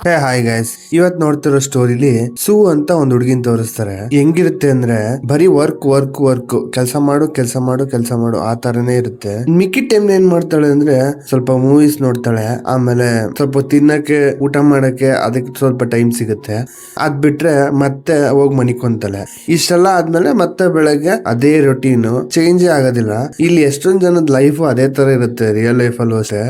ಹೇ hi guys, ಇವತ್ ನೋಡ್ತಿರೋ ಸ್ಟೋರಿಲಿ ಸೂ ಅಂತ ಒಂದ್ ಹುಡುಗಿನ ತೋರಿಸ್ತಾರೆ. ಹೆಂಗಿರುತ್ತೆ ಅಂದ್ರೆ ಬರೀ ವರ್ಕ್ ವರ್ಕ್ ವರ್ಕ್, ಕೆಲಸ ಮಾಡು ಕೆಲಸ ಮಾಡು ಕೆಲಸ ಮಾಡು ಆ ತರನೇ ಇರುತ್ತೆ. ಮಿಕ್ಕಿ ಟೈಮ್ ಏನ್ ಮಾಡ್ತಾಳೆ ಅಂದ್ರೆ ಸ್ವಲ್ಪ ಮೂವೀಸ್ ನೋಡ್ತಾಳೆ, ಆಮೇಲೆ ಸ್ವಲ್ಪ ತಿನ್ನಕ್ಕೆ ಊಟ ಮಾಡಕ್ಕೆ ಅದಕ್ಕೆ ಸ್ವಲ್ಪ ಟೈಮ್ ಸಿಗುತ್ತೆ. ಅದ್ ಬಿಟ್ರೆ ಮತ್ತೆ ಹೋಗಿ ಮನಿಕೊಂತಾಳೆ. ಇಷ್ಟೆಲ್ಲ ಆದ್ಮೇಲೆ ಮತ್ತೆ ಬೆಳಗ್ಗೆ ಅದೇ ರೊಟೀನ್, ಚೇಂಜ್ ಆಗೋದಿಲ್ಲ. ಇಲ್ಲಿ ಎಷ್ಟೊಂದ್ ಜನದ ಲೈಫ್ ಅದೇ ತರ ಇರುತ್ತೆ ರಿಯಲ್ ಲೈಫ್ ಅಲ್ಲೂ ಅಷ್ಟೇ.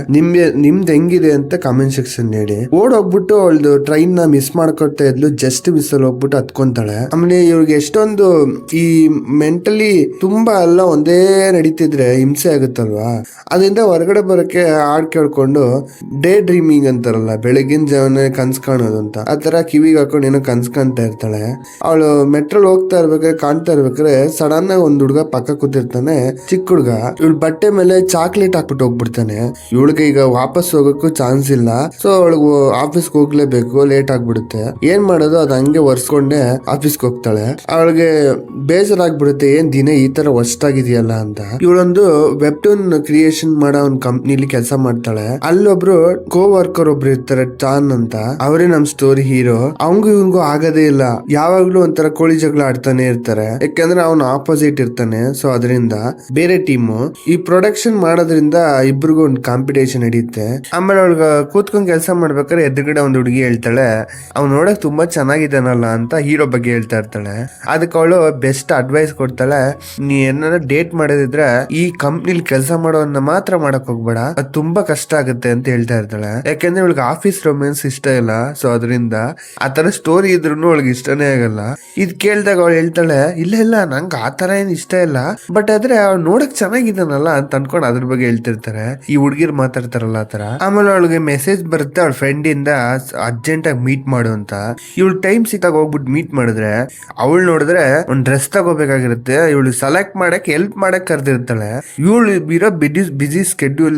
ನಿಮ್ದು ಹೆಂಗಿದೆ ಅಂತ ಕಮೆಂಟ್ ಸೆಕ್ಷನ್ ಹೇಳಿ. ಓಡೋಗ್ಬಿಟ್ಟು ಅವಳ್ದು ಟ್ರೈನ್ ನ ಮಿಸ್ ಮಾಡ್ಕೊಳ್ತಾ ಇದ್ಲು, ಜಸ್ಟ್ ಮಿಸ್ ಅಲ್ಲಿ ಹೋಗ್ಬಿಟ್ಟು ಹತ್ಕೊಂತಾಳೆ. ಆಮೇಲೆ ಇವ್ರಿಗೆ ಎಷ್ಟೊಂದು ಈ ಮೆಂಟಲಿ ತುಂಬಾ ಎಲ್ಲ ಒಂದೇ ನಡೀತಿದ್ರೆ ಹಿಂಸೆ ಆಗುತ್ತಲ್ವಾ, ಅದರಿಂದ ಹೊರಗಡೆ ಬರಕ್ಕೆ ಹಾಡ್ ಕೇಳ್ಕೊಂಡು ಡೇ ಡ್ರೀಮಿಂಗ್ ಅಂತಾರಲ್ಲ, ಬೆಳಗಿನ ಜಾವನೆ ಕನ್ಸ್ ಕಾಣೋದು ಅಂತ, ಆತರ ಕಿವಿಗೆ ಹಾಕೊಂಡು ಏನೋ ಕನ್ಸ್ ಕಾಣ್ತಾ ಇರ್ತಾಳೆ. ಅವಳು ಮೆಟ್ರೋಲ್ ಹೋಗ್ತಾ ಇರ್ಬೇಕಾದ್ರೆ ಕಾಣ್ತಾ ಇರ್ಬೇಕಾದ್ರೆ ಸಡನ್ ಆಗಿ ಒಂದ್ ಹುಡುಗ ಪಕ್ಕ ಕೂತಿರ್ತಾನೆ, ಚಿಕ್ಕ ಹುಡುಗ. ಇವಳು ಬಟ್ಟೆ ಮೇಲೆ ಚಾಕ್ಲೇಟ್ ಹಾಕ್ಬಿಟ್ಟು ಹೋಗ್ಬಿಡ್ತಾನೆ. ಇವಳಿಗೆ ಈಗ ವಾಪಸ್ ಹೋಗಕ್ಕೂ ಚಾನ್ಸ್ ಇಲ್ಲ. ಸೊ ಅವಳಿಗೆ ಆಫೀಸ್ಗೆ ಹೋಗ್ಲೇಬೇಕು, ಲೇಟ್ ಆಗ್ಬಿಡುತ್ತೆ. ಏನ್ ಮಾಡೋದು, ಅದ್ ಹಂಗೆ ಒರ್ಸ್ಕೊಂಡೆ ಆಫೀಸ್ಗೆ ಹೋಗ್ತಾಳೆ. ಅವಳಿಗೆ ಬೇಜಾರಾಗ್ಬಿಡುತ್ತೆ, ಏನ್ ದಿನ ಈ ತರ ಆಗಿದೆಯಲ್ಲ ಅಂತ. ಇವಳೊಂದು ವೆಬ್ಟೂನ್ ಕ್ರಿಯೇಷನ್ ಮಾಡೋ ಒಂದು ಕಂಪ್ನಿಲಿ ಕೆಲಸ ಮಾಡ್ತಾಳೆ. ಅಲ್ಲೊಬ್ರು ಕೋ ವರ್ಕರ್ ಒಬ್ರು ಇರ್ತಾರೆ, ಚಾನ್ ಅಂತ. ಅವರೇ ನಮ್ ಸ್ಟೋರಿ ಹೀರೋ. ಅವಂಗೂ ಇವಂಗೂ ಆಗದೇ ಇಲ್ಲ, ಯಾವಾಗ್ಲೂ ಒಂಥರ ಕೋಳಿ ಜಗಳ ಆಡ್ತಾನೆ ಇರ್ತಾರೆ. ಯಾಕಂದ್ರೆ ಅವನು ಆಪೋಸಿಟ್ ಇರ್ತಾನೆ. ಸೊ ಅದರಿಂದ ಬೇರೆ ಟೀಮು ಈ ಪ್ರೊಡಕ್ಷನ್ ಮಾಡೋದ್ರಿಂದ ಇಬ್ರಿಗೂ ಒಂದು ಕಾಂಪಿಟೇಷನ್ ನಡೆಯುತ್ತೆ. ಆಮೇಲೆ ಅವಳಿಗೆ ಕೂತ್ಕೊಂಡ್ ಕೆಲಸ ಮಾಡ್ಬೇಕಾದ್ರೆ ಎದುರುಗಡೆ ಒಂದು ಹುಡುಗಿ ಹೇಳ್ತಾಳೆ, ಅವ್ನು ನೋಡಕ್ ತುಂಬಾ ಚೆನ್ನಾಗಿದ್ದಾನಲ್ಲ ಅಂತ ಹೀರೋ ಬಗ್ಗೆ ಹೇಳ್ತಾ ಇರ್ತಾಳೆ. ಅದಕ್ಕೆ ಅವಳು ಬೆಸ್ಟ್ ಅಡ್ವೈಸ್ ಕೊಡ್ತಾಳೆ, ನೀ ಏನಾರ ಡೇಟ್ ಮಾಡೋದಿದ್ರೆ ಈ ಕಂಪ್ನಿಲಿ ಕೆಲಸ ಮಾಡೋದನ್ನ ಮಾತ್ರ ಮಾಡಕ್ ಹೋಗ್ಬೇಡ, ಅದು ತುಂಬಾ ಕಷ್ಟ ಆಗುತ್ತೆ ಅಂತ ಹೇಳ್ತಾ ಇರ್ತಾಳೆ. ಯಾಕಂದ್ರೆ ಇವಳಿಗೆ ಆಫೀಸ್ ರೊಮ್ಯಾನ್ಸ್ ಇಷ್ಟ ಇಲ್ಲ. ಸೊ ಅದರಿಂದ ಆತರ ಸ್ಟೋರಿ ಇದ್ರು ಅವಳಿಗೆ ಇಷ್ಟನೇ ಆಗಲ್ಲ. ಇದ್ ಕೇಳ್ದಾಗ ಅವಳು ಹೇಳ್ತಾಳೆ, ಇಲ್ಲ ಇಲ್ಲ ನಂಗೆ ಆತರ ಏನ್ ಇಷ್ಟ ಇಲ್ಲ, ಬಟ್ ಆದ್ರೆ ಅವ್ಳು ನೋಡಕ್ ಚೆನ್ನಾಗಿದ್ದಾನಲ್ಲ ಅಂತ ಅನ್ಕೊಂಡು ಅದ್ರ ಬಗ್ಗೆ ಹೇಳ್ತಿರ್ತಾರೆ. ಈ ಹುಡ್ಗಿರ್ ಮಾತಾಡ್ತಾರಲ್ಲ ಆತರ. ಆಮೇಲೆ ಅವಳಿಗೆ ಮೆಸೇಜ್ ಬರುತ್ತೆ ಅವಳ ಫ್ರೆಂಡ್ ಇಂದ, ಅರ್ಜೆಂಟ್ ಆಗಿ ಮೀಟ್ ಮಾಡು ಅಂತ. ಇವಳು ಟೈಮ್ ಸಿಕ್ಕಾಗ ಹೋಗ್ಬಿಟ್ಟು ಮೀಟ್ ಮಾಡಿದ್ರೆ ಅವಳು ನೋಡಿದ್ರೆ ಒಂದ್ ಡ್ರೆಸ್ ತಗೋಬೇಕಾಗಿರುತ್ತೆ. ಇವಳು ಸೆಲೆಕ್ಟ್ ಮಾಡಕ್ ಹೆಲ್ಪ್ ಮಾಡಕ್ ಕರೆದಿರ್ತಾಳೆ. ಇವಳು ಇರೋ ಬಿಸಿ ಸ್ಕೆಡ್ಯೂಲ್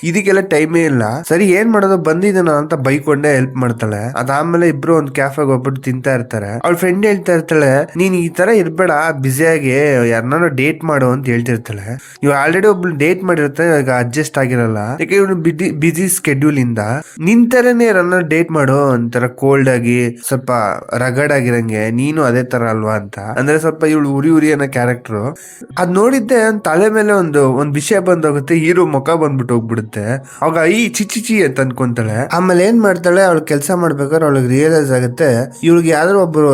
ಇದಕ್ಕೆಲ್ಲ ಟೈಮೇ ಇಲ್ಲ. ಸರಿ ಏನ್ ಮಾಡೋದು, ಬಂದಿದ್ದಾನ ಅಂತ ಬೈಕೊಂಡೆ ಹೆಲ್ಪ್ ಮಾಡ್ತಾಳೆ. ಅದಾದ್ಮೇಲೆ ಇಬ್ರು ಒಂದು ಕ್ಯಾಫೆಗೆ ಹೋಗ್ಬಿಟ್ಟು ತಿಂತಾ ಇರ್ತಾರೆ. ಅವಳ ಫ್ರೆಂಡ್ ಹೇಳ್ತಾ ಇರ್ತಾಳೆ, ನೀನ್ ಈ ತರ ಇರ್ಬೇಡ, ಬ್ಯುಸಿಯಾಗಿ ಯಾರನ್ನ ಡೇಟ್ ಮಾಡು ಅಂತ ಹೇಳ್ತಿರ್ತಾಳೆ. ಇವ್ ಆಲ್ರೆಡಿ ಒಬ್ಳು ಡೇಟ್ ಮಾಡಿರ್ತಾಳೆ, ಈಗ ಅಡ್ಜಸ್ಟ್ ಆಗಿರಲ್ಲ. ಯಾಕೆ ಇವನು ಬಿಸಿ ಸ್ಕೆಡ್ಯೂಲ್ ಇಂದ ನಿಂತರನೇ ರನ್ನ ಡೇಟ್ ಮಾಡು, ಒಂಥರ ಕೋಲ್ಡ್ ಆಗಿ ಸ್ವಲ್ಪ ರಗಡ್ ಆಗಿರಂಗೆ, ನೀನು ಅದೇ ತರ ಅಲ್ವಾ ಅಂತ. ಅಂದ್ರೆ ಸ್ವಲ್ಪ ಇವಳು ಉರಿ ಉರಿ ಅನ್ನೋ ಕ್ಯಾರೆಕ್ಟರ್. ಅದ್ ನೋಡಿದ್ದೆ ತಲೆ ಮೇಲೆ ಒಂದು ವಿಷಯ ಬಂದೋಗುತ್ತೆ, ಹೀರೋ ಮುಖ ಬಂದ್ಬಿಟ್ಟು ಹೋಗ್ಬಿಡುತ್ತೆ. ಅವಾಗ ಈ ಚಿಚಿಚಿ ಅಂತ ಅನ್ಕೊಂತಾಳೆ. ಆಮೇಲೆ ಏನ್ ಮಾಡ್ತಾಳೆ, ಅವಳು ಕೆಲಸ ಮಾಡ್ಬೇಕಾದ್ರೆ ಅವಳಿಗೆ ರಿಯಲೈಸ್ ಆಗುತ್ತೆ, ಇವಳಿಗೆ ಯಾವ್ದಾರು ಒಬ್ರು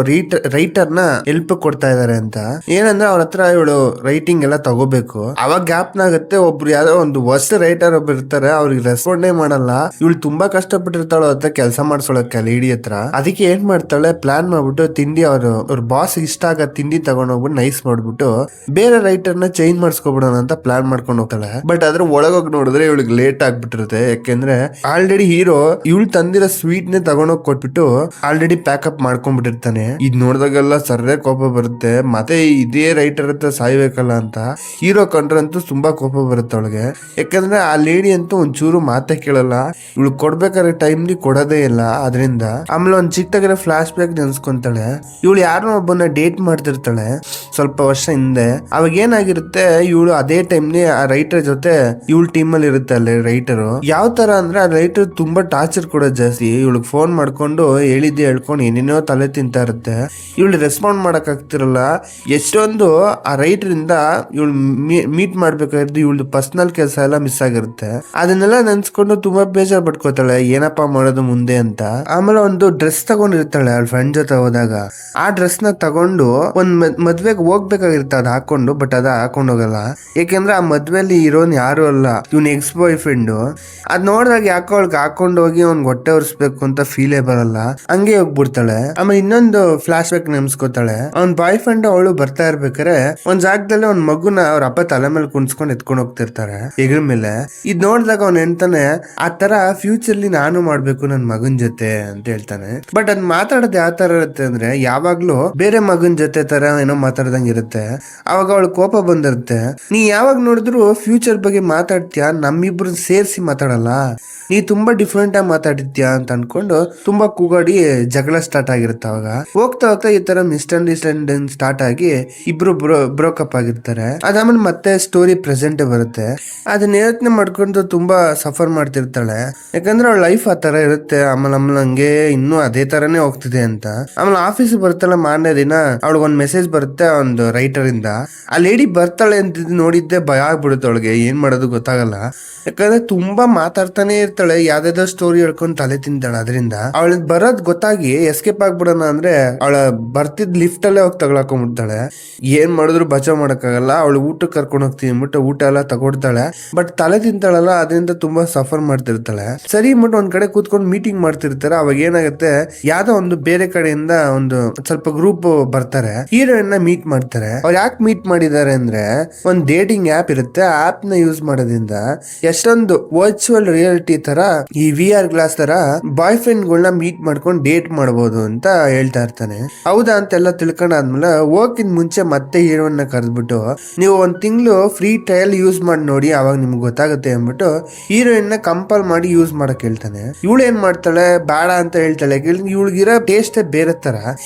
ರೈಟರ್ ನ ಹೆಲ್ಪ್ ಕೊಡ್ತಾ ಇದಾರೆ ಅಂತ. ಏನಂದ್ರೆ ಅವ್ರ ಹತ್ರ ಇವಳು ರೈಟಿಂಗ್ ಎಲ್ಲ ತಗೋಬೇಕು. ಅವಾಗ ಜ್ಞಾಪನಾಗುತ್ತೆ, ಒಬ್ರು ಯಾವ್ದೋ ಒಂದು ಹೊಸ ರೈಟರ್ ಒಬ್ರು ಇರ್ತಾರೆ, ಅವ್ರಿಗೆ ರೆಸ್ಪಾಂಡೇ ಮಾಡಲ್ಲ. ಇವಳು ತುಂಬಾ ಕಷ್ಟಪಟ್ಟಿರ್ತಾಳ ಅಂತ ಕೆಲಸ ಮಾಡ್ಸೋಳಕ್ಕೆ ಲೇಡಿ ಹತ್ರ. ಅದಕ್ಕೆ ಏನ್ ಮಾಡ್ತಾಳೆ, ಪ್ಲಾನ್ ಮಾಡ್ಬಿಟ್ಟು ತಿಂಡಿ ಅವ್ರ ಬಾಸ್ ಇಷ್ಟ ಆಗ ತಿಂಡಿ ತಗೊಂಡೋಗ್ಬಿಟ್ಟು ನೈಸ್ ಮಾಡ್ಬಿಟ್ಟು ಬೇರೆ ರೈಟರ್ ನ ಚೇಂಜ್ ಮಾಡಿಸ್ಕೊಬಿಡೋಣ ಅಂತ ಪ್ಲಾನ್ ಮಾಡ್ಕೊಂಡು ಹೋಗ್ತಾಳೆ. ಬಟ್ ಅದ್ರ ಒಳಗೋಗಿ ನೋಡಿದ್ರೆ ಇವಳಿಗೆ ಲೇಟ್ ಆಗ್ಬಿಟ್ಟಿರುತ್ತೆ. ಯಾಕೆಂದ್ರೆ ಆಲ್ರೆಡಿ ಹೀರೋ ಇವಳು ತಂದಿರೋ ಸ್ವೀಟ್ ನೇ ತಗೊಂಡೋಗಿ ಕೊಟ್ಬಿಟ್ಟು ಆಲ್ರೆಡಿ ಪ್ಯಾಕಪ್ ಮಾಡ್ಕೊಂಡ್ಬಿಟ್ಟಿರ್ತಾನೆ. ಇದ್ ನೋಡಿದಾಗೆಲ್ಲ ಸರ್ರೇ ಕೋಪ ಬರುತ್ತೆ, ಮತ್ತೆ ಇದೇ ರೈಟರ್ ಹತ್ರ ಸಾಯ್ಬೇಕಲ್ಲ ಅಂತ. ಹೀರೋ ಕಂಡ್ರಂತೂ ತುಂಬಾ ಕೋಪ ಬರುತ್ತೆ ಅವಳಿಗೆ. ಯಾಕಂದ್ರೆ ಆ ಲೇಡಿ ಅಂತೂ ಒಂಚೂರು ಮಾತೆ ಕೇಳಲ್ಲ, ಇವಳು ಕೊಡ್ಬೇಕಾದ್ರೆ ಟೈಮ್ಲಿ ಕೊಡೋದೇ ಇಲ್ಲ. ಅದರಿಂದ ಆಮೇಲೆ ಒಂದ್ ಚಿಕ್ಕದಾಗಿರೋ ಫ್ಲಾಶ್ ಬ್ಯಾಕ್ ನೆನ್ಸ್ಕೊಂತಾಳೆ. ಇವಳು ಯಾರನ್ನೋ ಒಬ್ಬನ ಡೇಟ್ ಮಾಡ್ತಿರ್ತಾಳೆ ಸ್ವಲ್ಪ ವರ್ಷ ಹಿಂದೆ. ಅವಾಗ ಏನಾಗಿರುತ್ತೆ, ಇವಳು ಅದೇ ಟೈಮ್ಲಿ ಆ ರೈಟರ್ ಜೊತೆ ಇವಳು ಟೀಮ್ ಅಲ್ಲಿ ಇರುತ್ತೆ. ಅಲ್ಲಿ ರೈಟರು ಯಾವ ತರ ಅಂದ್ರೆ, ಆ ರೈಟರ್ ತುಂಬಾ ಟಾರ್ಚರ್ ಕೊಡೋದು ಜಾಸ್ತಿ. ಇವಳಿಗೆ ಫೋನ್ ಮಾಡ್ಕೊಂಡು ಹೇಳಿದ್ದೆ ಹೇಳ್ಕೊಂಡು ಏನೇನೋ ತಲೆ ತಿಂತಾ ಇರುತ್ತೆ. ಇವಳು ರೆಸ್ಪಾಂಡ್ ಮಾಡಕ್ ಆಗ್ತಿರಲ್ಲ. ಎಷ್ಟೊಂದು ಆ ರೈಟರ್ ಇಂದ ಇವಳು ಮೀಟ್ ಮಾಡ್ಬೇಕಾಗಿದ್ದು ಇವಳು ಪರ್ಸನಲ್ ಕೆಲಸ ಎಲ್ಲ ಮಿಸ್ ಆಗಿರುತ್ತೆ. ಅದನ್ನೆಲ್ಲ ನೆನ್ಸ್ಕೊಂಡು ತುಂಬಾ ಬೇಜಾರ್ ಪಡ್ಕೋತಾಳೆ, ಏನಪ್ಪಾ ಮಾಡೋದು ಮುಂದೆ ಅಂತ. ಆಮೇಲೆ ಒಂದು ಡ್ರೆಸ್ ತಗೊಂಡಿರ್ತಾಳೆ ಅವಳ ಫ್ರೆಂಡ್ ಜೊತೆ ಹೋದಾಗ. ಆ ಡ್ರೆಸ್ ನ ತಗೊಂಡು ಒಂದ್ ಮದ್ವೆಗೆ ಹೋಗ್ಬೇಕಾಗಿರುತ್ತೆ ಅದ್ ಹಾಕೊಂಡು, ಬಟ್ ಅದ ಹಾಕೊಂಡ್ ಹೋಗಲ್ಲ. ಯಾಕೆಂದ್ರೆ ಆ ಮದ್ವೆಲಿ ಇರೋನ್ ಯಾರು ಅಲ್ಲ, ಇವ್ನ ಎಕ್ಸ್ ಬಾಯ್ ಫ್ರೆಂಡ್. ಅದ್ ನೋಡಿದಾಗ ಯಾಕೋ ಅವಳಿಗೆ ಹಾಕೊಂಡ್ ಹೋಗಿ ಅವ್ನ್ ಹೊಟ್ಟೆ ಒರೆಸ್ಬೇಕು ಅಂತ ಫೀಲೇ ಬರಲ್ಲ, ಹಂಗೆ ಹೋಗ್ಬಿಡ್ತಾಳೆ. ಆಮೇಲೆ ಇನ್ನೊಂದು ಫ್ಲಾಶ್ ಬ್ಯಾಕ್ ನೆನ್ಸ್ಕೊತಾಳೆ. ಅವ್ನ್ ಬಾಯ್ ಫ್ರೆಂಡ್ ಅವಳು ಬರ್ತಾ ಇರ್ಬೇಕಾರೆ ಒಂದ್ ಜಾಗದಲ್ಲಿ ಒಂದ್ ಮಗುನ ಅವ್ರ ಅಪ್ಪ ತಲೆ ಮೇಲೆ ಕುಣ್ಸ್ಕೊಂಡ್ ಎತ್ಕೊಂಡ್ ಹೋಗ್ತಿರ್ತಾರೆ ಹೆಗ್ರ ಮೇಲೆ. ಇದ್ ನೋಡಿದಾಗ ಅವ್ನ್ ಎಂತಾನೆ, ಆ ತರ ಫ್ಯೂಚರ್ಲಿ ನಾನು ಮಾಡ್ಬೇಕು ನನ್ ಮಗನ್ ಜೊತೆ ಅಂತ ಹೇಳ್ತಾನೆ. ಬಟ್ ಅದ್ ಮಾತಾಡೋದು ಯಾವ ತರ ಇರುತ್ತೆ ಅಂದ್ರೆ, ಯಾವಾಗ್ಲೂ ಬೇರೆ ಮಗನ್ ಜೊತೆ ತರ ಏನೋ ಮಾತಾಡ್ದಂಗ್ ಇರುತ್ತೆ. ಅವಾಗ ಅವಳು ಕೋಪ ಬಂದಿರುತ್ತೆ, ನೀ ಯಾವಾಗ ನೋಡಿದ್ರು ಫ್ಯೂಚರ್ ಬಗ್ಗೆ ಮಾತಾಡ್ತೀಯಾ, ನಮ್ಮಿಬ್ರು ಸೇರ್ಸಿ ಮಾತಾಡಲ್ಲ, ನೀ ತುಂಬಾ ಡಿಫ್ರೆಂಟ್ ಆಗಿ ಮಾತಾಡಿದ್ಯಾ ಅಂತ ಅನ್ಕೊಂಡು ತುಂಬಾ ಕೂಗಾಡಿ ಜಗಳ ಸ್ಟಾರ್ಟ್ ಆಗಿರುತ್ತೆ. ಅವಾಗ ಹೋಗ್ತಾ ಹೋಗ್ತಾ ಈ ತರ ಮಿಸ್ಅಂಡರ್ಸ್ಟ್ಯಾಂಡಿಂಗ್ ಸ್ಟಾರ್ಟ್ ಆಗಿ ಇಬ್ರು ಬ್ರೋಕಪ್ ಆಗಿರ್ತಾರೆ. ಅದಾದ್ಮೇಲೆ ಮತ್ತೆ ಸ್ಟೋರಿ ಪ್ರೆಸೆಂಟ್ ಬರುತ್ತೆ. ಅದನ್ನ ಯೋಚನೆ ಮಾಡ್ಕೊಂಡು ತುಂಬಾ ಸಫರ್ ಮಾಡ್ತಿರ್ತಾಳೆ. ಯಾಕಂದ್ರೆ ಅವಳ ಲೈಫ್ ಆ ತರ ಇರುತ್ತೆ. ಆಮೇಲೆ ಹಂಗೆ ಇನ್ನೂ ಅದೇ ತರನೇ ಹೋಗ್ತಿದೆ ಅಂತ. ಆಮೇಲೆ ಆಫೀಸ್ ಬರ್ತಾಳೆ ಮಾರನೇ ದಿನ, ಅವಳಿಗೊಂದ್ ಮೆಸೇಜ್ ಬರುತ್ತೆ ಒಂದು ರೈಟರ್ ಇಂದ. ಆ ಲೇಡಿ ಬರ್ತಾಳೆ ಅಂತ ನೋಡಿದ್ದೆ ಭಯ ಆಗ್ಬಿಡುತ್ತೆ ಅವಳಿಗೆ, ಏನ್ ಮಾಡೋದು ಗೊತ್ತಾಗಲ್ಲ. ಯಾಕಂದ್ರೆ ತುಂಬಾ ಮಾತಾಡ್ತಾನೆ ಇರ್ತಾಳೆ, ಯಾವ್ದಾದ್ರು ಸ್ಟೋರಿ ಹೇಳ್ಕೊಂಡ್ ತಲೆ ತಿಂತಾಳೆ. ಅದರಿಂದ ಅವಳಿಗೆ ಬರೋದ್ ಗೊತ್ತಾಗಿ ಎಸ್ಕೇಪ್ ಆಗ್ಬಿಡೋಣ ಅಂದ್ರೆ ಅವಳ ಬರ್ತಿದ್ ಲಿಫ್ಟ್ ಅಲ್ಲೇ ಹೋಗಿ ತಗೊಳಕೊಂಡ್ಬಿಡ್ತಾಳೆ. ಏನ್ ಮಾಡಿದ್ರು ಬಚಾವ್ ಮಾಡಕ್ಕಾಗಲ್ಲ. ಅವಳು ಊಟಕ್ಕೆ ಕರ್ಕೊಂಡು ಹೋಗ್ತೀನಿ ಅಂದ್ಬಿಟ್ಟು ಊಟ ಎಲ್ಲ ತಗೊಡ್ತಾಳೆ. ಬಟ್ ತಲೆ ತಿಂತಾಳಲ್ಲ, ಅದರಿಂದ ತುಂಬಾ ಸಫರ್ ಮಾಡ್ತಿರ್ತಾಳೆ. ಸರಿ ಅಂದ್ಬಿಟ್ಟು ಒಂದ್ ಕಡೆ ಕೂತ್ಕೊಂಡು ಮೀಟಿಂಗ್ ಮಾಡ್ತಿರ್ತಾರೆ. ಅವಾಗ ಏನಾಗುತ್ತೆ, ಯಾವ್ದೋ ಒಂದು ಬೇರೆ ಕಡೆಯಿಂದ ಒಂದು ಸ್ವಲ್ಪ ಗ್ರೂಪ್ ಬರ್ತಾರೆ, ಹೀರೋಯಿನ್ ನ ಮೀಟ್ ಮಾಡ್ತಾರೆ. ಅವ್ರು ಯಾಕೆ ಮೀಟ್ ಮಾಡಿದ್ದಾರೆ ಅಂದ್ರೆ, ಒಂದ್ ಡೇಟಿಂಗ್ ಆಪ್ ಇರುತ್ತೆ, ಆ ಆಪ್ ನ ಯೂಸ್ ಮಾಡೋದ್ರಿಂದ ಎಷ್ಟೊಂದು ವರ್ಚುವಲ್ ರಿಯಾಲಿಟಿ ತರ, ಈ VR ಗ್ಲಾಸ್ ತರ ಬಾಯ್ ಫ್ರೆಂಡ್ ಗಳನ್ನ ಮೀಟ್ ಮಾಡ್ಕೊಂಡು ಡೇಟ್ ಮಾಡಬಹುದು ಅಂತ ಹೇಳ್ತಾ ಇರ್ತಾನೆ. ಹೌದಾ ಅಂತೆಲ್ಲ ತಿಳ್ಕೊಂಡಾದ್ಮೇಲೆ ಹೋಗಿನ್ ಮುಂಚೆ ಮತ್ತೆ ಹೀರೋನ್ನ ಕರೆದ್ಬಿಟ್ಟು, ನೀವು ಒಂದ್ ತಿಂಗಳು ಫ್ರೀ ಟ್ರಯಲ್ ಯೂಸ್ ಮಾಡಿ ನೋಡಿ, ಅವಾಗ ನಿಮ್ಗೆ ಗೊತ್ತಾಗುತ್ತೆ ಅಂದ್ಬಿಟ್ಟು ಹೀರೋಯಿನ್ ನ ಕಂಪಲ್ ಮಾಡಿ ಯೂಸ್ ಮಾಡಕ್ ಹೇಳ್ತಾನೆ. ಇವಳು ಏನ್ ಮಾಡ್ತಾಳೆ, ಬೇಡ ಅಂತ ಹೇಳ್ತಾಳೆ. ಇವಳಿಗಿರೋ ಟೇಸ್ಟ್ ಬೇರೆ ತರ.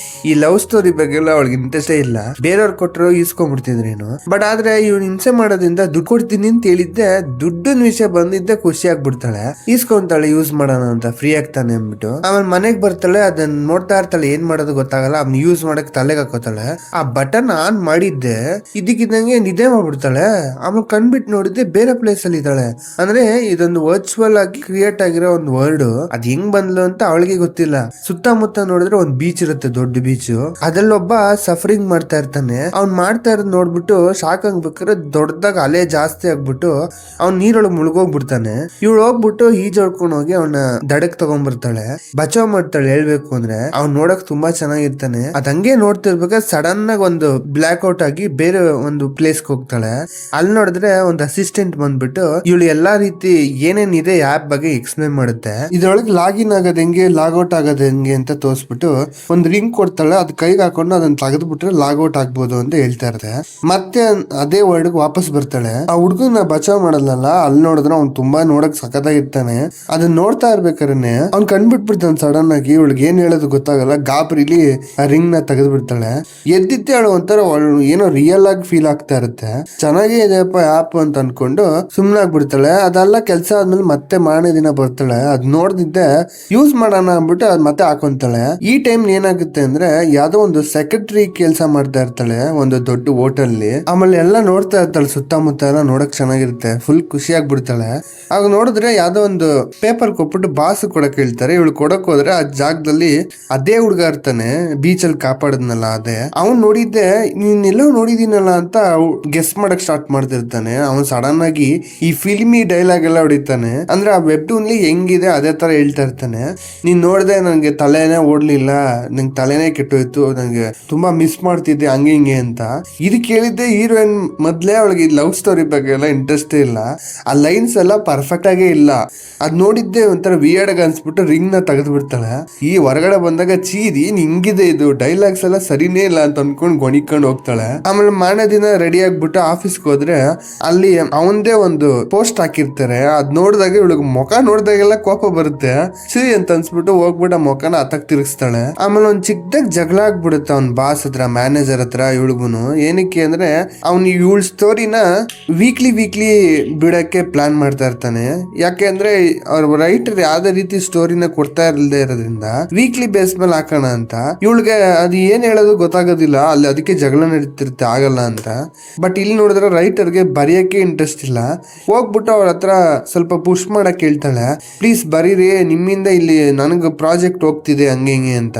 ಈ ಲವ್ ಸ್ಟೋರಿ ಬಗ್ಗೆ ಎಲ್ಲ ಅವಳಿಗೆ ಇಂಟ್ರೆಸ್ಟೇ ಇಲ್ಲ. ಬೇರೆಯವ್ರು ಕೊಟ್ಟರು ಈಸ್ಕೊಂಡ್ಬಿಡ್ತಿದ್ರೇನು. ಬಟ್ ಆದ್ರೆ ಇವ್ನು ಹಿಂಸೆ ಮಾಡೋದ್ರಿಂದ ದುಡ್ಡು ಕೊಡ್ತೀನಿ ಅಂತ ಹೇಳಿದ್ದೆ, ದುಡ್ಡಿನ ವಿಷಯ ಬಂದಿದ್ದೆ ಖುಷಿ ಆಗ್ಬಿಡ್ತಾಳೆ. ಈಸ್ಕೊಂತಾಳೆ ಯೂಸ್ ಮಾಡೋಣ ಅಂತ, ಫ್ರೀ ಆಗ್ತಾನೆ ಅಂದ್ಬಿಟ್ಟು. ಆಮೇಲೆ ಮನೆಗ್ ಬರ್ತಾಳೆ, ಅದನ್ನ ನೋಡ್ತಾ ಇರ್ತಾಳೆ, ಏನ್ ಮಾಡೋದು ಗೊತ್ತಾಗಲ್ಲ. ಅವ್ನ ಯೂಸ್ ಮಾಡಕ್ ತಲೆಗೆ ಹಾಕೋತಾಳೆ. ಆ ಬಟನ್ ಆನ್ ಮಾಡಿದ್ದೆ ಇದಕ್ಕಿದ್ದಂಗೆ ನಿದ್ದೆ ಮಾಡ್ಬಿಡ್ತಾಳೆ. ಆಮೇಲೆ ಕಣ್ಬಿಟ್ಟು ನೋಡಿದ್ದೆ ಬೇರೆ ಪ್ಲೇಸ್ ಅಲ್ಲಿ ಇದ್ದಾಳೆ. ಅಂದ್ರೆ ಇದೊಂದು ವರ್ಚುವಲ್ ಆಗಿ ಕ್ರಿಯೇಟ್ ಆಗಿರೋ ಒಂದು ವರ್ಡ್. ಅದ್ ಹೆಂಗ್ ಬಂದ್ಲು ಅಂತ ಅವಳಿಗೆ ಗೊತ್ತಿಲ್ಲ. ಸುತ್ತಮುತ್ತ ನೋಡಿದ್ರೆ ಒಂದ್ ಬೀಚ್ ಇರುತ್ತೆ, ದೊಡ್ಡ ಬೀಚ್. ಅದ್ರಲ್ಲೊಬ್ಬ ಸಫರಿಂಗ್ ಮಾಡ್ತಾ ಇರ್ತಾನೆ. ಅವ್ನ್ ಮಾಡ್ತಾ ಇರೋದ್ ನೋಡ್ಬಿಟ್ಟು ಶಾಕ್ ಆಗ್ಬೇಕಾದ್ರೆ ದೊಡ್ಡದಾಗ ಅಲೆ ಜಾಸ್ತಿ ಆಗ್ಬಿಟ್ಟು ಅವ್ನ್ ನೀರೊಳಗೆ ಮುಳುಗೋಗ್ಬಿಡ್ತಾನೆ. ಇವಳು ಹೋಗ್ಬಿಟ್ಟು ಈಜೊಡ್ಕೊಂಡು ಹೋಗಿ ಅವನ ದಡಕ್ ತಗೊಂಡ್ಬರ್ತಾಳೆ, ಬಚಾವ್ ಮಾಡ್ತಾಳೆ. ಹೇಳ್ಬೇಕು ಅಂದ್ರೆ ಅವ್ನ್ ನೋಡಕ್ ತುಂಬಾ ಚೆನ್ನಾಗಿರ್ತಾನೆ. ಅದ್ ಹಂಗೆ ನೋಡ್ತಿರ್ಬೇಕಾದ್ರೆ ಸಡನ್ ಆಗಿ ಒಂದು ಬ್ಲಾಕ್ ಔಟ್ ಆಗಿ ಬೇರೆ ಒಂದು ಪ್ಲೇಸ್ ಹೋಗ್ತಾಳೆ. ಅಲ್ಲಿ ನೋಡಿದ್ರೆ ಒಂದು ಅಸಿಸ್ಟೆಂಟ್ ಬಂದ್ಬಿಟ್ಟು ಇವಳು ಎಲ್ಲಾ ರೀತಿ ಏನೇನಿದೆ ಆಪ್ ಬಗ್ಗೆ ಎಕ್ಸ್ಪ್ಲೇನ್ ಮಾಡುತ್ತೆ. ಇದ್ರೊಳಗೆ ಲಾಗಿನ್ ಆಗೋದ್ ಹೆಂಗೆ, ಲಾಗ್ಔಟ್ ಆಗೋದ್ ಹೆಂಗೆ ಅಂತ ತೋರಿಸ್ಬಿಟ್ಟು ಒಂದ್ ರಿಂಗ್ ಕೊಡ್ತಾಳೆ. ಅದ್ ಕೈಗೆ ಹಾಕೊಂಡು ಅದನ್ನ ತೆಗೆದ್ಬಿಟ್ರೆ ಲಾಗ್ಔಟ್ ಆಗ್ಬೋದು ಅಂತ ಹೇಳ್ತಾ ಇರುತ್ತೆ. ಮತ್ತೆ ಅದೇ ವರ್ಡ್ ವಾಪಸ್ ಬರ್ತಾಳೆ. ಆ ಹುಡುಗನ ಬಚಾವ್ ಮಾಡಲ್ಲ, ಅಲ್ಲಿ ನೋಡಿದ್ರೆ ಅವ್ನು ತುಂಬಾ ನೋಡಕ್ ಸಖತ್ತಾಗಿರ್ತಾನೆ. ಅದನ್ನ ನೋಡ್ತಾ ಇರ್ಬೇಕಾದ್ರೆ ಅವ್ನ್ ಕಂಡ್ಬಿಟ್ಬಿಡ್ತಾನೆ ಸಡನ್ ಆಗಿ. ಇವಳಿಗೆ ಏನ್ ಹೇಳೋದು ಗೊತ್ತಾಗಲ್ಲ, ಗಾಬರಿಲಿ ಆ ರಿಂಗ್ ನ ತೆಗೆದು ಬಿಡ್ತಾಳೆ. ಎದ್ದಿದ್ದೆ ಅವಳು ಒಂಥರ ಏನೋ ರಿಯಲ್ ಆಗಿ ಫೀಲ್ ಆಗ್ತಾ ಇರುತ್ತೆ. ಚೆನ್ನಾಗೇ ಇದೆಯಪ್ಪ ಆಪ್ ಅಂತ ಅನ್ಕೊಂಡು ಸುಮ್ನೆ ಆಗ್ಬಿಡ್ತಾಳೆ. ಅದೆಲ್ಲ ಕೆಲಸ ಆದ್ಮೇಲೆ ಮತ್ತೆ ಮಾರನೇ ದಿನ ಬರ್ತಾಳೆ. ಅದ್ ನೋಡ್ದಿದ್ದೆ ಯೂಸ್ ಮಾಡೋಣ ಅಂದ್ಬಿಟ್ಟು ಅದ್ ಮತ್ತೆ ಹಾಕೊಂತಾಳೆ. ಈ ಟೈಮ್ ಏನಾಗುತ್ತೆ ಅಂದ್ರೆ, ಯಾವ್ದೋ ಒಂದು ಸೆಕ್ರೆಟರಿ ಕೆಲಸ ಮಾಡ್ತಾ ಇರ್ತಾಳೆ ಒಂದು ದೊಡ್ಡ ಹೋಟೆಲ್. ಆಮೇಲೆ ಎಲ್ಲ ನೋಡ್ತಾ ಇರ್ತಾಳೆ, ಸುತ್ತಮುತ್ತ ಎಲ್ಲ ನೋಡಕ್ ಚೆನ್ನಾಗಿರುತ್ತೆ. ಫುಲ್ ಖುಷಿ ಆಗ್ಬಿಡ್ತಾಳೆ. ಆಗ ನೋಡಿದ್ರೆ ಯಾವ್ದೋ ಒಂದು ಪೇಪರ್ ಕೊಟ್ಬಿಟ್ಟು ಬಾಸ್ ಕೊಡಕ್ ಹೇಳ್ತಾರೆ. ಇವಳು ಕೊಡಕ್ ಹೋದ್ರೆ ಆ ಜಾಗದಲ್ಲಿ ಅದೇ ಹುಡುಗ ಇರ್ತಾನೆ, ಬೀಚ್ ಅಲ್ಲಿ ಕಾಪಾಡದ್ನಲ್ಲ ಅದೇ. ಅವ್ನ್ ನೋಡಿದ್ದೆ, ನೀನೆಲ್ಲೋ ನೋಡಿದೀನಲ್ಲ ಅಂತ ಗೆಸ್ ಮಾಡಕ್ ಸ್ಟಾರ್ಟ್ ಮಾಡ್ತಿರ್ತಾನೆ. ಅವನ್ ಸಡನ್ ಆಗಿ ಈ ಫಿಲ್ಮಿ ಡೈಲಾಗ್ ಎಲ್ಲ ಹೊಡಿತಾನೆ. ಅಂದ್ರೆ ಆ ವೆಬ್ಟೂನ್ ಹೆಂಗಿದೆ ಅದೇ ತರ ಹೇಳ್ತಾ ಇರ್ತಾನೆ. ನೀನ್ ನೋಡ್ದೆ ನಂಗೆ ತಲೆನೇ ಓಡ್ಲಿಲ್ಲ, ನಂಗೆ ತಲೆನೇ ಕೆಟ್ಟೋಯ್ತು, ನಂಗೆ ತುಂಬಾ ಮಿಸ್ ಮಾಡ್ತಿದ್ದೆ ಹಂಗೆ ಹಿಂಗೆ ಅಂತ. ಇದು ಕೇಳಿದ್ದೆ ಹೀರೋಯಿನ್ ಮೊದ್ಲೇ ಅವಳಿಗೆ ಲವ್ ಸ್ಟೋರಿ ಬಗ್ಗೆ ಎಲ್ಲ ಇಂಟ್ರೆಸ್ಟ್ ಇಲ್ಲ. ಆ ಲೈನ್ಸ್ ಎಲ್ಲ ಪರ್ಫೆಕ್ಟ್ ಆಗೇ ಇಲ್ಲ. ಅದ್ ನೋಡಿದ್ದೆ ಒಂಥರ ವಿಯರ್ಡ್ ಆಗಿ ಅನ್ಸ್ಬಿಟ್ಟು ರಿಂಗ್ ನ ತೆಗೆದು ಬಿಡ್ತಾಳೆ. ಈ ಹೊರಗಡೆ ಬಂದಾಗ ಚೀರಿ ಹಿಂಗಿದೆ, ಇದು ಡೈಲಾಗ್ಸ್ ಎಲ್ಲ ಸರಿನೇ ಇಲ್ಲ ಅಂತ ಅನ್ಕೊಂಡ್ ಗೊಣಿಕೊಂಡು ಹೋಗ್ತಾಳೆ. ಆಮೇಲೆ ಮಾರನೇ ದಿನ ರೆಡಿ ಆಗ್ಬಿಟ್ಟು ಆಫೀಸ್ಗೆ ಹೋದ್ರೆ ಅಲ್ಲಿ ಅವಂದೇ ಒಂದು ಪೋಸ್ಟ್ ಹಾಕಿರ್ತಾರೆ. ಅದ್ ನೋಡಿದಾಗ ಇವಳಿಗೆ ಮುಖ ನೋಡಿದಾಗೆಲ್ಲ ಕೋಪ ಬರುತ್ತೆ. ಸಿರಿ ಅಂತ ಅನ್ಸ್ಬಿಟ್ಟು ಹೋಗ್ಬಿಟ್ಟು ಮುಖನ ಹತ್ತಕ್ ತಿರುಗಿಸ್ತಾಳೆ. ಆಮೇಲೆ ಒಂದ್ ಚಿಕ್ಕದಾಗ ಜಗಳ ಆಗ್ಬಿಡುತ್ತೆ ಅವ್ನ ಬಾಸ್ ಹತ್ರ, ಮ್ಯಾನೇಜರ್ ಹತ್ರ ಇವಳಿಗುನು. ಏನಕ್ಕೆ ಅಂದ್ರೆ ಅವ್ನು ಇವಳ ಸ್ಟೋರಿನ ವೀಕ್ಲಿ ಬಿಡಕ್ಕೆ ಪ್ಲಾನ್ ಮಾಡ್ತಾ ಇರ್ತಾನೆ. ಯಾಕೆ ಅಂದ್ರೆ ಅವ್ರ ರೈಟರ್ ಯಾವ್ದೇ ರೀತಿ ಸ್ಟೋರಿನ ಕೊಡ್ತಾ ಇರಲ್ದೇ ಇರೋದ್ರಿಂದ ವೀಕ್ಲಿ ಬೇಸ್ ಮೇಲೆ ಹಾಕೋಣ ಅಂತ. ಇವಳಿಗೆ ಅದು ಏನ್ ಹೇಳೋದು ಗೊತ್ತಾಗೋದಿಲ್ಲ. ಅಲ್ಲಿ ಅದಕ್ಕೆ ಜಗಳ ನಡೀತಿರುತ್ತೆ, ಆಗಲ್ಲ ಅಂತ. ಬಟ್ ಇಲ್ಲಿ ನೋಡಿದ್ರೆ ರೈಟರ್ಗೆ ಬರೆಯಕ್ಕೆ ಇಂಟ್ರೆಸ್ಟ್ ಇಲ್ಲ. ಹೋಗ್ಬಿಟ್ಟು ಅವ್ರ ಹತ್ರ ಸ್ವಲ್ಪ ಪುಷ್ ಮಾಡಕ್ ಹೇಳ್ತಾಳೆ, ಪ್ಲೀಸ್ ಬರೀರಿ, ನಿಮ್ಮಿಂದ ಇಲ್ಲಿ ನನಗೆ ಪ್ರಾಜೆಕ್ಟ್ ಹೋಗ್ತಿದೆ ಹಂಗೆ ಹಿಂಗೆ ಅಂತ.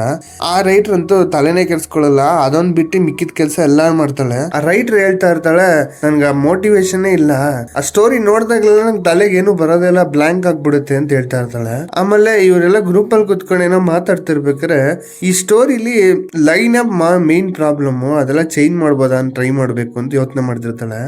ಆ ರೈಟರ್ ಅಂತೂ ತಲೆನೇ ಕೆಲ್ಸ್ಕೊಳ್ಳಲ್ಲ. ಅದೊಂದ್ ಬಿಟ್ಟು ಮಿಕ್ಕಿದ ಕೆಲಸ ಎಲ್ಲಾ ಮಾಡ್ತಾಳೆ. ಆ ರೈಟರ್ ಹೇಳ್ತಾ ಇರ್ತಾಳೆ, ನನ್ಗೆ ಮೋಟಿವೇಶನ್ ಇಲ್ಲ, ಆ ಸ್ಟೋರಿ ನೋಡಿದಾಗಲೆಲ್ಲ ನಂಗೆ ತಲೆಗೆ ಏನು ಬರೋದೆಲ್ಲ ಬ್ಲಾಂಕ್ ಆಗ್ಬಿಡುತ್ತೆ ಅಂತ ಹೇಳ್ತಾ ಇರ್ತಾಳೆ. ಆಮೇಲೆ ಇವರೆಲ್ಲ ಗ್ರೂಪ್ ಅಲ್ಲಿ ಕುತ್ಕೊಂಡು ಏನೋ ಮಾತಾಡ್ತಿರ್ಬೇಕಾರೆ ಈ ಸ್ಟೋರಿಲಿ ಲೈನ್ ಅಪ್ ಮೇನ್ ಪ್ರಾಬ್ಲಮ್ ಅದೆಲ್ಲ ಚೇಂಜ್ ಮಾಡ್ಬೋದಾ ಅಂತ ಟ್ರೈ ಮಾಡ್ಬೇಕು ಅಂತ ಯೋಚನೆ ಮಾಡ್ತಿರ್ತಾಳೆ.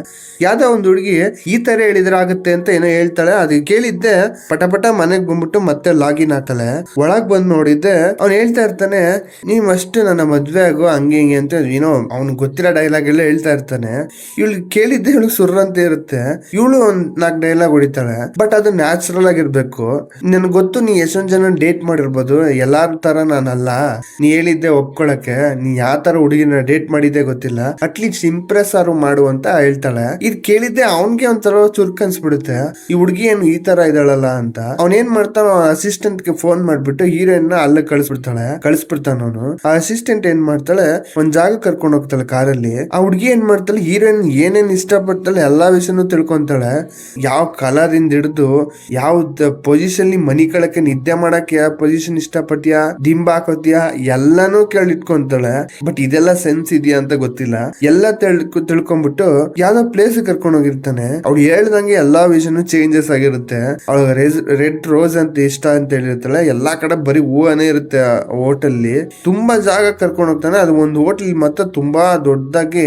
ಯಾವ್ದೋ ಒಂದು ಹುಡುಗಿ ಈ ತರ ಹೇಳಿದ್ರೆ ಆಗುತ್ತೆ ಅಂತ ಏನೋ ಹೇಳ್ತಾಳೆ. ಅದು ಕೇಳಿದ್ದೆ ಪಟ ಮನೆಗ್ ಬಂದ್ಬಿಟ್ಟು ಮತ್ತೆ ಲಾಗಿನ್ ಆಗ್ತಾಳೆ. ಒಳಗ್ ಬಂದ್ ನೋಡಿದ್ದೆ ಅವ್ನು ಹೇಳ್ತಾ ಇರ್ತಾನೆ, ನೀವ್ ಅಷ್ಟು ನನ್ನ ಮದ್ವೆ ಆಗು ಹಂಗೆ ಹಿಂಗೆ ಅಂತ ಏನೋ ಅವ್ನ್ ಗೊತ್ತಿರೋ ಡೈಲಾಗ್ ಎಲ್ಲ ಹೇಳ್ತಾ ಇರ್ತಾನೆ. ಇವಳು ಕೇಳಿದ್ದೆ ಇವಳು ಸುರ್ರ ಅಂತ ಇರುತ್ತೆ. ಇವಳು ಒಂದ್ 4 ಡೈಲಾಗ್ ಹೊಡಿತಾಳೆ. ಬಟ್ ಅದು ನ್ಯಾಚುರಲ್ ಆಗಿರ್ಬೇಕು. ನನ್ಗೆ ಗೊತ್ತು ನೀ ಎಷ್ಟೊಂದ್ ಜನ ಡೇಟ್ ಮಾಡಿರ್ಬೋದು, ಎಲ್ಲಾರ ತರ ನಾನಲ್ಲ, ನೀ ಹೇಳಿದ್ದೆ ಒಪ್ಕೊಳಕ್ಕೆ, ನೀ ಯಾವ ತರ ಹುಡುಗಿನ ಡೇಟ್ ಮಾಡಿದ್ದೆ ಗೊತ್ತಿಲ್ಲ, ಅಟ್ಲೀಸ್ಟ್ ಇಂಪ್ರೆಸ್ ಆರು ಮಾಡು ಅಂತ ಹೇಳ್ತಾಳೆ. ಇದ್ ಕೇಳಿದ್ದೆ ಅವನ್ಗೆ ಒಂಥರ ಚುರ್ಕ್ ಅನ್ಸ್ಬಿಡುತ್ತೆ, ಈ ಹುಡುಗಿ ಏನು ಈ ತರ ಇದ್ದಾಳಲ್ಲ ಅಂತ. ಅವ್ನ್ ಏನ್ ಮಾಡ್ತಾನ, ಅಸಿಸ್ಟೆಂಟ್ ಅಸಿಸ್ಟೆಂಟ್ ಗೆ ಫೋನ್ ಮಾಡ್ಬಿಟ್ಟು ಹೀರೋಯಿನ್ ಅಲ್ಲ ಕಳಿಸ್ಬಿಡ್ತಾನ ಅವನು. ಆ ಅಸಿಸ್ಟೆಂಟ್ ಏನ್ ಮಾಡ್ತಾಳೆ, ಒಂದ್ ಜಾಗ ಕರ್ಕೊಂಡು ಹೋಗ್ತಾಳೆ ಕಾರಲ್ಲಿ. ಆ ಹುಡ್ಗಿ ಏನ್ ಮಾಡ್ತಾಳೆ, ಹೀರೋಯಿನ್ ಏನೇನ್ ಇಷ್ಟಪಡ್ತಾಳೆ ಎಲ್ಲಾ ವಿಷಯನೂ ತಿಳ್ಕೊಂತಾಳೆ. ಯಾವ ಕಲರ್ ಇಂದ ಹಿಡಿದು ಯಾವ ಪೊಸಿಷನ್ ಮನಿ ಕಳಕ್ಕೆ ನಿದ್ದೆ ಮಾಡಕ್ಕೆ ಯಾವ ಪೊಸಿಷನ್ ಇಷ್ಟಪಟ್ಯಾ, ದಿಂಬ ಹಾಕೋತಿಯಾ ಎಲ್ಲಾನು ಕೇಳಿಟ್ಕೊಂತಾಳೆ. ಬಟ್ ಇದೆಲ್ಲ ಸೆನ್ಸ್ ಇದೆಯಾ ಅಂತ ಗೊತ್ತಿಲ್ಲ. ಎಲ್ಲ ತಿಳ್ಕೊಂಡ್ಬಿಟ್ಟು ಯಾವ್ದೋ ಪ್ಲೇಸ್ ಕರ್ಕೊಂಡು ಹೋಗಿರ್ತಾನೆ. ಅವ್ಳು ಹೇಳ್ದಂಗೆ ಎಲ್ಲಾ ವಿಷಯನೂ ಚೇಂಜಸ್ ಆಗಿರುತ್ತೆ. ಅವಳು ರೆಡ್ ರೋಸ್ ಅಂತ ಇಷ್ಟ ಅಂತ ಹೇಳಿರ್ತಾಳೆ. ಎಲ್ಲಾ ಕಡೆ ಬರೀ ಹೂವನೇ ಇರುತ್ತೆ ಹೋಟೆಲ್. ತುಂಬಾ ಜಾಗ ಕರ್ಕೊಂಡು ಹೋಗ್ತಾನೆ. ಅದು ಒಂದು ಹೋಟೆಲ್ ಮತ್ತೆ ತುಂಬಾ ದೊಡ್ಡದಾಗಿ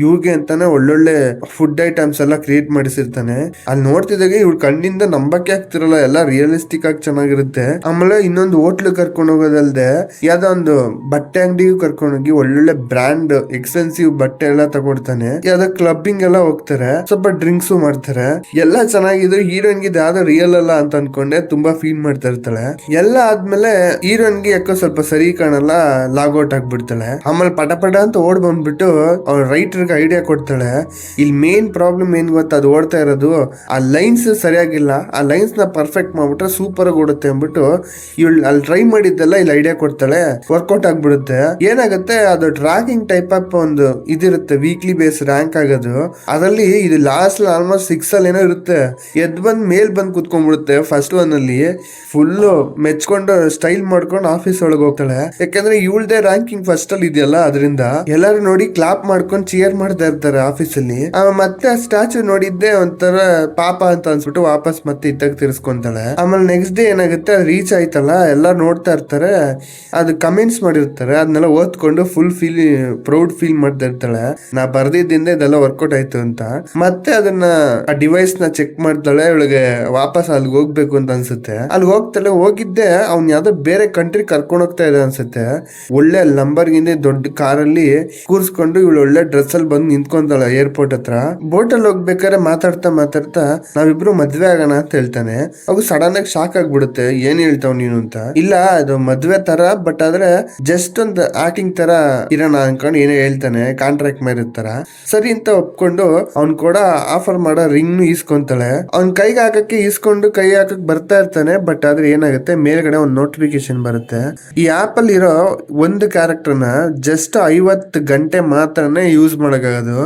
ಇವ್ರಿಗೆ ಅಂತಾನೆ ಒಳ್ಳೊಳ್ಳೆ ಫುಡ್ ಐಟಮ್ಸ್ ಎಲ್ಲ ಕ್ರಿಯೇಟ್ ಮಾಡಿಸಿರ್ತಾನೆ. ಅಲ್ಲಿ ನೋಡ್ತಿದ್ದಾಗ ಇವ್ಳು ಕಣ್ಣಿಂದ ನಂಬಕ್ಕೆ ಆಗ್ತಿರಲ್ಲ, ಎಲ್ಲ ರಿಯಲಿಸ್ಟಿಕ್ ಆಗಿ ಚೆನ್ನಾಗಿರುತ್ತೆ. ಆಮೇಲೆ ಇನ್ನೊಂದು ಹೋಟ್ಲು ಕರ್ಕೊಂಡು ಹೋಗೋದಲ್ದೆ ಯಾವ್ದೋ ಒಂದು ಬಟ್ಟೆ ಅಂಗಡಿಗೂ ಕರ್ಕೊಂಡೋಗಿ ಒಳ್ಳೊಳ್ಳೆ ಬ್ರಾಂಡ್ ಎಕ್ಸ್ಪೆನ್ಸಿವ್ ಬಟ್ಟೆ ಎಲ್ಲ ತಗೊಡ್ತಾನೆ. ಯಾವ್ದೋ ಕ್ಲಬ್ಬಿಂಗ್ ಎಲ್ಲ ಹೋಗ್ತಾರೆ, ಸ್ವಲ್ಪ ಡ್ರಿಂಕ್ಸ್ ಮಾಡ್ತಾರೆ. ಎಲ್ಲ ಚೆನ್ನಾಗಿದ್ರು ಹೀರೋಯಿನ್ಗೆ ಯಾವ್ದೋ ರಿಯಲ್ ಅಲ್ಲ ಅಂತ ಅನ್ಕೊಂಡೆ ತುಂಬಾ ಫೀಲ್ ಮಾಡ್ತಾ ಇರ್ತಾಳೆ. ಎಲ್ಲ ಆದ್ಮೇಲೆ ಹೀರೋಯಿನ್ಗೆ ಯಾಕೋ ಸ್ವಲ್ಪ ಸರಿ ಕಾಣಲ್ಲ, ಲಾಗೌಟ್ ಆಗ್ಬಿಡ್ತಾಳೆ. ಆಮೇಲೆ ಪಟ ಅಂತ ಓಡ್ ಬಂದ್ಬಿಟ್ಟು ಅವ್ರ ರೈಟರ್ಗೆ ಐಡಿಯಾ ಕೊಡ್ತಾಳೆ. ಇಲ್ಲಿ ಮೇನ್ ಪ್ರಾಬ್ಲಮ್ ಏನ್ ಗೊತ್ತಾ, ಅದು ಓಡ್ತಾ ಇರೋದು ಆ ಲೈನ್ಸ್ ಸರಿಯಾಗಿಲ್ಲ, ಆ ಲೈನ್ಸ್ ನ ಪರ್ಫೆಕ್ಟ್ ಮಾಡ್ಬಿಟ್ರೆ ಸೂಪರ್ ಆಗಿ ಓಡುತ್ತೆ ಅಂದ್ಬಿಟ್ಟು ಇವಳು ಅಲ್ಲಿ ಟ್ರೈ ಮಾಡಿದ್ದೆಲ್ಲ ಇಲ್ಲಿ ಐಡಿಯಾ ಕೊಡ್ತಾಳೆ. ವರ್ಕೌಟ್ ಆಗ್ಬಿಡುತ್ತೆ. ಏನಾಗುತ್ತೆ, ಅದು ಟ್ರ್ಯಾಕಿಂಗ್ ಟೈಪ್ ಆಫ್ ಒಂದು ಇದಿರುತ್ತೆ, ವೀಕ್ಲಿ ಬೇಸ್ ರ್ಯಾಂಕ್ ಆಗೋದು. ಅದರಲ್ಲಿ ಇದು ಲಾಸ್ಟ್ ಆಲ್ಮೋಸ್ಟ್ 6 ಅಲ್ಲಿ ಏನೋ ಇರುತ್ತೆ. ಎದ್ ಬಂದ್ ಮೇಲ್ ಬಂದ್ ಕುತ್ಕೊಂಡ್ಬಿಡುತ್ತೆ. ಫಸ್ಟ್ ಒನ್ ಅಲ್ಲಿ ಫುಲ್ ಮೆಚ್ಕೊಂಡು ಸ್ಟೈಲ್ ಮಾಡ್ಕೊಂಡು ಆಫೀಸ್ ಒಳಗೆ ಹೋಗ್ತಾಳೆ. ಯಾಕಂದ್ರೆ ಇವಳ್ದೇ ರ್ಯಾಂಕಿಂಗ್ ಫಸ್ಟ್ ಅಲ್ಲಿ ಇದೆಯಲ್ಲ, ಅದರಿಂದ ಎಲ್ಲರೂ ನೋಡಿ ಕ್ಲಾಪ್ ಮಾಡ್ಕೊಂಡು ಚಿಯರ್ ಮಾಡ್ತಾ ಇರ್ತಾರೆ ಆಫೀಸ್ ಅಲ್ಲಿ. ಮತ್ತೆ ಆ ಸ್ಟ್ಯಾಚು ನೋಡಿದ್ದೆ ಒಂಥರ ಪಾಪ ಅಂತ ಅನ್ಸ್ಬಿಟ್ಟು ವಾಪಸ್ ಮತ್ತೆ ಇತ್ತಾಗ ತಿರ್ಸ್ಕೊಂತಾಳೆ. ಆಮೇಲೆ ನೆಕ್ಸ್ಟ್ ಡೇ ಏನಾಗುತ್ತೆ, ಅದು ರೀಚ್ ಆಯ್ತಲ್ಲ, ಎಲ್ಲ ನೋಡ್ತಾ ಇರ್ತಾರೆ. ಅದು ಕಮೆಂಟ್ಸ್ ಮಾಡಿರ್ತಾರೆ, ಅದನ್ನೆಲ್ಲ ಓದ್ಕೊಂಡು ಫುಲ್ ಪ್ರೌಡ್ ಫೀಲ್ ಮಾಡ್ತಾ ಇರ್ತಾಳೆ. ನಾ ಬರ್ದಿದ್ದಿಂದ ಇದೆಲ್ಲ ವರ್ಕೌಟ್ ಆಯ್ತು ಅಂತ. ಮತ್ತೆ ಅದನ್ನ ಆ ಡಿವೈಸ್ ನ ಚೆಕ್ ಮಾಡ್ತಾಳೆ. ಇವಳಿಗೆ ವಾಪಸ್ ಅಲ್ಲಿಗೆ ಹೋಗ್ಬೇಕು ಅಂತ ಅನ್ಸುತ್ತೆ. ಅಲ್ಲಿ ಹೋಗ್ತಾಳೆ. ಹೋಗಿದ್ದೆ ಅವ್ನ್ ಯಾವ್ದೋ ಬೇರೆ ಕಂಟ್ರಿ ಕರ್ಕೊಂಡು ಹೋಗ್ತಾ ಇದೆ ಅನ್ಸುತ್ತೆ. ಒಳ್ಳೆ ನಂಬರ್ ಗಿಂದ ದೊಡ್ಡ ಕಾರಲ್ಲಿ ಕೂರ್ಸ್ಕೊಂಡು ಇವಳು ಒಳ್ಳೆ ಡ್ರೆಸ್ ಅಲ್ಲಿ ಬಂದು ನಿಂತ್ಕೊಂತಾಳೆ ಏರ್ಪೋರ್ಟ್ ಹತ್ರ. ಬೋಟ್ ಅಲ್ಲಿ ಹೋಗ್ಬೇಕಾದ್ರೆ ಮಾತಾಡ್ತಾ ನಾವಿಬ್ರು ಮದ್ವೆ ಆಗೋಣ ಅಂತ ಹೇಳ್ತಾನೆ. ಅವಾಗ ಸಡನ್ ಆಗಿ ಶಾಕ್ ಆಗ್ಬಿಡುತ್ತೆ, ಏನ್ ಹೇಳ್ತಾವ್ ನೀನು ಅಂತ. ಇಲ್ಲ, ಅದು ಮದ್ವೆ ತರ, ಬಟ್ ಆದ್ರೆ ಜಸ್ಟ್ ಒಂದು ಆಕ್ಟಿಂಗ್ ತರ ಇರೋಣ ಅನ್ಕೊಂಡು ಏನೋ ಹೇಳ್ತಾನೆ, ಕಾಂಟ್ರಾಕ್ಟ್ ತರ. ಸರಿ ಅಂತ ಒಪ್ಕೊಂಡು ಅವ್ನ್ ಕೂಡ ಆಫರ್ ಮಾಡೋ ರಿಂಗ್ ಈಸ್ಕೊಂತಾಳೆ. ಅವ್ನ್ ಕೈಗೆ ಹಾಕಕ್ಕೆ ಈಸ್ಕೊಂಡು ಕೈ ಹಾಕಕ್ ಬರ್ತಾ ಇರ್ತಾನೆ. ಬಟ್ ಆದ್ರೆ ಏನಾಗುತ್ತೆ, ಮೇಲ್ಗಡೆ ಒಂದು ನೋಟಿಫಿಕೇಶನ್ ಬರುತ್ತೆ. ಈ ಆಪ್ ಅಲ್ಲಿ ಇರೋ ಒಂದು ಕ್ಯಾರೆಕ್ಟರ್ ನ ಜಸ್ಟ್ 50 ಗಂಟೆ ಮಾತ್ರನೇ ಯೂಸ್ ಮಾಡಕ್ಕಾಗೋದು.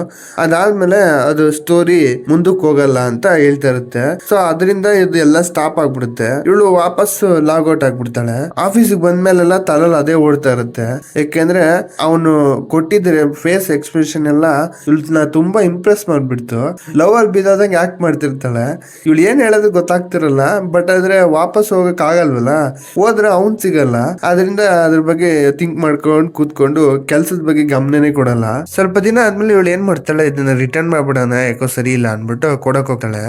ಅದಾದ್ಮೇಲೆ ಅದು ಸ್ಟೋರಿ ಮುಂದಕ್ಕೆ ಹೋಗಲ್ಲ ಅಂತ ಹೇಳ್ತಾ ಇರುತ್ತೆ. ಸೊ ಅದರಿಂದ ಇದು ಎಲ್ಲ ಸ್ಟಾಪ್ ಆಗ್ಬಿಡುತ್ತೆ. ಇವಳು ವಾಪಸ್ ಲಾಗೌಟ್ ಆಗ್ಬಿಡ್ತಾಳೆ. ಆಫೀಸ್ ಬಂದ್ಮೇಲೆಲ್ಲ ತಲೆಲ್ಲ ಅದೇ ಓಡ್ತಾ ಇರುತ್ತೆ. ಯಾಕೆಂದ್ರೆ ಅವನು ಕೊಟ್ಟಿದ್ರೆ ಫೇಸ್ ಎಕ್ಸ್ಪ್ರೆಷನ್ ಎಲ್ಲ ಇವಳನ್ನ ತುಂಬಾ ಇಂಪ್ರೆಸ್ ಮಾಡ್ಬಿಡ್ತು. ಲವ್ ಅಲ್ಲಿ ಬಿದ್ದಾದಂಗೆ ಆಕ್ಟ್ ಮಾಡ್ತಿರ್ತಾಳೆ. ಇವಳು ಏನ್ ಹೇಳೋದು ಗೊತ್ತಾಗ್ತಿರಲ್ಲ. ಬಟ್ ಆದ್ರೆ ವಾಪಸ್ ಹೋಗಕ್ ಆಗಲ್ವಲ್ಲ, ಹೋದ್ರೆ ಅವ್ನ್ ಸಿಗಲ್ಲ. ಅದರಿಂದ ಅದ್ರ ಬಗ್ಗೆ ಥಿಂಕ್ ಮಾಡ್ಕೊಂಡು ಕೂತ್ಕೊಂಡು ಕೆಲ್ಸದ ಬಗ್ಗೆ ಗಮನನೇ ಕೊಡಲ್ಲ. ಸ್ವಲ್ಪ ದಿನ ಆದ್ಮೇಲೆ ಇವಳು ಏನ್ ಮಾಡ್ತಾಳೆ, ಇದನ್ನ ರಿಟರ್ನ್ ಮಾಡ್ಬಿಡೋಣ, ಯಾಕೋ ಸರಿ ಇಲ್ಲ ಅನ್ಬಿಟ್ಟು ಕೊಡಕ್ ಹೋಗ್ತಾಳೆ.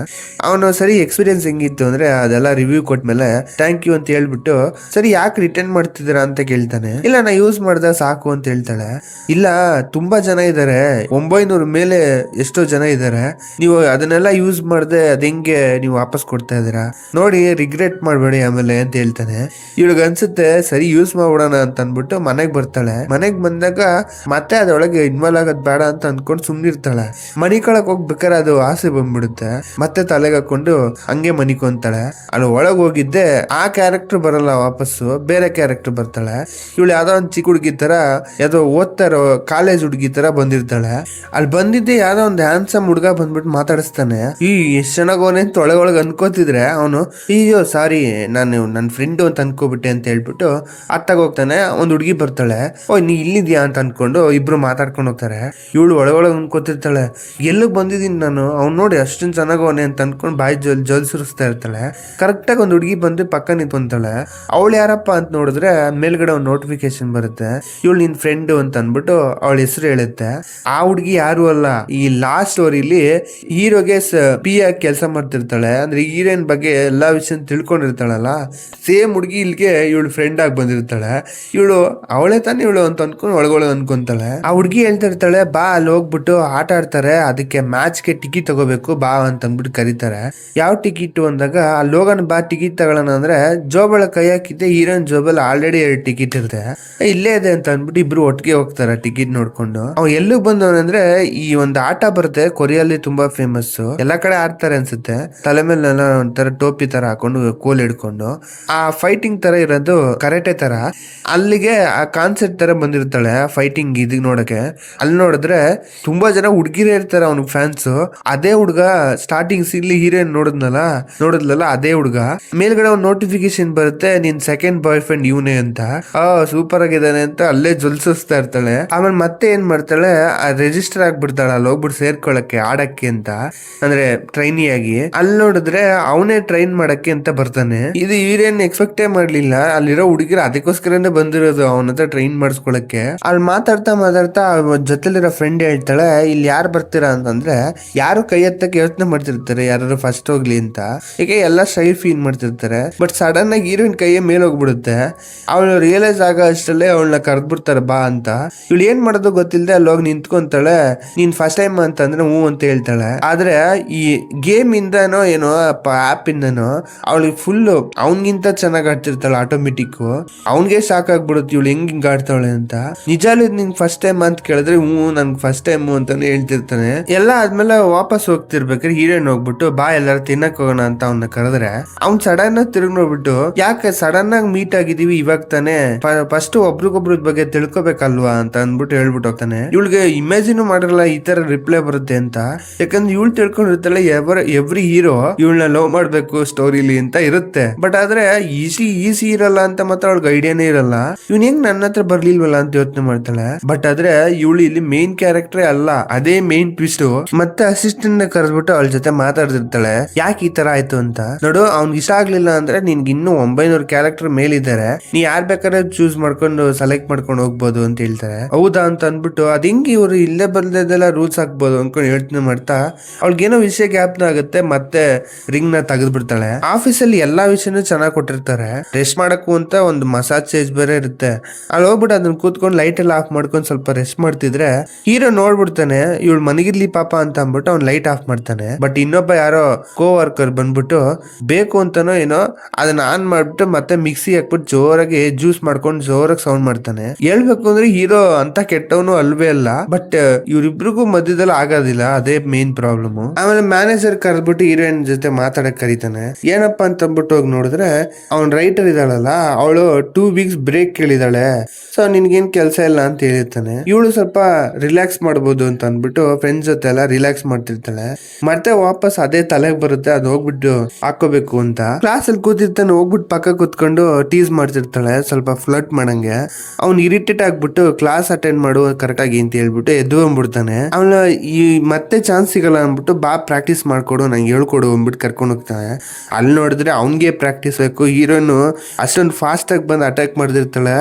ಅವನು ಸರಿ ಎಕ್ಸ್ಪೀರಿಯನ್ಸ್ ಹೆಂಗಿತ್ತು ಅಂದ್ರೆ ಅದೆಲ್ಲ ರಿವ್ಯೂ ಕೊಟ್ಮೇಲೆ ಥ್ಯಾಂಕ್ ಯು ಅಂತ ಹೇಳ್ಬಿಟ್ಟು, ಸರಿ ಯಾಕೆ ರಿಟರ್ನ್ ಮಾಡ್ತಿದ್ದೀರಾ ಅಂತ ಕೇಳ್ತಾನೆ. ಇಲ್ಲ, ನಾ ಯೂಸ್ ಮಾಡ್ದ ಸಾಕು ಅಂತ ಹೇಳ್ತಾಳೆ. ಇಲ್ಲ, ತುಂಬಾ ಜನ ಇದಾರೆ, 900 ಮೇಲೆ ಎಷ್ಟೋ ಜನ ಇದಾರೆ, ನೀವು ಅದನ್ನೆಲ್ಲ ಯೂಸ್ ಮಾಡ್ದೆ ಅದಂಗೆ ನೀವು ವಾಪಸ್ ಕೊಡ್ತಾ ಇದೀರಾ, ನೋಡಿ ರಿಗ್ರೆಟ್ ಮಾಡ್ಬೇಡಿ ಆಮೇಲೆ ಅಂತ ಹೇಳ್ತಾನೆ. ಇವಳಿಗೆ ಅನ್ಸುತ್ತೆ ಸರಿ ಯೂಸ್ ಮಾಡ್ಬಿಡೋಣ ಅಂತ ಅನ್ಬಿಟ್ಟು ಮನೆಗ್ ಬರ್ತಾಳೆ. ಮನೆಗ್ ಬಂದಾಗ ಮತ್ತೆ ಅದೊಳಗೆ ಇನ್ವಾಲ್ವ್ ಆಗೋದ್ ಬೇಡ ಅಂತ ಅನ್ಕೊಂಡು ಸುಮ್ನಿರ್ತಾಳೆ. ಮನಿ ಕಳಕ್ ಹೋಗ್ಬೇಕಾದ್ರೆ ಅದು ಆಸೆ ಬಂದ್ಬಿಡುತ್ತೆ. ಮತ್ತೆ ತಲೆಗೆ ಹಾಕೊಂಡು ಹಂಗೆ ಮನಿಕೊಂತಾಳೆ. ಅಲ್ಲಿ ಒಳಗ್ ಹೋಗಿದ್ದೆ ಆ ಕ್ಯಾರೆಕ್ಟರ್ ಬರಲ್ಲ, ವಾಪಸ್ಸು ಬೇರೆ ಕ್ಯಾರೆಕ್ಟರ್ ಬರ್ತಾಳೆ. ಇವಳು ಯಾವ್ದೋ ಒಂದ್ ಚಿಕ್ಕ ಹುಡುಗಿ ತರ, ಯಾವ್ದೋ ಓದ್ತಾ ಇರೋ ಕಾಲೇಜ್ ಹುಡುಗಿ ತರ ಬಂದಿರ್ತಾಳೆ. ಅಲ್ಲಿ ಬಂದಿದ್ದೆ ಯಾವ್ದೋ ಒಂದು ಹ್ಯಾಂಡ್ಸಮ್ ಹುಡುಗ ಬಂದ್ಬಿಟ್ಟು ಮಾತಾಡಿಸ್ತಾನೆ. ಎಷ್ಟ್ ಚೆನ್ನಾಗೋನೆ ಅಂತ ಒಳಗೊಳಗೆ ಅನ್ಕೋತಿದ್ರೆ ಅವನು, ಅಯ್ಯೋ ಸಾರಿ, ನಾನು ನನ್ನ ಫ್ರೆಂಡು ಅಂತ ಅನ್ಕೋಬಿಟ್ಟೆ ಅಂತ ಹೇಳ್ಬಿಟ್ಟು ಅತ್ತಾಗ ಹೋಗ್ತಾನೆ. ಒಂದ್ ಹುಡುಗಿ ಬರ್ತಾಳೆ. ಓ, ನೀ ಇಲ್ಲಿದ್ಯಾ ಅಂತ ಅನ್ಕೊಂಡು ಇಬ್ರು ಮಾತಾಡ್ಕೊಂಡು ಹೋಗ್ತಾರೆ. ಇವಳು ಒಳಗೊಳಗೆ ಅನ್ಕೋತಿರ್ತಾಳೆ, ಎಲ್ಲಿಗೆ ಬಂದಿದ್ದೀನಿ ನಾನು, ಅವ್ನು ನೋಡಿ ಅಷ್ಟೊಂದು ಚೆನ್ನಾಗವನೆ ಅಂತ ಅನ್ಕೊಂಡು ಬಾಯಿ ಜಲ್ ಸುರಿಸ್ತಾ ಇರ್ತಾಳೆ. ಕರೆಕ್ಟಾಗಿ ಒಂದು ಹುಡುಗಿ ಬಂದು ಪಕ್ಕ ನಿಂತ್ಕೊಂತಾಳೆ. ಅವಳು ಯಾರಪ್ಪ ಅಂತ ನೋಡಿದ್ರೆ ಮೇಲ್ಗಡೆ ಒಂದು ನೋಟಿಫಿಕೇಶನ್ ಬರುತ್ತೆ, ಇವಳು ನಿನ್ ಫ್ರೆಂಡು ಅಂತ ಅನ್ಬಿಟ್ಟು ಅವಳ ಹೆಸರು ಹೇಳುತ್ತೆ. ಆ ಹುಡುಗಿ ಯಾರು ಅಲ್ಲ, ಈ ಲಾಸ್ಟ್ ಸ್ಟೋರಿಲಿ ಹೀರೋಗೆ ಪಿ ಆಗಿ ಕೆಲಸ ಮಾಡ್ತಿರ್ತಾಳೆ. ಅಂದ್ರೆ ಹೀರೋಯಿನ್ ಬಗ್ಗೆ ಎಲ್ಲಾ ವಿಷಯ ತಿಳ್ಕೊಂಡಿರ್ತಾಳಲ್ಲ, ಸೇಮ್ ಹುಡುಗಿ ಇಲ್ಲಿಗೆ ಇವಳು ಫ್ರೆಂಡ್ ಆಗಿ ಬಂದಿರ್ತಾಳೆ. ಇವಳು ಅವಳೇ ತಾನೇ ಇವಳು ಅಂತ ಅನ್ಕೊಂಡು ಒಳಗೊಳಗೆ ಅನ್ಕೊಂತಾಳೆ. ಆ ಹುಡುಗಿ ಹೇಳ್ತಾ ಇರ್ತಾಳೆ, ಬಾ ಅಲ್ಲಿ ಹೋಗ್ಬಿಟ್ಟು ಆಟ ಆಡ್ತಾರೆ, ಅದಕ್ಕೆ ಮ್ಯಾಚ್ಗೆ ಟಿಕೆಟ್ ತಗೋಬೇಕು ಬಾ ಅಂತ ಅಂದ್ಬಿಟ್ಟು ಕರೀತಾರೆ. ಯಾವ ಟಿಕೆಟ್ ಅಂದಾಗ ಅಲ್ಲಿ ಹೋಗೋಣ ಬಾ ಟಿಕೆಟ್ ತಗೊಳ್ಳೋಣ ಅಂದ್ರೆ ಜೋಬಳ ಕೈ ಹಾಕಿದ್ದೆ. ಹೀರೋಯಿನ್ ಜೋಬಲ್ಲಿ ಆಲ್ರೆಡಿ 2 ಟಿಕೆಟ್ ಇರುತ್ತೆ. ಇಲ್ಲೇ ಇದೆ ಅಂತ ಅಂದ್ಬಿಟ್ಟು ಇಬ್ರು ಒಟ್ಟಿಗೆ ಹೋಗ್ತಾರೆ ಟಿಕೆಟ್ ನೋಡ್ಕೊಂಡು. ಅವ್ ಎಲ್ಲಿಗೆ ಬಂದವನಂದ್ರೆ ಈ ಒಂದು ಆಟ ಬರುತ್ತೆ, ಕೊರಿಯಲ್ಲಿ ತುಂಬಾ ಫೇಮಸ್, ಎಲ್ಲಾ ಕಡೆ ಆಡ್ತಾರೆ ಅನ್ಸುತ್ತೆ. ತಲೆ ಮೇಲೆ ಒಂಥರ ಟೋಪಿ ತರ ಹಾಕೊಂಡು ಕೋಲ್ ಹಿಡ್ಕೊಂಡು ಆ ಫೈಟಿಂಗ್ ತರ ಇರೋದು ಕರಾಟೆ ತರ, ಅಲ್ಲಿಗೆ ಆ ಕಾನ್ಸೆಪ್ಟ್ ತರ ಬಂದಿರ್ತಾಳೆ ಫೈಟಿಂಗ್ ಇದಕ್ ನೋಡಕ್ಕೆ. ಅಲ್ಲಿ ನೋಡಿದ್ರೆ ತುಂಬಾ ಜನ ಹುಡ್ಗಿರೇ ಇರ್ತಾರೆ ಅವ್ನಿಗೆ ಫ್ಯಾನ್ಸ್. ಅದೇ ಹುಡ್ಗ ಸ್ಟಾರ್ಟಿಂಗ್ ಇಲ್ಲಿ ಹೀರೋಯಿನ್ ನೋಡಿದ್ಲಲ್ಲ ಅದೇ ಹುಡ್ಗ ಮೇಲ್ಗಡೆ ಒಂದು ನೋಟಿಫಿಕೇಶನ್ ಬರುತ್ತೆ, ನಿನ್ ಸೆಕೆಂಡ್ ಬಾಯ್ ಫ್ರೆಂಡ್ ಇವನೇ ಅಂತ. ಸೂಪರ್ ಆಗಿದ್ದಾನೆ ಅಂತ ಅಲ್ಲೇ ಜ್ವಲ್ಸಿಸ್ತಾ ಇರ್ತಾಳೆ. ಆಮೇಲೆ ಮತ್ತೆ ಏನ್ ಮಾಡ್ತಾಳೆ, ರಿಜಿಸ್ಟರ್ ಆಗ್ಬಿಡ್ತಾಳೆ ಅಲ್ಲಿ ಹೋಗ್ಬಿಟ್ಟು ಸೇರ್ಕೊಳಕ್ಕೆ ಆಡಕ್ಕೆ ಅಂತ, ಅಂದ್ರೆ ಟ್ರೈನಿಯಾಗಿ. ಅಲ್ಲಿ ನೋಡಿದ್ರೆ ಅವನೇ ಟ್ರೈನ್ ಮಾಡಕ್ಕೆ ಅಂತ ಬರ್ತಾನೆ. ಇದು ಹೀರೋಯಿನ್ ಎಕ್ಸ್ಪೆಕ್ಟೇ ಮಾಡ್ಲಿಲ್ಲ, ಅಲ್ಲಿರೋ ಹುಡುಗಿರು ಅದಕ್ಕೋಸ್ಕರನೇ ಬಂದಿರೋದು ಅವನ ಹತ್ರ ಟ್ರೈನ್ ಮಾಡಿಸ್ಕೊಳಕ್ಕೆ. ಅಲ್ಲಿ ಮಾತಾಡ್ತಾ ಜೊತೆಲಿರೋ ಫ್ರೆಂಡ್ ಹೇಳ್ತಾಳೆ, ಇಲ್ಲಿ ಯಾರು ಬರ್ತೀರಾ ಅಂತಂದ್ರೆ ಯಾರು ಕೈ ಎತ್ತಕ್ಕೆ ಯೋಚನೆ ಮಾಡ್ತಿರ್ತಾರೆ ಯಾರು ಫಸ್ಟ್ ಹೋಗ್ಲಿ ಅಂತ. ಈಗ ಎಲ್ಲ ಸ್ಟೈಲ್ ಫೀಲ್ ಮಾಡ್ತಿರ್ತಾರೆ. ಬಟ್ ಸಡನ್ ಆಗಿ ಹೀರೋಯಿನ್ ಕೈಯೇ ಮೇಲೆ ಹೋಗ್ಬಿಡುತ್ತೆ. ಅವಳು ರಿಯಲೈಸ್ ಆಗೋ ಅಷ್ಟಲ್ಲೇ ಅವಳನ್ನ ಕರೆದ್ಬಿಡ್ತಾರೆ ಬಾ ಅಂತ. ಇವಳು ಏನ್ ಮಾಡೋದು ಗೊತ್ತಿಲ್ಲದೆ ಅಲ್ಲಿ ಹೋಗಿ ನಿಂತ್ಕೊಂತಾಳೆ. ನೀನ್ ಫಸ್ಟ್ ಟೈಮ್ ಅಂತಂದ್ರೆ ಹೂ ಅಂತ ಹೇಳ್ತಾಳೆ. ಆದ್ರೆ ಈ ಗೇಮ್ ಇಂದನೋ ಏನೋ ಆಪ್ ಇಂದನೋ ಅವಳಿಗೆ ಫುಲ್ ಅವನ್ಗಿಂತ ಚೆನ್ನಾಗ್ ಆಡ್ತಿರ್ತಾಳೆ ಆಟೋಮೆಟಿಕ್. ಅವನ್ಗೆ ಶಾಕ್ ಆಗ್ಬಿಡುತ್ತೆ ಇವಳು ಹಿಂಗ್ ಆಡ್ತಾಳೆ ಅಂತ. ನಿಜಾಲು ನಿನ್ ಫಸ್ಟ್ ಟೈಮ್ ಅಂತ ಕೇಳಿದ್ರೆ ಹ್ಞೂ ನನ್ಗೆ ಫಸ್ಟ್ ಟೈಮ್ ಅಂತಾನೆ ಹೇಳ್ತಿರ್ತಾನೆ. ಎಲ್ಲ ಆದ್ಮೇಲೆ ವಾಪಸ್ ಹೋಗ್ತಿರ್ಬೇಕಾದ್ರೆ ಹೀರೋಯಿನ್ ಹೋಗ್ಬಿಟ್ಟು ಬಾ ಎಲ್ಲಾರು ತಿನ್ನಕ್ ಹೋಗೋಣ ಅಂತ ಅವನ್ನ ಕರೆದ್ರೆ ಅವ್ನ್ ಸಡನ್ ಆಗಿ ತಿರುಗಿ ನೋಡ್ಬಿಟ್ಟು ಯಾಕೆ ಸಡನ್ ಆಗಿ ಮೀಟ್ ಆಗಿದೀವಿ ಇವಾಗ ತಾನೆ, ಫಸ್ಟ್ ಒಬ್ರಿಗೊಬ್ರ ಬಗ್ಗೆ ತಿಳ್ಕೊಬೇಕಲ್ವಾ ಅಂತ ಅಂದ್ಬಿಟ್ಟು ಹೇಳ್ಬಿಟ್ಟು ಹೋಗ್ತಾನೆ. ಇವಳಿಗೆ ಇಮ್ಯಾಜಿನ್ ಮಾಡಿರಲ್ಲ ಈ ತರ ರಿಪ್ಲೈ ಬರುತ್ತೆ ಅಂತ. ಯಾಕಂದ್ರೆ ಇವಳು ತಿಳ್ಕೊಂಡಿರ್ತಾಳೆ ಎವ್ರಿ ಹೀರೋ ಇವಳನ್ನ ಲವ್ ಮಾಡ್ಬೇಕು ಸ್ಟೋರಿಲಿ ಅಂತ ಇರುತ್ತೆ. ಬಟ್ ಆದ್ರೆ ಈಸಿ ಇರಲ್ಲ ಅಂತ ಮಾತ್ರ ಅವಳಿಗೆ ಐಡಿಯಾನೇ ಇರಲ್ಲ. ಇವ್ನ ಹೆಂಗ್ ನನ್ನ ಹತ್ರ ಬರ್ಲಿಲ್ವಲ್ಲ ಅಂತ ಯೋಚನೆ ಮಾಡ್ತಾಳೆ. ಬಟ್ ಆದ್ರೆ ಇವಳು ಇಲ್ಲಿ ಮೇನ್ ಕ್ಯಾರೆಕ್ಟರ್ ಅಲ್ಲ, ಅದೇ ಮೇನ್ ಟ್ವಿಸ್ಟ್. ಮತ್ತೆ ಅಸಿಸ್ಟೆಂಟ್ ಕರೆದ್ಬಿಟ್ಟು ಅವಳ ಜೊತೆ ಮಾತಾಡ್ತಿರ್ತಾಳೆ, ಯಾಕೆ ಈ ತರ ಆಯ್ತು ಅಂತ. ನೋಡು ಅವ್ನಿಗೆ ಇಷ್ಟ ಆಗ್ಲಿಲ್ಲ ಅಂದ್ರೆ ನಿನ್ಗೆ ಇನ್ನೂ 900 ಕ್ಯಾರೆಕ್ಟರ್ ಮೇಲಿದ್ದಾರೆ, ನೀ ಯಾರ್ ಬೇಕಾದ್ರೆ ಚೂಸ್ ಮಾಡ್ಕೊಂಡು ಸೆಲೆಕ್ಟ್ ಮಾಡ್ಕೊಂಡು ಹೋಗ್ಬೋದು ಅಂತ ಹೇಳ್ತಾರೆ. ಹೌದಾ ಅಂತ ಅಂದ್ಬಿಟ್ಟು ಅದ್ ಹಿಂಗೆ ಇವ್ರು ಇಲ್ಲೇ ಬಂದದೆಲ್ಲ ರೂಲ್ಸ್ ಹಾಕ್ಬೋದು ಅನ್ಕೊಂಡು ಯೋಚನೆ ಮಾಡ್ತಾ ಅವಳಿಗೇನೋ ವಿಷಯ ಜ್ಞಾಪನ ಆಗುತ್ತೆ. ಮತ್ತೆ ರಿಂಗ್ ನ ತೆಗೆದು ಬಿಡ್ತಾಳೆ. ಆಫೀಸಲ್ಲಿ ಎಲ್ಲಾ ವಿಷಯನೂ ಚೆನ್ನಾಗಿ ಕೊಟ್ಟಿರ್ತಾರೆ. ರೆಸ್ಟ್ ಮಾಡಕ್ಕೂ ಅಂತ ಒಂದು ಮಸಾಜ್ ಚೇಂಜ್ ಬೇರೆ ಇರುತ್ತೆ. ಅಲ್ಲಿ ಹೋಗ್ಬಿಟ್ಟು ಅದನ್ನ ಕೂತ್ಕೊಂಡು ಲೈಟ್ ಎಲ್ಲ ಆಫ್ ಮಾಡ್ಕೊಂಡು ಸ್ವಲ್ಪ ರೆಸ್ಟ್ ಮಾಡ್ತಿದ್ರೆ ಹೀರೋ ನೋಡ್ಬಿಡ್ತಾನೆ, ಇವಳು ಮನಗಿರ್ಲಿ ಪಾಪ ಅಂತ ಅಂದ್ಬಿಟ್ಟು ಅವ್ನ್ ಲೈಟ್ ಆಫ್ ಮಾಡ್ತಾನೆ. ಬಟ್ ಇನ್ನೊಬ್ಬ ಯಾರೋ ಕೋ ವರ್ಕರ್ ಬಂದ್ಬಿಟ್ಟು ಬೇಕು ಅಂತಾನೋ ಏನೋ ಅದನ್ನ ಆನ್ ಮಾಡ್ಬಿಟ್ಟು ಮತ್ತೆ ಮಿಕ್ಸಿ ಹಾಕ್ಬಿಟ್ಟು ಜೋರಾಗಿ ಜ್ಯೂಸ್ ಮಾಡ್ಕೊಂಡು ಜೋರಾಗಿ ಸೌಂಡ್ ಮಾಡ್ತಾನೆ. ಹೇಳ್ಬೇಕು ಅಂದ್ರೆ ಹೀರೋ ಅಂತ ಕೆಟ್ಟವನು ಅಲ್ವೇ ಅಲ್ಲ. ಬಟ್ ಇವ್ರಿಬ್ರಿಗೂ ಮಧ್ಯದಲ್ಲಿ ಆಗೋದಿಲ್ಲ, ಅದೇ ಮೇನ್ ಪ್ರಾಬ್ಲಮ್. ಆಮೇಲೆ ಮ್ಯಾನೇಜರ್ ಕರೆದ್ಬಿಟ್ಟು ಹೀರೋಯಿನ್ ಜೊತೆ ಮಾತಾಡಕ್ ಕರೀತಾನೆ. ಏನಪ್ಪಾ ಅಂತ ಅಂದ್ಬಿಟ್ಟು ಹೋಗಿ ನೋಡಿದ್ರೆ ಅವ್ನ್ ರೈಟರ್ ಇದ್ದಾಳಲ್ಲ ಅವಳು 2 weeks ಬ್ರೇಕ್ ಕೇಳಿದಾಳೆ. ಸೊ ನಿನ್ಗೇನ್ ಕೆಲಸ ಇಲ್ಲ ಅಂತ ಹೇಳಿರ್ತಾನೆ. ಇವಳು ಸ್ವಲ್ಪ ರಿಲ್ಯಾಕ್ಸ್ ಮಾಡ್ಬೋದು ಅಂತ ಅಂದ್ಬಿಟ್ಟು ಫ್ರೆಂಡ್ಸ್ ಜೊತೆ ಎಲ್ಲ ರಿಲ್ಯಾಕ್ಸ್ ಮಾಡ್ತಿರ್ತಾಳೆ. ಮತ್ತೆ ವಾಪಸ್ ಅದೇ ತಲೆಗೆ ಬರುತ್ತೆ, ಅದು ಹೋಗ್ಬಿಟ್ಟು ಹಾಕೋಬೇಕು ಅಂತ. ಕ್ಲಾಸ್ ಅಲ್ಲಿ ಕೂತಿರ್ತಾನೆ, ಹೋಗ್ಬಿಟ್ಟು ಪಕ್ಕ ಕೂತ್ಕೊಂಡು ಟೀಸ್ ಮಾಡ್ತಿರ್ತಾಳೆ ಸ್ವಲ್ಪ ಫ್ಲರ್ಟ್ ಮಾಡಂಗೆ. ಅವ್ನ್ ಇರಿಟೇಟ್ ಆಗ್ಬಿಟ್ಟು ಕ್ಲಾಸ್ ಅಟೆಂಡ್ ಮಾಡು ಕರೆಕ್ಟ್ ಆಗಿ ಅಂತ ಹೇಳ್ಬಿಟ್ಟು ಎದ್ದು ಬಂದ್ಬಿಡ್ತಾನೆ. ಅವನ ಈ ಮತ್ತೆ ಚಾನ್ಸ್ ಸಿಗಲ್ಲ ಅಂದ್ಬಿಟ್ಟು ಬಾ ಪ್ರಾಕ್ಟೀಸ್ ಮಾಡ್ಕೊಡು ನಂಗೆ ಹೇಳ್ಕೊಡು ಅಂದ್ಬಿಟ್ಟು ಕರ್ಕೊಂಡು ಹೋಗ್ತಾನೆ. ಅಲ್ಲಿ ನೋಡಿದ್ರೆ ಅವ್ನ್ಗೆ ಪ್ರಾಕ್ಟೀಸ್ ಬೇಕು. ಹೀರೋನು ಅಷ್ಟೊಂದು ಫಾಸ್ಟ್ ಆಗಿ ಬಂದು ಅಟ್ಯಾಕ್ ಮಾಡ್ತಿರ್ತಾಳೆ.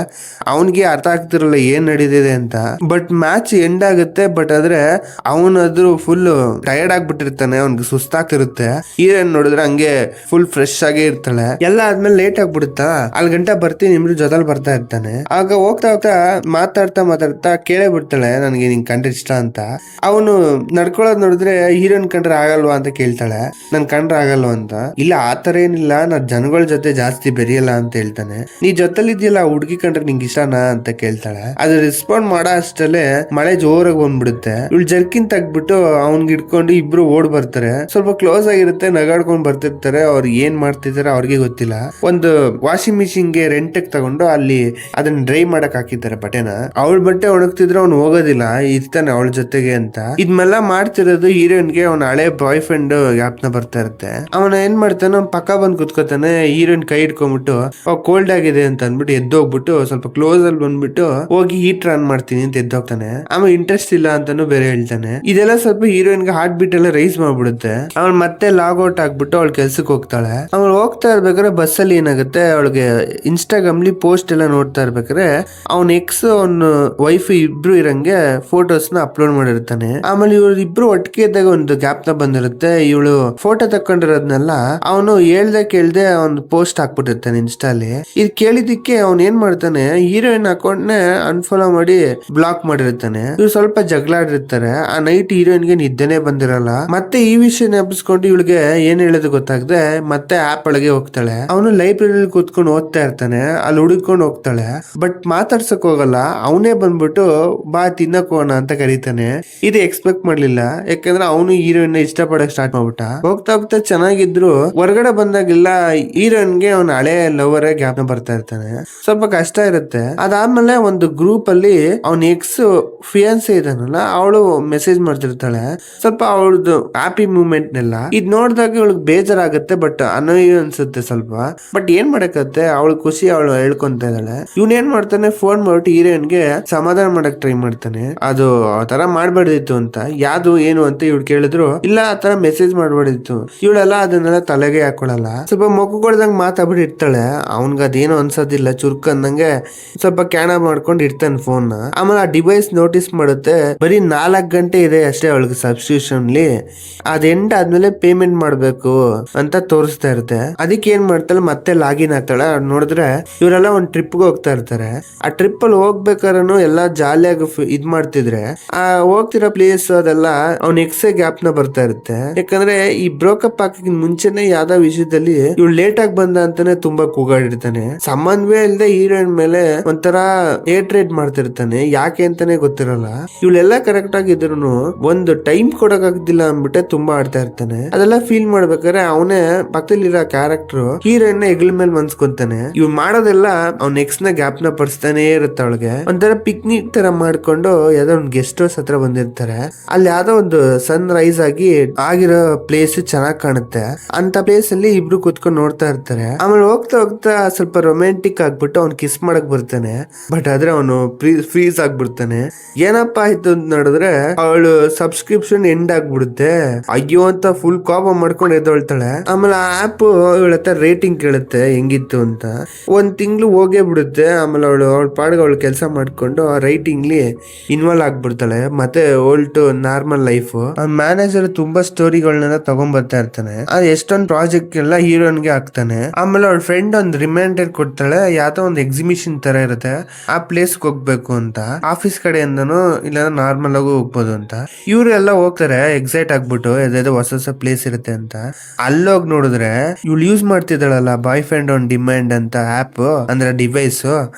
ಅವನ್ಗೆ ಅರ್ಥ ಆಗ್ತಿರಲ್ಲ ಏನ್ ನಡೀತಿದೆ ಅಂತ. ಬಟ್ ಮ್ಯಾಚ್ ಎಂಡ್ ಆಗುತ್ತೆ. ಬಟ್ ಆದ್ರೆ ಅವನಾದ್ರೂ ಫುಲ್ ಟಯರ್ಡ್ ಆಗ್ಬಿಟ್ಟಿರ್ತಾನೆ, ಅವ್ನಿಗೆ ಸುಸ್ತಾಗ್ತಿರುತ್ತೆ. ಹೀರೋಯಿನ್ ನೋಡಿದ್ರೆ ಹಂಗೆ ಫುಲ್ ಫ್ರೆಶ್ ಆಗೇ ಇರ್ತಾಳೆ. ಎಲ್ಲ ಆದ್ಮೇಲೆ ಲೇಟ್ ಆಗ್ಬಿಡುತ್ತಾ, ಅಲ್ಲಿ ಗಂಟೆ ಬರ್ತೀನಿ ನಿಮ್ದು ಜೊತೆಲಿ ಬರ್ತಾ ಇರ್ತಾನೆ. ಆಗ ಹೋಗ್ತಾ ಮಾತಾಡ್ತಾ ಕೇಳೇ ಬಿಡ್ತಾಳೆ ನನಗೆ ನಿನ್ ಕಂಡ್ರೆ ಇಷ್ಟ ಅಂತ. ಅವನು ನಡ್ಕೊಳ್ಳೋದ್ ನೋಡಿದ್ರೆ ಹೀರೋಯಿನ್ ಕಂಡ್ರೆ ಆಗಲ್ವಾ ಅಂತ ಕೇಳ್ತಾಳೆ. ನನ್ ಕಂಡ್ರೆ ಆಗಲ್ವಾ ಅಂತ. ಇಲ್ಲ ಆತರ ಏನಿಲ್ಲ, ನಾನ್ ಜನಗಳ ಜೊತೆ ಜಾಸ್ತಿ ಬೆರೆಯಲ್ಲ ಅಂತ ಹೇಳ್ತಾನೆ. ನೀ ಜೊತೆಲಿ ಇದೆಯಲ್ಲ ಹುಡುಗಿ ಕಂಡ್ರೆ ನಿಂಗೆ ಇಷ್ಟನಾ ಅಂತ ಕೇಳ್ತಾಳೆ. ಅದು ರೆಸ್ಪಾಂಡ್ ಮಾಡೋ ಅಷ್ಟಲ್ಲೇ ಮಳೆ ಜೋರಾಗಿ ಬಂದ್ಬಿಡುತ್ತೆ. ಇವಳು ಜರ್ಕಿನ್ ತೆಗ್ಬಿಟ್ಟು ಅವ್ನ್ಗೆ ಹಿಡ್ಕೊಂಡು ಇಬ್ರು ಓಡ್ ಬರ್ತಾರೆ. ಸ್ವಲ್ಪ ಕ್ಲೋಸ್ ಆಗಿರುತ್ತೆ, ನಗಾಡ್ಕೊಂಡ್ ಬರ್ತಿರ್ತಾರೆ. ಅವ್ರು ಏನ್ ಮಾಡ್ತಿದಾರೆ ಅವ್ರಿಗೆ ಗೊತ್ತಿಲ್ಲ. ಒಂದು ವಾಷಿಂಗ್ ಮಿಷಿನ್ ಗೆ ರೆಂಟ್ ತಗೊಂಡು ಅಲ್ಲಿ ಅದನ್ನ ಡ್ರೈ ಮಾಡಕ್ ಹಾಕಿದ್ದಾರೆ ಬಟ್ಟೆನ. ಅವಳ ಬಟ್ಟೆ ಒಣಗ್ತಿದ್ರೆ ಅವ್ನು ಹೋಗೋದಿಲ್ಲ, ಇರ್ತಾನೆ ಅವಳ ಜೊತೆಗೆ ಅಂತ. ಇದ್ಮೆಲ್ಲ ಮಾಡ್ತಿರೋದು ಹೀರೋಯಿನ್ಗೆ ಅವ್ನ ಹಳೆ ಬಾಯ್ ಫ್ರೆಂಡ್ ಜ್ಞಾಪನ ಬರ್ತಾ ಇರುತ್ತೆ. ಅವನ ಏನ್ ಮಾಡ್ತಾನೆ, ಅವ್ನ್ ಪಕ್ಕ ಬಂದ್ ಕುತ್ಕೋತಾನೆ. ಹೀರೋಯಿನ್ ಕೈ ಹಿಡ್ಕೊಂಡ್ಬಿಟ್ಟು ಕೋಲ್ಡ್ ಆಗಿದೆ ಅಂತ ಅಂದ್ಬಿಟ್ಟು ಎದ್ದೋಗ್ಬಿಟ್ಟು ಸ್ವಲ್ಪ ಕ್ಲೋಸ್ ಅಲ್ಲಿ ಬಂದ್ಬಿಟ್ಟು ಹೋಗಿ ಹೀಟರ್ ಆನ್ ಮಾಡ್ತೀನಿ ಅಂತ ಎದ್ದೋಗ್ತಾನೆ. ಆಮೇಲೆ ಇಂಟ್ರೆಸ್ಟ್ ಇಲ್ಲ ಅಂತಾನು ಬೇರೆ ಹೇಳ್ತಾನೆ. ಇದೆಲ್ಲ ಸ್ವಲ್ಪ ಹೀರೋಯಿನ್ಗೆ ಹಾರ್ಟ್ ಬೀಟ್ ಎಲ್ಲ ರೈಸ್ ಮಾಡ್ಬಿಡುತ್ತೆ. ಅವಳು ಮತ್ತೆ ಲಾಗ್ಔಟ್ ಆಗ್ಬಿಟ್ಟು ಅವಳ ಕೆಲ್ಸಕ್ಕೆ ಹೋಗ್ತಾಳೆ. ಅವಳು ಹೋಗ್ತಾ ಇರ್ಬೇಕಾದ್ರೆ ಬಸ್ ಅಲ್ಲಿ ಏನಾಗುತ್ತೆ, ಅವಳಿಗೆ ಇನ್ಸ್ಟಾಗ್ರಾಮ್ ಲಿ ಪೋಸ್ಟ್ ಎಲ್ಲ ನೋಡ್ತಾ ಇರ್ಬೇಕಾದ್ರೆ ಅವ್ನ ಎಕ್ಸ್ ಅವ್ನ ವೈಫ್ ಇಬ್ರು ಇರಂಗೆ ಫೋಟೋಸ್ ನ ಅಪ್ಲೋಡ್ ಮಾಡಿರ್ತಾನೆ. ಆಮೇಲೆ ಇವ್ರು ಇಬ್ರು ಒಟ್ಟಿಗೆ ಇದ್ದಾಗ ಒಂದು ಗ್ಯಾಪ್ನ ಬಂದಿರುತ್ತೆ. ಇವಳು ಫೋಟೋ ತಕೊಂಡಿರೋದ್ನೆಲ್ಲ ಅವನು ಕೇಳ್ದೆ ಅವ್ನು ಪೋಸ್ಟ್ ಹಾಕ್ಬಿಟ್ಟಿರ್ತಾನೆ ಇನ್ಸ್ಟಾಲಿ. ಇದು ಕೇಳಿದಿಕ್ಕೆ ಅವ್ನ್ ಏನ್ ಮಾಡ್ತಾನೆ, ಹೀರೋಯಿನ್ ಅಕೌಂಟ್ ನ ಅನ್ಫಾಲೋ ಮಾಡಿ ಬ್ಲಾಕ್ ಮಾಡಿರ್ತಾನೆ. ಇವ್ರು ಸ್ವಲ್ಪ ಜಗಳಾಡಿರ್ತಾರೆ. ಆ ನೈಟ್ ಹೀರೋಯಿನ್ಗೆ ನಿದ್ದೆನೆ ಬಂದಿರಲ್ಲ. ಮತ್ತೆ ಈ ವಿಷಯ ನೆನಪಿಸ್ಕೊಂಡು ಇವಳಿಗೆ ಏನ್ ಹೇಳೋದು ಗೊತ್ತಾಗದೆ ಮತ್ತೆ ಆಪ್ ಒಳಗೆ ಹೋಗ್ತಾಳೆ. ಅವನು ಲೈಬ್ರರಿ ಕೂತ್ಕೊಂಡು ಓದ್ತಾ ಇರ್ತಾನೆ. ಅಲ್ಲಿ ಹುಡುಕೊಂಡು ಹೋಗ್ತಾಳೆ. ಬಟ್ ಮಾತಾಡ್ಸಕ್ ಹೋಗಲ್ಲ. ಅವನೇ ಬಂದ್ಬಿಟ್ಟು ಬಾ ತಿನ್ನಕ್ ಹೋಗೋಣ ಅಂತ ಕರೀತಾನೆ. ಇದು ಎಕ್ಸ್ಪೆಕ್ಟ್ ಮಾಡ್ಲಿಲ್ಲ, ಯಾಕಂದ್ರೆ ಅವನು ಹೀರೋಯಿನ್ ಇಷ್ಟಪಡಕ್ ಸ್ಟಾರ್ಟ್ ಮಾಡ್ಬಿಟ್ಟ. ಹೋಗ್ತಾ ಚೆನ್ನಾಗಿದ್ರು ಹೊರಗಡೆ ಬಂದಾಗೆಲ್ಲ ಹೀರೋನ್ಗೆ ಅವ್ನ ಹಳೆ ಲವರ್ ಜ್ಞಾಪನ ಬರ್ತಾ ಇರ್ತಾನೆ. ಸ್ವಲ್ಪ ಕಷ್ಟ ಇರುತ್ತೆ. ಅದಾದ್ಮೇಲೆ ಒಂದು ಗ್ರೂಪ್ ಅಲ್ಲಿ ಅವ್ನ ಎಕ್ಸ್ ಫಿಯಾನ್ಸಿ ಇದಾನಲ್ಲ, ಅವಳು ಮೆಸೇಜ್ ಮಾಡ್ತಿರ್ತಾಳೆ ಸ್ವಲ್ಪ ಅವಳದು ಹ್ಯಾಪಿ ಮೂಮೆಂಟ್ ನೆಲ್ಲ. ಇದ್ ನೋಡಿದಾಗ ಇವಳಿಗೆ ಬೇಜಾರಾಗುತ್ತೆ, ಬಟ್ ಅನೋಯ್ ಅನ್ಸುತ್ತೆ ಸ್ವಲ್ಪ. ಬಟ್ ಏನ್ ಮಾಡಕತ್ತೆ, ಅವಳು ಖುಷಿ ಅವಳು ಹೇಳ್ಕೊಂತ ಇದ್ದಾಳೆ. ಇವ್ನ ಏನ್ ಮಾಡ್ತಾನೆ, ಫೋನ್ ಮಾಡ್ಬಿಟ್ಟು ಹೀರೋಯಿನ್ಗೆ ಸಮಾಧಾನ ಮಾಡಕ್ ಟ್ರೈ ಮಾಡ್ತಾನೆ. ಅದು ಆ ತರ ಮಾಡ್ಬಾರ್ದಿತ್ತು ಅಂತ, ಯಾವ್ದು ಏನು ಅಂತ ಇವಳು ಕೇಳಿದ್ರು, ಇಲ್ಲ ಆ ತರ ಮೆಸೇಜ್ ಮಾಡ್ಬಾರ್ದಿತ್ತು. ಇವಳೆಲ್ಲ ಅದನ್ನೆಲ್ಲ ತಲೆಗೆ ಹಾಕೊಳಲ್ಲ. ಸ್ವಲ್ಪ ಮೊಕ್ಕಗೊಳ್ದಂಗ್ ಮಾತಾಡ್ಬಿಟ್ಟು ಇರ್ತಾಳೆ. ಅವನ್ಗ ಅದೇನು ಅನ್ಸೋದಿಲ್ಲ, ಚುರ್ಕ್ ಅಂದಂಗೆ ಸ್ವಲ್ಪ ಕ್ಯಾನ ಮಾಡ್ಕೊಂಡು ಇರ್ತಾನೆ ಫೋನ್. ಆಮೇಲೆ ಆ ಡಿವೈಸ್ ನೋಟಿಸ್ ಮಾಡುತ್ತೆ, ಬರೀ 4 ಗಂಟೆ ಇದೆ ಅಷ್ಟೇ ಅವಳಿಗೆ ಸಬ್ಸ್ಕ್ರಿಪ್ಷನ್ಲಿ, ಅದ್ ಎಂಡ್ ಆದ್ಮೇಲೆ ಪೇಮೆಂಟ್ ಮಾಡ್ಬೇಕು ಅಂತ ತೋರಿಸ್ತಾ ಇರುತ್ತೆ. ಅದಕ್ಕೆ ಏನ್ ಮಾಡ್ತಾಳೆ, ಮತ್ತೆ ಲಾಗಿನ್ ಆಗ್ತಾಳೆ. ನೋಡಿದ್ರೆ ಇವರೆಲ್ಲ ಒಂದ್ ಟ್ರಿಪ್ ಹೋಗ್ತಾ ಇರ್ತಾರೆ. ಆ ಟ್ರಿಪ್ ಅಲ್ಲಿ ಹೋಗ್ಬೇಕಾದ್ರೂ ಎಲ್ಲಾ ಜಾಲಿಯಾಗಿ ಇದ್ ಮಾಡ್ತಿದ್ರೆ, ಆ ಹೋಗ್ತಿರೋ ಪ್ಲೇಸ್ ಅದೆಲ್ಲ ಅವ್ನ ಎಕ್ಸೆ ಜ್ಞಾಪನ ಬರ್ತಾ ಇರುತ್ತೆ. ಯಾಕಂದ್ರೆ ಈ ಬ್ರೋಕಪ್ ಹಾಕಿ ಮುಂಚೆನೆ ಯಾವ್ದೋ ವಿಷಯದಲ್ಲಿ ಇವ್ಳು ಲೇಟ್ ಆಗಿ ಬಂದ ಅಂತಾನೆ ತುಂಬಾ ಕೂಗಾಡಿರ್ತಾನೆ. ಸಂಬಂಧವೇ ಇಲ್ಲದೆ ಹೀರೋಯಿನ್ ಮೇಲೆ ಒಂಥರ ಹೇಟ್ರೇಟ್ ಮಾಡ್ತಿರ್ತಾನೆ, ಯಾಕೆ ಅಂತಾನೆ ಗೊತ್ತಿರಲ್ಲ. ಇವಳೆಲ್ಲ ಕರೆಕ್ಟ್ ಆಗಿದ್ರು ಒಂದು ಟೈಮ್ ಕೊಡಕ್ ಆಗ್ದಿಲ್ಲ ಅಂದ್ಬಿಟ್ಟೆ ತುಂಬಾ ಆಡ್ತಾ ಇರ್ತಾನೆ. ಅದೆಲ್ಲ ಫೀಲ್ ಮಾಡ್ಬೇಕಾದ್ರೆ ಅವನೇ ಪಕ್ಕದಲ್ಲಿರೋ ಕ್ಯಾರೆಕ್ಟರ್ ಹೀರೋಯಿನ್ ಹೆಗಲ ಮೇಲೆ ಮನ್ಸ್ಕೊಂತಾನೆ. ಇವ್ ಮಾಡೋದೆಲ್ಲ ಅವ್ನ ಎಕ್ಸ್ ನ ಜ್ಞಾಪನ ಪಡಿಸ್ತಾನೆ ಇರುತ್ತೆ ಅವಳಿಗೆ. ಒಂಥರ ಪಿಕ್ನಿಕ್ ತರ ಮಾಡ್ಕೊಂಡು ಯಾವ್ದೋ ಒಂದು ಗೆಸ್ಟ್ ಹೌಸ್ ಹತ್ರ ಬಂದಿರ್ತಾರೆ. ಅಲ್ಲಿ ಯಾವ್ದೋ ಒಂದು ಸನ್ ರೈಸ್ ಆಗಿ ಆಗಿರೋ ಪ್ಲೇಸ್ ಚೆನ್ನಾಗ್ ಕಾಣುತ್ತೆ. ಅಂತ ಪ್ಲೇಸ್ ಅಲ್ಲಿ ಇಬ್ರು ಕುತ್ಕೊಂಡು ನೋಡ್ತಾ ಇರ್ತಾರೆ. ಆಮೇಲೆ ಹೋಗ್ತಾ ಹೋಗ್ತಾ ಸ್ವಲ್ಪ ರೊಮ್ಯಾಂಟಿಕ್ ಆಗ್ಬಿಟ್ಟು ಅವ್ನ್ ಕಿಸ್ ಮಾಡಕ್ ಬರ್ತಾನೆ. ಬಟ್ ಆದ್ರೆ ಅವನು ಫ್ರೀಸ್ ಆಗ್ಬಿಡ್ತಾನೆ. ಏನಪ್ಪ ಆಯ್ತು ಅಂತ ನೋಡಿದ್ರೆ ಅವಳು ಸಬ್ಸ್ಕ್ರಿಪ್ಷನ್ ಎಂಡ್ ಆಗ್ಬಿಡುತ್ತೆ. ಅಯ್ಯೋ ಅಂತ ಫುಲ್ ಕೋಪ ಮಾಡ್ಕೊಂಡು ಎದ್ದೊಳ್ತಾಳೆ. ಆಮೇಲೆ ಆ ಆಪ್ ಇವಳ ಹತ್ರ ರೇಟಿಂಗ್ ಕೇಳುತ್ತೆ ಹೆಂಗಿತ್ತು ಅಂತ. 1 ತಿಂಗಳು ಹೋಗೇ ಬಿಡುತ್ತೆ. ಆಮೇಲೆ ಅವಳ ಪಾಡ್ಗೆ ಅವಳು ಕೆಲಸ ಮಾಡ್ಕೊಂಡು ಆ ರೈಟಿಂಗ್ಲಿ ಇನ್ವಾಲ್ವ್ ಆಗ್ಬಿಡ್ತಾಳೆ. ಮತ್ತೆ ಓಲ್ಡ್ ನಾರ್ಮಲ್ ಲೈಫ್. ಮ್ಯಾನೇಜರ್ ತುಂಬಾ ಸ್ಟೋರಿಗಳನ್ನ ತಗೊಂಡ್ ಬರ್ತಾ ಇರ್ತಾನೆ. ಅದು ಎಷ್ಟೊಂದು ಪ್ರಾಜೆಕ್ಟ್ ಎಲ್ಲ ಹೀರೋನ್ಗೆ ಹಾಕ್ತಾನೆ. ಆಮೇಲೆ ಅವಳ ಫ್ರೆಂಡ್ ಒಂದು ರಿಮೈಂಡರ್ ಕೊಡ್ತಾಳೆ, ಯಾವ್ದೋ ಒಂದು ಎಕ್ಸಿಬಿಷನ್ ತರ ಇರುತ್ತೆ, ಆ ಪ್ಲೇಸ್ ಹೋಗ್ಬೇಕು ಅಂತ. ಆಫೀಸ್ ಕಡೆಯಿಂದನೂ ಇಲ್ಲ ನಾರ್ಮಲ್ ಆಗು ಹೋಗ್ಬೋದು ಅಂತ. ಇವ್ರು ಎಲ್ಲ ಹೋಗ್ತಾರೆ ಎಕ್ಸೈಟ್ ಆಗ್ಬಿಟ್ಟು, ಯಾವ್ದಾದ್ರು ಹೊಸ ಹೊಸ ಪ್ಲೇಸ್ ಇರುತ್ತೆ ಅಂತ. ಅಲ್ಲೋಗಿ ನೋಡಿದ್ರೆ ಇವ್ಳು ಯೂಸ್ ಮಾಡ್ತಿದ್ದಾಳಲ್ಲ ಬಾಯ್ ಫ್ರೆಂಡ್ ಆನ್ ಡಿಮ್ಯಾಂಡ್ ಅಂತ ಆಪ್, ಅಂದ್ರೆ ಡಿವೈಸ್,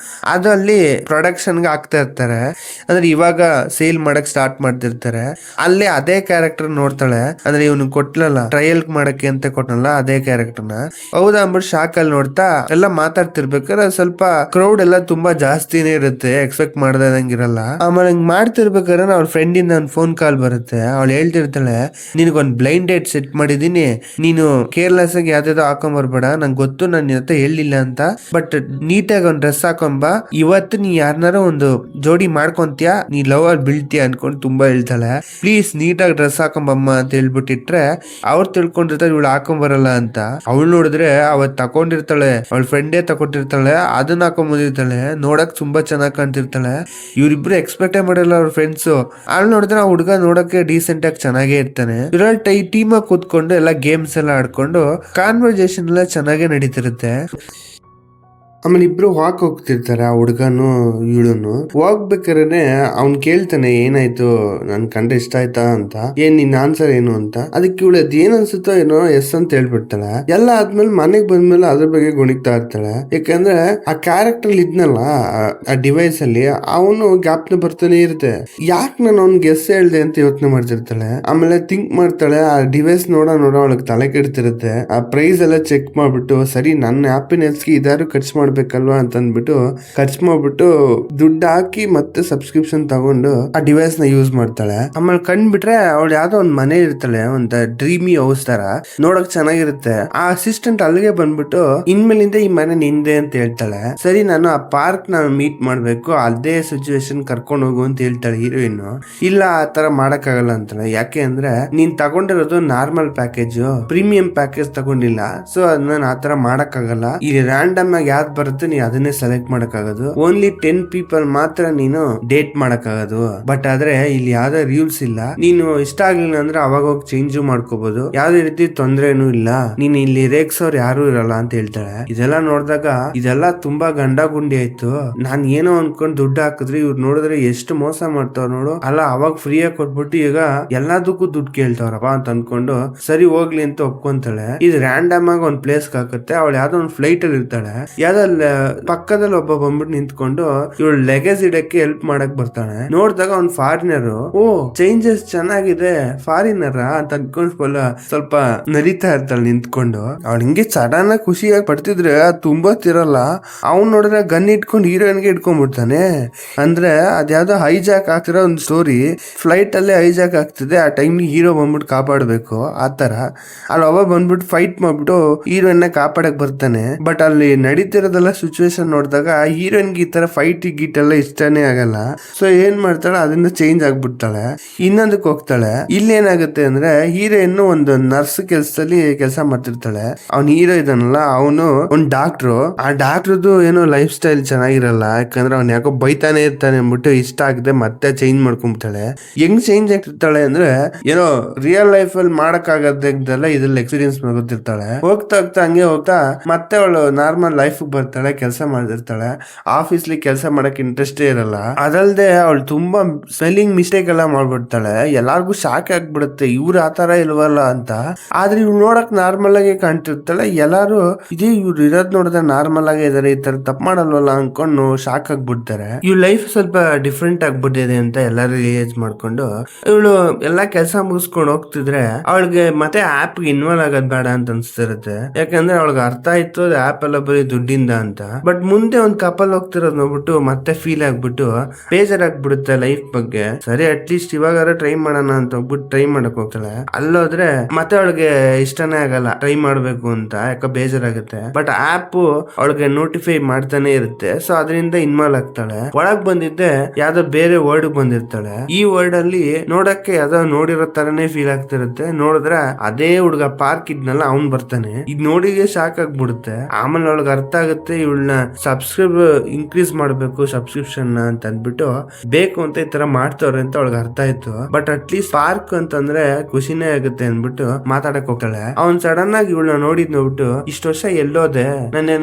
ಅದು ಅಲ್ಲಿ ಪ್ರೊಡಕ್ಷನ್ ಗೆ ಹಾಕ್ತಾ ಇರ್ತಾರೆ. ಅಂದ್ರೆ ಇವಾಗ ಸೇಲ್ ಮಾಡಕ್ ಸ್ಟಾರ್ಟ್ ಮಾಡ್ತಿರ್ತಾರೆ. ಅಲ್ಲಿ ಅದೇ ಕ್ಯಾರೆಕ್ಟರ್ ನೋಡ್ತಾಳೆ. ಅಂದ್ರೆ ಇವನು ಕೊಟ್ಲಲ್ಲ ಟ್ರಯಲ್ ಮಾಡಕ್ಕೆ ಅಂತ ಕೊಟ್ಟನಲ್ಲ ಅದೇ ಕ್ಯಾರೆಕ್ಟರ್ ನ. ಹೌದಾ ಅಂದ್ಬಿಟ್ಟು ಶಾಕ್ ಅಲ್ಲಿ ನೋಡ್ತಾ ಎಲ್ಲ ಮಾತಾಡ್ತಿರ್ಬೇಕಾದ್ರೆ ಸ್ವಲ್ಪ ಕ್ರೌಡ್ ಎಲ್ಲ ತುಂಬಾ ಜಾಸ್ತಿನೇ ಇರುತ್ತೆ, ಎಕ್ಸ್ಪೆಕ್ಟ್ ಮಾಡ್ದಂಗಿರಲ್ಲ. ಆಮೇಲೆ ಹಿಂಗ್ ಮಾಡ್ತಿರ್ಬೇಕಾದ್ರೆ ಅವ್ರ ಫ್ರೆಂಡ್ ಇಂದ ಒಂದು ಫೋನ್ ಕಾಲ್ ಬರುತ್ತೆ. ಅವಳು ಹೇಳ್ತಿರ್ತಾಳೆ, ನಿನಗೊಂದು ಬ್ಲೈಂಡ್ ಡೇಟ್ ಸೆಟ್ ಮಾಡಿದೀನಿ, ನೀನು ಕೇರ್ಲೆಸ್ ಆಗಿ ಯಾವ್ದಾದ್ರು ಹಾಕೊಂಡ್ ಬರ್ಬೇಡ, ನಂಗೆ ಗೊತ್ತು ನಾನು ನಿನ್ನ ಹತ್ರ ಹೇಳಿಲ್ಲ ಅಂತ, ಬಟ್ ನೀಟಾಗಿ ಒಂದು ಡ್ರೆಸ್ ಹಾಕೊಂಬ, ಇವತ್ತು ನೀ ಯಾರನ್ನಾರ ಒಂದು ಜೋಡಿ ಮಾಡ್ಕೊಂತೀಯ, ನೀ ಲವ್ ಅಲ್ಲಿ ಬೀಳ್ತೀಯ ಅನ್ಕೊಂಡು ತುಂಬಾ ಹೇಳ್ತಾಳೆ. ಪ್ಲೀಸ್ ನೀಟಾಗಿ ಡ್ರೆಸ್ ಹಾಕೊಂಬಮ್ಮ ಅಂತ ಹೇಳ್ಬಿಟ್ಟಿಟ್ರೆ ಅವ್ರು ತಿಳ್ಕೊಂಡಿರ್ತಾರೆ ಇವಳು ಹಾಕೊಂಬರಲ್ಲ ಅಂತ. ಅವಳು ನೋಡಿದ್ರೆ ಅವತ್ ತಕೊಂಡಿರ್ತಾಳೆ, ಅವಳ ಫ್ರೆಂಡೇ ತಕೊಂಡಿರ್ತಾಳೆ, ಅದನ್ನ ಹಾಕೊಂಡ್ ಬಂದಿರ್ತಾಳೆ. ನೋಡಕ್ ತುಂಬಾ ಚೆನ್ನಾಗ್ ಕಾಣ್ತಿರ್ತಾಳೆ. ಇವ್ರಿಬ್ರು ಎಕ್ಸ್ಪೆಕ್ಟೇ ಮಾಡಿರಲ್ಲ ಅವ್ರ ಫ್ರೆಂಡ್ಸ್. ಅಲ್ಲಿ ನೋಡಿದ್ರೆ ಆ ಹುಡುಗ ನೋಡಕ್ಕೆ ಡೀಸೆಂಟ್ ಆಗಿ ಚೆನ್ನಾಗೇ ಇರ್ತಾನೆ. ಇದ್ರಲ್ಲಿ ಟೀಮ್ ಆಗಿ ಕೂತ್ಕೊಂಡು ಎಲ್ಲ ಗೇಮ್ಸ್ ಎಲ್ಲ ಆಡ್ಕೊಂಡು ಕಾನ್ವರ್ಸೇಷನ್ ಎಲ್ಲ ಚೆನ್ನಾಗೇ ನಡೀತಿರುತ್ತೆ. ಆಮೇಲೆ ಇಬ್ರು ವಾಕ್ ಹೋಗ್ತಿರ್ತಾರೆ, ಆ ಹುಡುಗನು ಇವಳನು. ಹೋಗ್ಬೇಕಾದ್ರೆ ಅವ್ನ್ ಕೇಳ್ತಾನೆ, ಏನಾಯ್ತು, ನನ್ ಕಂಡ್ರೆ ಇಷ್ಟ ಆಯ್ತಾ ಅಂತ, ಏನ್ ನಿನ್ ಆನ್ಸರ್ ಏನು ಅಂತ. ಅದಕ್ಕೆ ಇವಳು ಅದ್ ಏನ್ ಅನ್ಸುತ್ತೋ ಏನೋ ಎಸ್ ಅಂತ ಹೇಳ್ಬಿಡ್ತಾಳೆ. ಎಲ್ಲ ಆದ್ಮೇಲೆ ಮನೆಗ್ ಬಂದ್ಮೇಲೆ ಅದ್ರ ಬಗ್ಗೆ ಗುಣಿಗ್ತಾ ಇರ್ತಾಳೆ. ಯಾಕಂದ್ರೆ ಆ ಕ್ಯಾರೆಕ್ಟರ್ ಇದ್ನಲ್ಲ ಆ ಡಿವೈಸ್ ಅಲ್ಲಿ, ಅವನು ಜ್ಞಾಪನ ಬರ್ತಾನೆ ಇರುತ್ತೆ. ಯಾಕೆ ನಾನು ಅವ್ನ್ಗೆ ಎಸ್ ಹೇಳ್ದೆ ಅಂತ ಯೋಚನೆ ಮಾಡ್ತಿರ್ತಾಳೆ. ಆಮೇಲೆ ಥಿಂಕ್ ಮಾಡ್ತಾಳೆ, ಆ ಡಿವೈಸ್ ನೋಡ ಅವಳಿಗೆ ತಲೆ ಕೆಡ್ತಿರುತ್ತೆ. ಆ ಪ್ರೈಸ್ ಎಲ್ಲ ಚೆಕ್ ಮಾಡ್ಬಿಟ್ಟು, ಸರಿ ನನ್ನ ಹ್ಯಾಪಿನೆಸ್ಗೆ ಇದಾರು ಖರ್ಚು ಮಾಡ್ಬೇಕಲ್ವಾ ಅಂತ ಅಂದ್ಬಿಟ್ಟು ಖರ್ಚು ಮಾಡ್ಬಿಟ್ಟು ದುಡ್ಡು ಹಾಕಿ ಮತ್ತೆ ಸಬ್ಸ್ಕ್ರಿಪ್ಷನ್ ತಗೊಂಡು ಆ ಡಿವೈಸ್ ನ ಯೂಸ್ ಮಾಡ್ತಾಳೆ. ಆಮೇಲೆ ಕಂಡ್ಬಿಟ್ರೆ ಅವಳು ಯಾವ್ದೋ ಒಂದ್ ಮನೆ ಇರ್ತಾಳೆ, ಒಂದ್ ಡ್ರೀಮಿ ಹೌಸ್ ತರ ನೋಡಕ್ ಚೆನ್ನಾಗಿರುತ್ತೆ. ಆ ಅಸಿಸ್ಟೆಂಟ್ ಅಲ್ಲಿಗೆ ಬಂದ್ಬಿಟ್ಟು, ಇನ್ಮೇಲಿಂದ ಈ ಮನೆ ನಿಂದೆ ಅಂತ ಹೇಳ್ತಾಳೆ. ಸರಿ, ನಾನು ಆ ಪಾರ್ಕ್ ನಾನು ಮೀಟ್ ಮಾಡ್ಬೇಕು, ಅದೇ ಸಿಚುವೇಶನ್ ಕರ್ಕೊಂಡು ಹೋಗು ಅಂತ ಹೇಳ್ತಾಳೆ ಹೀರೋಯಿನ್. ಇಲ್ಲ, ಆ ತರ ಮಾಡಕ್ ಆಗಲ್ಲ ಅಂತಾಳೆ. ಯಾಕೆ ಅಂದ್ರೆ ನೀನ್ ತಗೊಂಡಿರೋದು ನಾರ್ಮಲ್ ಪ್ಯಾಕೇಜ್, ಪ್ರೀಮಿಯಂ ಪ್ಯಾಕೇಜ್ ತಗೊಂಡಿಲ್ಲ, ಸೊ ಅದನ್ನ ಆ ತರ ಮಾಡಕ್ ಆಗಲ್ಲ. ಈ ರ್ಯಾಂಡಮ್ ಆಗಿ ಯಾವ್ದು ಬರುತ್ತೆ ನೀ ಅದನ್ನೇ ಸೆಲೆಕ್ಟ್ ಮಾಡಕ್ ಆಗೋದು. ಓನ್ಲಿ 10 ಪೀಪಲ್ ಮಾತ್ರ ನೀನು ಡೇಟ್ ಮಾಡಕ್ ಆಗೋದು. ಬಟ್ ಆದ್ರೆ ಇಲ್ಲಿ ಯಾವ್ದೇ ರೂಲ್ಸ್ ಇಲ್ಲ. ನೀನು ಇಷ್ಟ ಆಗ್ಲಿಲ್ಲ ಅಂದ್ರೆ ಅವಾಗ ಹೋಗಿ ಚೇಂಜ್ ಮಾಡ್ಕೋಬಹುದು, ಯಾವ್ದೇ ರೀತಿ ತೊಂದ್ರೆನೂ ಇಲ್ಲ, ನೀನ್ ಇಲ್ಲಿ ರೇಗ್ಸೋರ್ ಯಾರು ಇರಲ್ಲ ಅಂತ ಹೇಳ್ತಾಳೆ. ಇದೆಲ್ಲ ನೋಡಿದಾಗ ಇದೆಲ್ಲ ತುಂಬಾ ಗಂಡ ಗುಂಡಿ ಆಯ್ತು. ನಾನ್ ಏನೋ ಅನ್ಕೊಂಡ್ ದುಡ್ಡು ಹಾಕಿದ್ರಿ, ಇವ್ರು ನೋಡಿದ್ರೆ ಎಷ್ಟು ಮೋಸ ಮಾಡ್ತಾವ್ ನೋಡು. ಅಲ್ಲ, ಅವಾಗ ಫ್ರೀಯಾಗಿ ಕೊಟ್ಬಿಟ್ಟು ಈಗ ಎಲ್ಲದಕ್ಕೂ ದುಡ್ಡು ಕೇಳ್ತಾವ್ರಪ್ಪ ಅಂತ ಅನ್ಕೊಂಡು ಸರಿ ಹೋಗ್ಲಿ ಅಂತ ಒಪ್ಕೊಂತಾಳೆ. ಇದು ರ್ಯಾಂಡಮ್ ಆಗಿ ಒಂದ್ ಪ್ಲೇಸ್ ಹಾಕುತ್ತೆ. ಅವಳು ಯಾವ್ದೋ ಒಂದ್ ಫ್ಲೈಟ್ ಅಲ್ಲಿ ಇರ್ತಾಳೆ. ಯಾವ್ದೋ ಪಕ್ಕದಲ್ಲಿ ಒಬ್ಬ ಬಂದ್ಬಿಟ್ಟು ನಿಂತ್ಕೊಂಡು ಇವಳು ಲೆಗೇಜ್ ಇಡಕ್ಕೆ ಹೆಲ್ಪ್ ಮಾಡಕ್ ಬರ್ತಾನೆ. ನೋಡಿದಾಗ ಅವ್ನ್ ಫಾರಿನರ್, ಓ ಚೇಂಜಸ್ ಚೆನ್ನಾಗಿದೆ, ಫಾರಿನರ್ ಅಂತ ಅನ್ಕೊಂಡ್ ಸ್ವಲ್ಪ ನರಿತಾ ಇರ್ತಾಳೆ ನಿಂತ್ಕೊಂಡು. ಅವ್ಳು ಹಿಂಗೆ ಸಡನ್ ಆಗಿ ಖುಷಿಯಾಗಿ ಪಡ್ತಿದ್ರೆ ಅದು ತುಂಬಾ ತಿರಲ್ಲ. ಅವ್ನ್ ನೋಡಿದ್ರೆ ಗನ್ ಇಟ್ಕೊಂಡು ಹೀರೋಯಿನ್ಗೆ ಇಟ್ಕೊಂಡ್ಬಿಡ್ತಾನೆ. ಅಂದ್ರೆ ಅದ್ಯಾವ್ದೋ ಹೈಜಾಕ್ ಆಗ್ತಿರೋ ಒಂದು ಸ್ಟೋರಿ, ಫ್ಲೈಟ್ ಅಲ್ಲೇ ಹೈಜಾಕ್ ಆಗ್ತಿದೆ, ಆ ಟೈಮ್ ಹೀರೋ ಬಂದ್ಬಿಟ್ಟು ಕಾಪಾಡ್ಬೇಕು. ಆತರ ಅಲ್ಲಿ ಒಬ್ಬ ಬಂದ್ಬಿಟ್ಟು ಫೈಟ್ ಮಾಡ್ಬಿಟ್ಟು ಹೀರೋಯಿನ್ ಕಾಪಾಡಕ್ ಬರ್ತಾನೆ. ಬಟ್ ಅಲ್ಲಿ ನಡೀತಿರೋದೆಲ್ಲ ಸಿಚುವೇಶನ್ ನೋಡಿದಾಗ ಹೀರೋಯಿನ್ಗೆ ಈ ತರ ಫೈಟ್ ಗೀಟ್ ಎಲ್ಲ ಇಷ್ಟನೇ ಆಗಲ್ಲ. ಸೊ ಏನ್ ಮಾಡ್ತಾಳೆ, ಅದರಿಂದ ಚೇಂಜ್ ಆಗ್ಬಿಡ್ತಾಳೆ, ಇನ್ನೊಂದಕ್ಕೆ ಹೋಗ್ತಾಳೆ. ಇಲ್ಲಿ ಏನಾಗುತ್ತೆ ಅಂದ್ರೆ ಹೀರೋಯಿನ್ ಒಂದು ನರ್ಸ್ ಕೆಲ್ಸದಲ್ಲಿ ಕೆಲಸ ಮಾಡ್ತಿರ್ತಾಳೆ. ಅವ್ನ್ ಹೀರೋ ಇದಾನಲ್ಲ, ಅವನು ಒಂದ್ ಡಾಕ್ಟ್ರು. ಆ ಡಾಕ್ಟ್ರದ್ದು ಏನೋ ಲೈಫ್ ಸ್ಟೈಲ್ ಚೆನ್ನಾಗಿರಲ್ಲ, ಯಾಕಂದ್ರೆ ಅವ್ನ್ ಯಾಕೋ ಬೈತಾನೆ ಇರ್ತಾನೆ ಅಂದ್ಬಿಟ್ಟು ಇಷ್ಟ ಆಗದೆ ಮತ್ತೆ ಚೇಂಜ್ ಮಾಡ್ಕೊಂಡ್ಬಿಡ್ತಾಳೆ. ಹೆಂಗ್ ಚೇಂಜ್ ಆಗ್ತಿರ್ತಾಳೆ ಅಂದ್ರೆ ಏನೋ ರಿಯಲ್ ಲೈಫ್ ಅಲ್ಲಿ ಮಾಡಕ್ ಆಗದ್ದೆಲ್ಲ ಇದ್ರಲ್ಲಿ ಎಕ್ಸ್ಪೀರಿಯನ್ಸ್ ಮಾಡ್ತಿರ್ತಾಳೆ. ಹೋಗ್ತಾ ಹೋಗ್ತಾ ಹಂಗೆ ಹೋಗ್ತಾ ಮತ್ತೆ ಅವಳು ನಾರ್ಮಲ್ ಲೈಫ್ ಬರ್ತಾಳೆ, ಕೆಲಸ ಮಾಡ್ತಿರ್ತಾಳೆ. ಆಫೀಸ್ಲಿ ಕೆಲಸ ಮಾಡಕ್ ಇಂಟ್ರೆಸ್ಟೇ ಇರಲ್ಲ. ಅದಲ್ದೆ ಅವಳು ತುಂಬಾ ಸ್ಪೆಲ್ಲಿಂಗ್ ಮಿಸ್ಟೇಕ್ ಎಲ್ಲ ಮಾಡ್ಬಿಡ್ತಾಳೆ. ಎಲ್ಲಾರ್ಗು ಶಾಕ್ ಆಗ್ಬಿಡುತ್ತೆ, ಇವ್ರು ಆತರ ಇಲ್ವಲ್ಲ ಅಂತ. ಆದ್ರೆ ಇವ್ರು ನೋಡಕ್ ನಾರ್ಮಲ್ ಆಗಿ ಕಾಣ್ತಿರ್ತಾಳೆ. ಎಲ್ಲಾರು ಇದೇ ಇವ್ರು ಇರೋದ್ ನೋಡಿದ್ರೆ ನಾರ್ಮಲ್ ಆಗೇ ಇದಾರೆ, ಈ ತರ ತಪ್ಪು ಮಾಡಲ್ವಲ್ಲ ಅನ್ಕೊಂಡು ಶಾಕ್ ಆಗ್ಬಿಡ್ತಾರೆ. ಇವ್ ಲೈಫ್ ಸ್ವಲ್ಪ ಡಿಫ್ರೆಂಟ್ ಆಗ್ಬಿಟ್ಟಿದೆ ಅಂತ ಎಲ್ಲಾರು ರಿಯಲೈಸ್ ಮಾಡ್ಕೊಂಡು ಇವಳು ಎಲ್ಲಾ ಕೆಲಸ ಮುಗಿಸ್ಕೊಂಡು ಹೋಗ್ತಿದ್ರೆ ಅವಳಿಗೆ ಮತ್ತೆ ಆಪ್ ಇನ್ವಾಲ್ವ್ ಆಗೋದ್ ಬೇಡ ಅಂತ ಅನ್ಸ್ತಿರುತ್ತೆ. ಯಾಕಂದ್ರೆ ಅವಳಿಗೆ ಅರ್ಥ ಆಯ್ತು ಆಪ್ ಎಲ್ಲ ಬರೀ ದುಡ್ಡಿಂದ ಅಂತ. ಬಟ್ ಮುಂದೆ ಒಂದ್ ಕಪಲ್ ಹೋಗ್ತಿರೋದ್ ನೋಡ್ಬಿಟ್ಟು ಮತ್ತೆ ಫೀಲ್ ಆಗ್ಬಿಟ್ಟು ಬೇಜಾರಾಗ್ಬಿಡುತ್ತೆ ಲೈಫ್ ಬಗ್ಗೆ. ಸರಿ ಅಟ್ಲೀಸ್ಟ್ ಇವಾಗಾರ ಟ್ರೈ ಮಾಡೋಣ ಅಂತ ಹೋಗ್ಬಿಟ್ಟು ಟ್ರೈ ಮಾಡಕ್ ಹೋಗ್ತಾಳೆ. ಅಲ್ಲೋದ್ರೆ ಮತ್ತೆ ಅವಳಿಗೆ ಇಷ್ಟನೇ ಆಗಲ್ಲ ಟ್ರೈ ಮಾಡ್ಬೇಕು ಅಂತ, ಯಾಕೆ ಬೇಜಾರಾಗುತ್ತೆ. ಬಟ್ ಆಪ್ ಅವಳಿಗೆ ನೋಟಿಫೈ ಮಾಡ್ತಾನೆ ಇರುತ್ತೆ. ಸೊ ಅದರಿಂದ ಇನ್ವಾಲ್ವ್ ಆಗ್ತಾಳೆ. ಒಳಗ್ ಬಂದಿದ್ದೆ ಯಾವ್ದೋ ಬೇರೆ ವರ್ಡ್ ಬಂದಿರ್ತಾಳೆ. ಈ ವರ್ಡ್ ಅಲ್ಲಿ ನೋಡಕ್ಕೆ ಯಾವ್ದೋ ನೋಡಿರೋ ತರನೇ ಫೀಲ್ ಆಗ್ತಿರುತ್ತೆ. ನೋಡಿದ್ರೆ ಅದೇ ಹುಡುಗ ಪಾರ್ಕ್ ಇದ್ನಲ್ಲ ಅವ್ನ್ ಬರ್ತಾನೆ. ಇದ್ ನೋಡಿಗೆ ಶಾಕ್ ಆಗ್ಬಿಡುತ್ತೆ. ಆಮೇಲೆ ಅವಳಿಗೆ ಅರ್ಥ ಆಗುತ್ತೆ ಇವಳನ್ನ ಸಬ್ಸ್ಕ್ರೈಬ್ ಇನ್ಕ್ರೀಸ್ ಮಾಡ್ಬೇಕು ಸಬ್ಸ್ಕ್ರಿಪ್ಷನ್ ಅಂತ ಅಂದ್ಬಿಟ್ಟು ಬೇಕು ಅಂತ ಈ ತರ ಮಾಡ್ತವ್ರೆ ಅಂತ ಅವಳಿಗೆ ಅರ್ಥ ಆಯ್ತು. ಬಟ್ ಅಟ್ಲೀಸ್ಟ್ ಪಾರ್ಕ್ ಅಂತಂದ್ರೆ ಖುಷಿನೇ ಆಗುತ್ತೆ ಅಂದ್ಬಿಟ್ಟು ಮಾತಾಡಕ್ ಹೋಗ್ತಾಳೆ. ಅವ್ನ್ ಸಡನ್ ಆಗಿ ಇವಳನ್ನ ನೋಡಿದ್ ನೋಡ್ಬಿಟ್ಟು ಇಷ್ಟು ವರ್ಷ ಎಲ್ಲೋದೆ,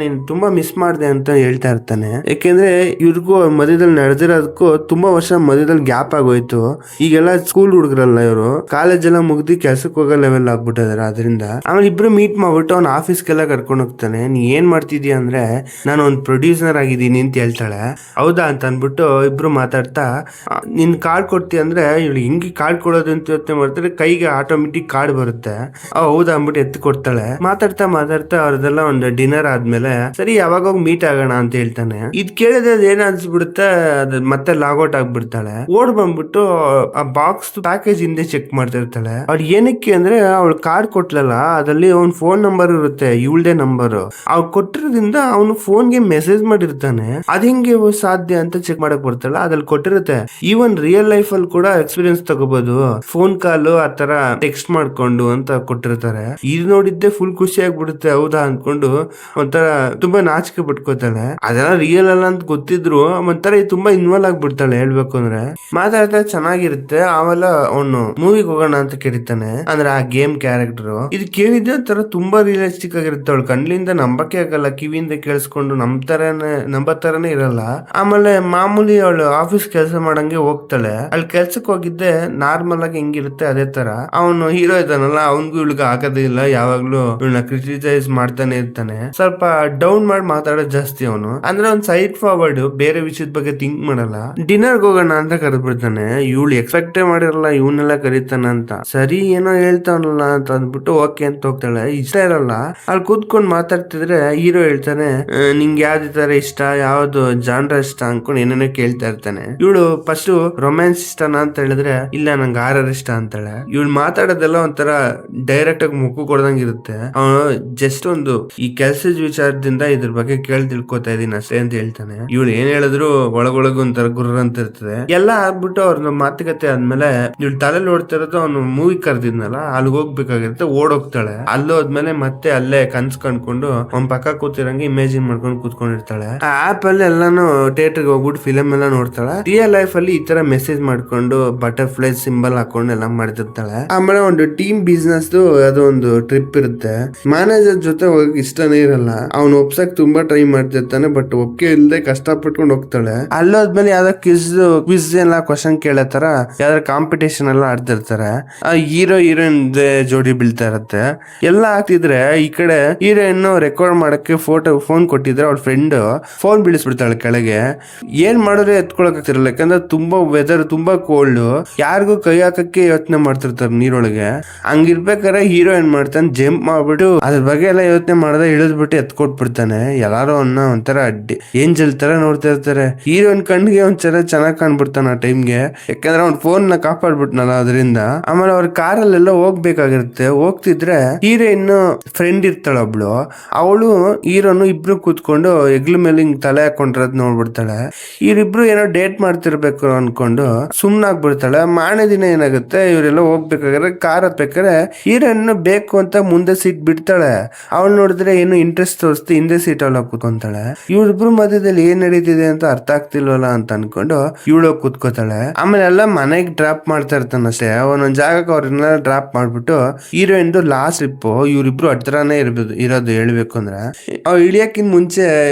ನೀನ್ ತುಂಬಾ ಮಿಸ್ ಮಾಡ್ದೆ ಅಂತ ಹೇಳ್ತಾ ಇರ್ತಾನೆ. ಯಾಕೆಂದ್ರೆ ಇವ್ರಿಗೂ ಮಧ್ಯದಲ್ಲಿ ನಡೆದಿರೋದಕ್ಕೂ ತುಂಬಾ ವರ್ಷ ಮಧ್ಯದಲ್ಲಿ ಗ್ಯಾಪ್ ಆಗೋಯ್ತು. ಈಗೆಲ್ಲ ಸ್ಕೂಲ್ ಹುಡುಗರಲ್ಲ ಇವರು, ಕಾಲೇಜ್ ಎಲ್ಲ ಮುಗ್ದಿ ಕೆಲ್ಸಕ್ಕೆ ಹೋಗೋ ಲೆವೆಲ್ ಆಗ್ಬಿಟ್ಟಿದಾರೆ. ಅದರಿಂದ ಆಮೇಲೆ ಇಬ್ರು ಮೀಟ್ ಮಾಡ್ಬಿಟ್ಟು ಅವ್ನ ಆಫೀಸ್ಗೆಲ್ಲ ಕರ್ಕೊಂಡು ಹೋಗ್ತಾನೆ. ನೀ ಏನ್ ಮಾಡ್ತಿದ್ಯಾ ಅಂದ್ರೆ ನಾನು ಒಂದ್ ಪ್ರೊಡ್ಯೂಸರ್ ಆಗಿದ್ದೀನಿ ಅಂತ ಹೇಳ್ತಾಳೆ. ಹೌದಾ ಅಂತ ಅನ್ಬಿಟ್ಟು ಇಬ್ರು ಮಾತಾಡ್ತಾ ನಿನ್ ಕಾರ್ಡ್ ಕೊಡ್ತೀಯ ಅಂದ್ರೆ ಇವಳು ಹಿಂಗೆ ಕಾರ್ಡ್ ಕೊಡೋದು ಅಂತ ಯೋಚನೆ ಮಾಡ್ತಾರೆ. ಕೈಗೆ ಆಟೋಮೆಟಿಕ್ ಕಾರ್ಡ್ ಬರುತ್ತೆ. ಹೌದಾ ಅಂದ್ಬಿಟ್ಟು ಎತ್ತು ಕೊಡ್ತಾಳೆ. ಮಾತಾಡ್ತಾ ಅವ್ರದೆಲ್ಲ ಒಂದು ಡಿನ್ನರ್ ಆದ್ಮೇಲೆ ಸರಿ ಯಾವಾಗ ಮೀಟ್ ಆಗೋಣ ಅಂತ ಹೇಳ್ತಾನೆ. ಇದ್ ಕೇಳಿದ್ರೆ ಏನ್ ಅನ್ಸ್ಬಿಡುತ್ತೆ, ಅದ್ ಮತ್ತೆ ಲಾಗೌಟ್ ಆಗ್ಬಿಡ್ತಾಳೆ. ಓಡ್ ಬಂದ್ಬಿಟ್ಟು ಆ ಬಾಕ್ಸ್ ಪ್ಯಾಕೇಜ್ ಹಿಂದೆ ಚೆಕ್ ಮಾಡ್ತಿರ್ತಾಳೆ. ಅವ್ಳು ಏನಕ್ಕೆ ಅಂದ್ರೆ ಅವಳು ಕಾರ್ಡ್ ಕೊಟ್ಲಲ್ಲ, ಅದ್ರಲ್ಲಿ ಅವ್ನ್ ಫೋನ್ ನಂಬರ್ ಇರುತ್ತೆ, ಇವಳ್ದೇ ನಂಬರ್. ಅವ್ಳು ಕೊಟ್ಟಿರೋದ್ರಿಂದ ಅವನು ಫೋನ್ಗೆ ಮೆಸೇಜ್ ಮಾಡಿರ್ತಾನೆ. ಅದ್ ಹೆಂಗೆ ಸಾಧ್ಯ ಅಂತ ಚೆಕ್ ಮಾಡಕ್ ಬರ್ತಾಳ. ಅದ್ರಲ್ಲಿ ಕೊಟ್ಟಿರುತ್ತೆ. ಈವನ್ ರಿಯಲ್ ಲೈಫ್ ಅಲ್ಲಿ ಕೂಡ ಎಕ್ಸ್ಪೀರಿಯನ್ಸ್ ತಗೋಬಹುದು, ಫೋನ್ ಕಾಲ್ ಆತರ ಟೆಕ್ಸ್ಟ್ ಮಾಡ್ಕೊಂಡು ಅಂತ ಕೊಟ್ಟಿರ್ತಾರೆ. ಇದು ನೋಡಿದ್ದೆ ಫುಲ್ ಖುಷಿ ಆಗ್ಬಿಡುತ್ತೆ. ಹೌದಾ ಅನ್ಕೊಂಡು ಒಂಥರ ತುಂಬಾ ನಾಚಿಕೆ ಪಟ್ಕೋತಾಳೆ. ಅದೆಲ್ಲ ರಿಯಲ್ ಅಲ್ಲ ಅಂತ ಗೊತ್ತಿದ್ರು ಒಂಥರ ತುಂಬಾ ಇನ್ವಾಲ್ವ್ ಆಗ್ಬಿಡ್ತಾಳೆ. ಹೇಳ್ಬೇಕು ಅಂದ್ರೆ ಮಾತಾಡ್ತಾ ಚೆನ್ನಾಗಿರುತ್ತೆ. ಆಮೇಲೆ ಅವನು ಮೂವಿಗೆ ಹೋಗೋಣ ಅಂತ ಕೇಳಿತಾನೆ, ಅಂದ್ರೆ ಆ ಗೇಮ್ ಕ್ಯಾರೆಕ್ಟರ್. ಇದು ಕೇಳಿದ್ರೆ ತರ ತುಂಬಾ ರಿಯಲಿಸ್ಟಿಕ್ ಆಗಿರುತ್ತೆ. ಅವಳು ಕಣ್ಣಿಂದ ನಂಬಕ್ಕೆ ಆಗಲ್ಲ, ಕಿವಿಯಿಂದ ಕೇಳಿಸ್ಕೊಂಡು ನಂಬ ತರನೇ ಇರಲ್ಲ. ಆಮೇಲೆ ಮಾಮೂಲಿ ಅವಳು ಆಫೀಸ್ ಕೆಲಸ ಮಾಡಂಗೆ ಹೋಗ್ತಾಳೆ. ಅಲ್ಲಿ ಕೆಲ್ಸಕ್ಕೆ ಹೋಗಿದ್ದೆ ನಾರ್ಮಲ್ ಆಗಿ ಹೆಂಗಿರುತ್ತೆ ಅದೇ ತರ. ಅವನು ಹೀರೋ ಇದ್ದಾನಲ್ಲ, ಅವನ್ಗೂ ಇವಳಿಗೆ ಆಗೋದೇ ಇಲ್ಲ. ಯಾವಾಗ್ಲೂ ಇವಳನ್ನ ಕ್ರಿಟಿಸೈಸ್ ಮಾಡ್ತಾನೆ ಇರ್ತಾನೆ. ಸ್ವಲ್ಪ ಡೌನ್ ಮಾಡಿ ಮಾತಾಡೋದು ಜಾಸ್ತಿ ಅವನು. ಅಂದ್ರೆ ಒಂದ್ ಸೈಡ್ ಫಾರ್ವರ್ಡ್, ಬೇರೆ ವಿಷಯದ ಬಗ್ಗೆ ಥಿಂಕ್ ಮಾಡಲ್ಲ. ಡಿನ್ನರ್ಗೆ ಹೋಗೋಣ ಅಂತ ಕರೆದ್ಬಿಡ್ತಾನೆ. ಇವಳು ಎಕ್ಸ್ಪೆಕ್ಟೇ ಮಾಡಿರಲ್ಲ ಇವನ್ನೆಲ್ಲ ಕರೀತಾನ ಅಂತ. ಸರಿ ಏನೋ ಹೇಳ್ತಾವನಲ್ಲ ಅಂತ ಅಂದ್ಬಿಟ್ಟು ಓಕೆ ಅಂತ ಹೋಗ್ತಾಳೆ. ಇಷ್ಟ ಇರಲ್ಲ. ಅಲ್ಲಿ ಕೂತ್ಕೊಂಡ್ ಮಾತಾಡ್ತಿದ್ರೆ ಹೀರೋ ಹೇಳ್ತಾನೆ, ನಿಂಗೆ ಯಾವ್ದು ತರ ಇಷ್ಟ, ಯಾವ್ದು ಜಾನ್ರ ಇಷ್ಟ ಅನ್ಕೊಂಡು ಏನೇನೋ ಕೇಳ್ತಾ ಇರ್ತಾನೆ. ಇವಳು ಫಸ್ಟ್ ರೊಮ್ಯಾನ್ಸ್ ಇಷ್ಟನಾ ಅಂತ ಹೇಳಿದ್ರೆ ಇಲ್ಲ ನಂಗೆ ಹಾರರ್ ಇಷ್ಟ ಅಂತಾಳೆ. ಇವಳು ಮಾತಾಡೋದೆಲ್ಲ ಒಂಥರ ಡೈರೆಕ್ಟ್ ಆಗಿ ಮುಖ ಕೊಡ್ದಂಗ್ ಇರುತ್ತೆ. ಅವನು ಜಸ್ಟ್ ಒಂದು ಈ ಕೆಲ್ಸದ ವಿಚಾರದಿಂದ ಇದ್ರ ಬಗ್ಗೆ ತಿಳ್ಕೊತಾ ಇದೀನಿ ಅಷ್ಟೇ ಅಂತ ಹೇಳ್ತಾನೆ. ಇವಳು ಏನ್ ಹೇಳಿದ್ರು ಒಳಗೊಳಗ ಒಂಥರ ಗುರ್ರ ಅಂತ ಇರ್ತದೆ. ಎಲ್ಲ ಆಗ್ಬಿಟ್ಟು ಅವ್ರ ಮಾತುಕತೆ ಆದ್ಮೇಲೆ ಇವಳು ತಲೆಯಲ್ಲಿ ಓಡ್ತಿರೋದು ಅವನು ಮೂವಿ ಕರ್ದಿದ್ನಲ್ಲ, ಅಲ್ಲಿಗೆ ಹೋಗ್ಬೇಕಾಗಿರುತ್ತೆ. ಓಡೋಗ್ತಾಳೆ. ಅಲ್ಲೋದ್ಮೇಲೆ ಮತ್ತೆ ಅಲ್ಲೇ ಕನ್ಸ್ ಕಂಡ್ಕೊಂಡು ಅವ್ನ್ ಪಕ್ಕ ಕೂತಿರಂಗೆ ಇಮೇಜಿನ್ ಮಾಡ್ಕೊಂಡು ಕೂತ್ಕೊಂಡಿರ್ತಾಳೆ. ಆ ಆಪ್ ಅಲ್ಲಿ ಎಲ್ಲಾನು ಥಿಯೇಟರ್ ಹೋಗ್ಬಿಟ್ಟು ಫಿಲಮ್ ಎಲ್ಲ ನೋಡ್ತಾಳೆ. ರಿಯಲ್ ಲೈಫ್ ಅಲ್ಲಿ ಈ ತರ ಮೆಸೇಜ್ ಮಾಡ್ಕೊಂಡು ಬಟರ್ಫ್ಲೈ ಸಿಂಬಲ್ ಹಾಕೊಂಡು ಎಲ್ಲ ಮಾಡ್ತಿರ್ತಾಳೆ. ಆಮೇಲೆ ಒಂದು ಟೀಮ್ ಬಿಸ್ನೆಸ್ ಅದು ಒಂದು ಟ್ರಿಪ್ ಇರುತ್ತೆ. ಮ್ಯಾನೇಜರ್ ಜೊತೆ ಹೋಗಿ ಇಷ್ಟನೇ ಇರಲ್ಲ. ಅವ್ನು ಒಪ್ಸಕ್ ತುಂಬಾ ಟ್ರೈ ಮಾಡ್ತಿರ್ತಾನೆ. ಬಟ್ ಒಪ್ಕೆ ಇಲ್ಲದೆ ಕಷ್ಟಪಟ್ಕೊಂಡು ಹೋಗ್ತಾಳೆ. ಅಲ್ಲೋದ್ಮೇಲೆ ಯಾವ್ದೋ ಕ್ವಿಜ್ ಎಲ್ಲ ಕ್ವಶನ್ ಕೇಳತ್ತಾರ, ಯಾವ್ದಾರ ಕಾಂಪಿಟೇಷನ್ ಎಲ್ಲ ಆಡ್ತಿರ್ತಾರೆ. ಹೀರೋ ಹೀರೋಯಿನ್ ಜೋಡಿ ಬೀಳ್ತಾ ಇರತ್ತೆ. ಎಲ್ಲ ಆಗ್ತಿದ್ರೆ ಈ ಕಡೆ ಹೀರೋಯಿನ್ ರೆಕಾರ್ಡ್ ಮಾಡಕ್ಕೆ ಫೋನ್ ಕೊಟ್ಟಿದ್ರೆ ಅವ್ರ ಫ್ರೆಂಡ್ ಫೋನ್ ಬೀಳಿಸ್ಬಿಡ್ತಾಳೆ ಕೆಳಗೆ. ಏನ್ ಮಾಡಿದ್ರೆ ಎತ್ಕೊಳಕ್ ಆಗ್ತಿರಲ್ಲ, ಯಾಕಂದ್ರೆ ತುಂಬಾ ವೆದರ್ ತುಂಬಾ ಕೋಲ್ಡ್, ಯಾರಿಗೂ ಕೈ ಹಾಕಕ್ಕೆ ಯೋಚನೆ ಮಾಡ್ತಿರ್ತಾರೆ ನೀರೊಳಗೆ. ಹಂಗಿರ್ಬೇಕಾದ್ರೆ ಹೀರೋ ಏನ್ ಮಾಡ್ತಾನೆ, ಜಂಪ್ ಮಾಡ್ಬಿಟ್ಟು ಅದ್ರ ಬಗ್ಗೆ ಎಲ್ಲ ಯೋಚನೆ ಮಾಡದೆ ಇಳಿದ್ಬಿಟ್ಟು ಎತ್ಕೊಟ್ಬಿಡ್ತಾನೆ. ಎಲ್ಲಾರು ಒಂಥರ ಏಂಜಲ್ ತರ ನೋಡ್ತಾ ಇರ್ತಾರೆ. ಹೀರೋನ್ ಕಣ್ಣಿಗೆ ಒಂದ್ಸಲ ಚೆನ್ನಾಗ್ ಕಾಣ್ಬಿಡ್ತಾನ ಆ ಟೈಮ್ಗೆ, ಯಾಕಂದ್ರೆ ಅವ್ನ ಫೋನ್ ನ ಕಾಪಾಡ್ಬಿಟ್ನಲ್ಲ ಅದರಿಂದ. ಆಮೇಲೆ ಅವ್ರ ಕಾರಲ್ಲೆಲ್ಲ ಹೋಗ್ಬೇಕಾಗಿರುತ್ತೆ. ಹೋಗ್ತಿದ್ರೆ ಹೀರೋಯಿನ್ ಫ್ರೆಂಡ್ ಇರ್ತಾಳ ಒಬ್ಳು, ಅವಳು ಹೀರೋನು ಇಬ್ರು ಕೂತ್ಕೊಂಡು ಹೆಗ್ಲ ಮೇಲೆ ಹಿಂಗ್ ತಲೆ ಹಾಕೊಂಡಿರೋದ್ ನೋಡ್ಬಿಡ್ತಾಳೆ. ಇವರಿಬ್ರು ಏನೋ ಡೇಟ್ ಮಾಡ್ತಿರ್ಬೇಕು ಅನ್ಕೊಂಡು ಸುಮ್ನಾಗ್ಬಿಡ್ತಾಳೆ. ಮಾರನೇ ದಿನ ಏನಾಗುತ್ತೆ, ಇವರೆಲ್ಲ ಹೋಗ್ಬೇಕಾದ್ರೆ ಕಾರ್ ಹತ್ಬೇಕಾದ್ರೆ ಹೀರೋಯಿನ್ ಬೇಕು ಅಂತ ಮುಂದೆ ಸೀಟ್ ಬಿಡ್ತಾಳೆ. ಅವಳು ನೋಡಿದ್ರೆ ಏನು ಇಂಟ್ರೆಸ್ಟ್ ತೋರಿಸ್ತಿ ಹಿಂದೆ ಸೀಟ್ ಅಲ್ಲಿ ಕೂತ್ಕೊಂತಾಳೆ. ಇವ್ರಿಬ್ರು ಮಧ್ಯದಲ್ಲಿ ಏನ್ ನಡೀತಿದೆ ಅಂತ ಅರ್ಥ ಆಗ್ತಿಲ್ವಲ್ಲ ಅಂತ ಅನ್ಕೊಂಡು ಇವಳು ಕೂತ್ಕೋತಾಳೆ. ಆಮೇಲೆ ಎಲ್ಲ ಮನೆಗ್ ಡ್ರಾಪ್ ಮಾಡ್ತಾ ಇರ್ತಾನ ಅಷ್ಟೇ. ಒಂದೊಂದ್ ಜಾಗಕ್ಕೆ ಅವ್ರನ್ನ ಡ್ರಾಪ್ ಮಾಡ್ಬಿಟ್ಟು ಹೀರೋಯಿನ್ ಲಾಸ್ಟ್ ಟ್ರಿಪ್ ಇವ್ರಿಬ್ರು ಹತ್ರನೇ ಇರೋದು ಹೇಳ್ಬೇಕು ಅಂದ್ರೆ. ಅವ್ರು ಇಳಿಯಕ್ಕಿಂತ ಮುಂಚೆ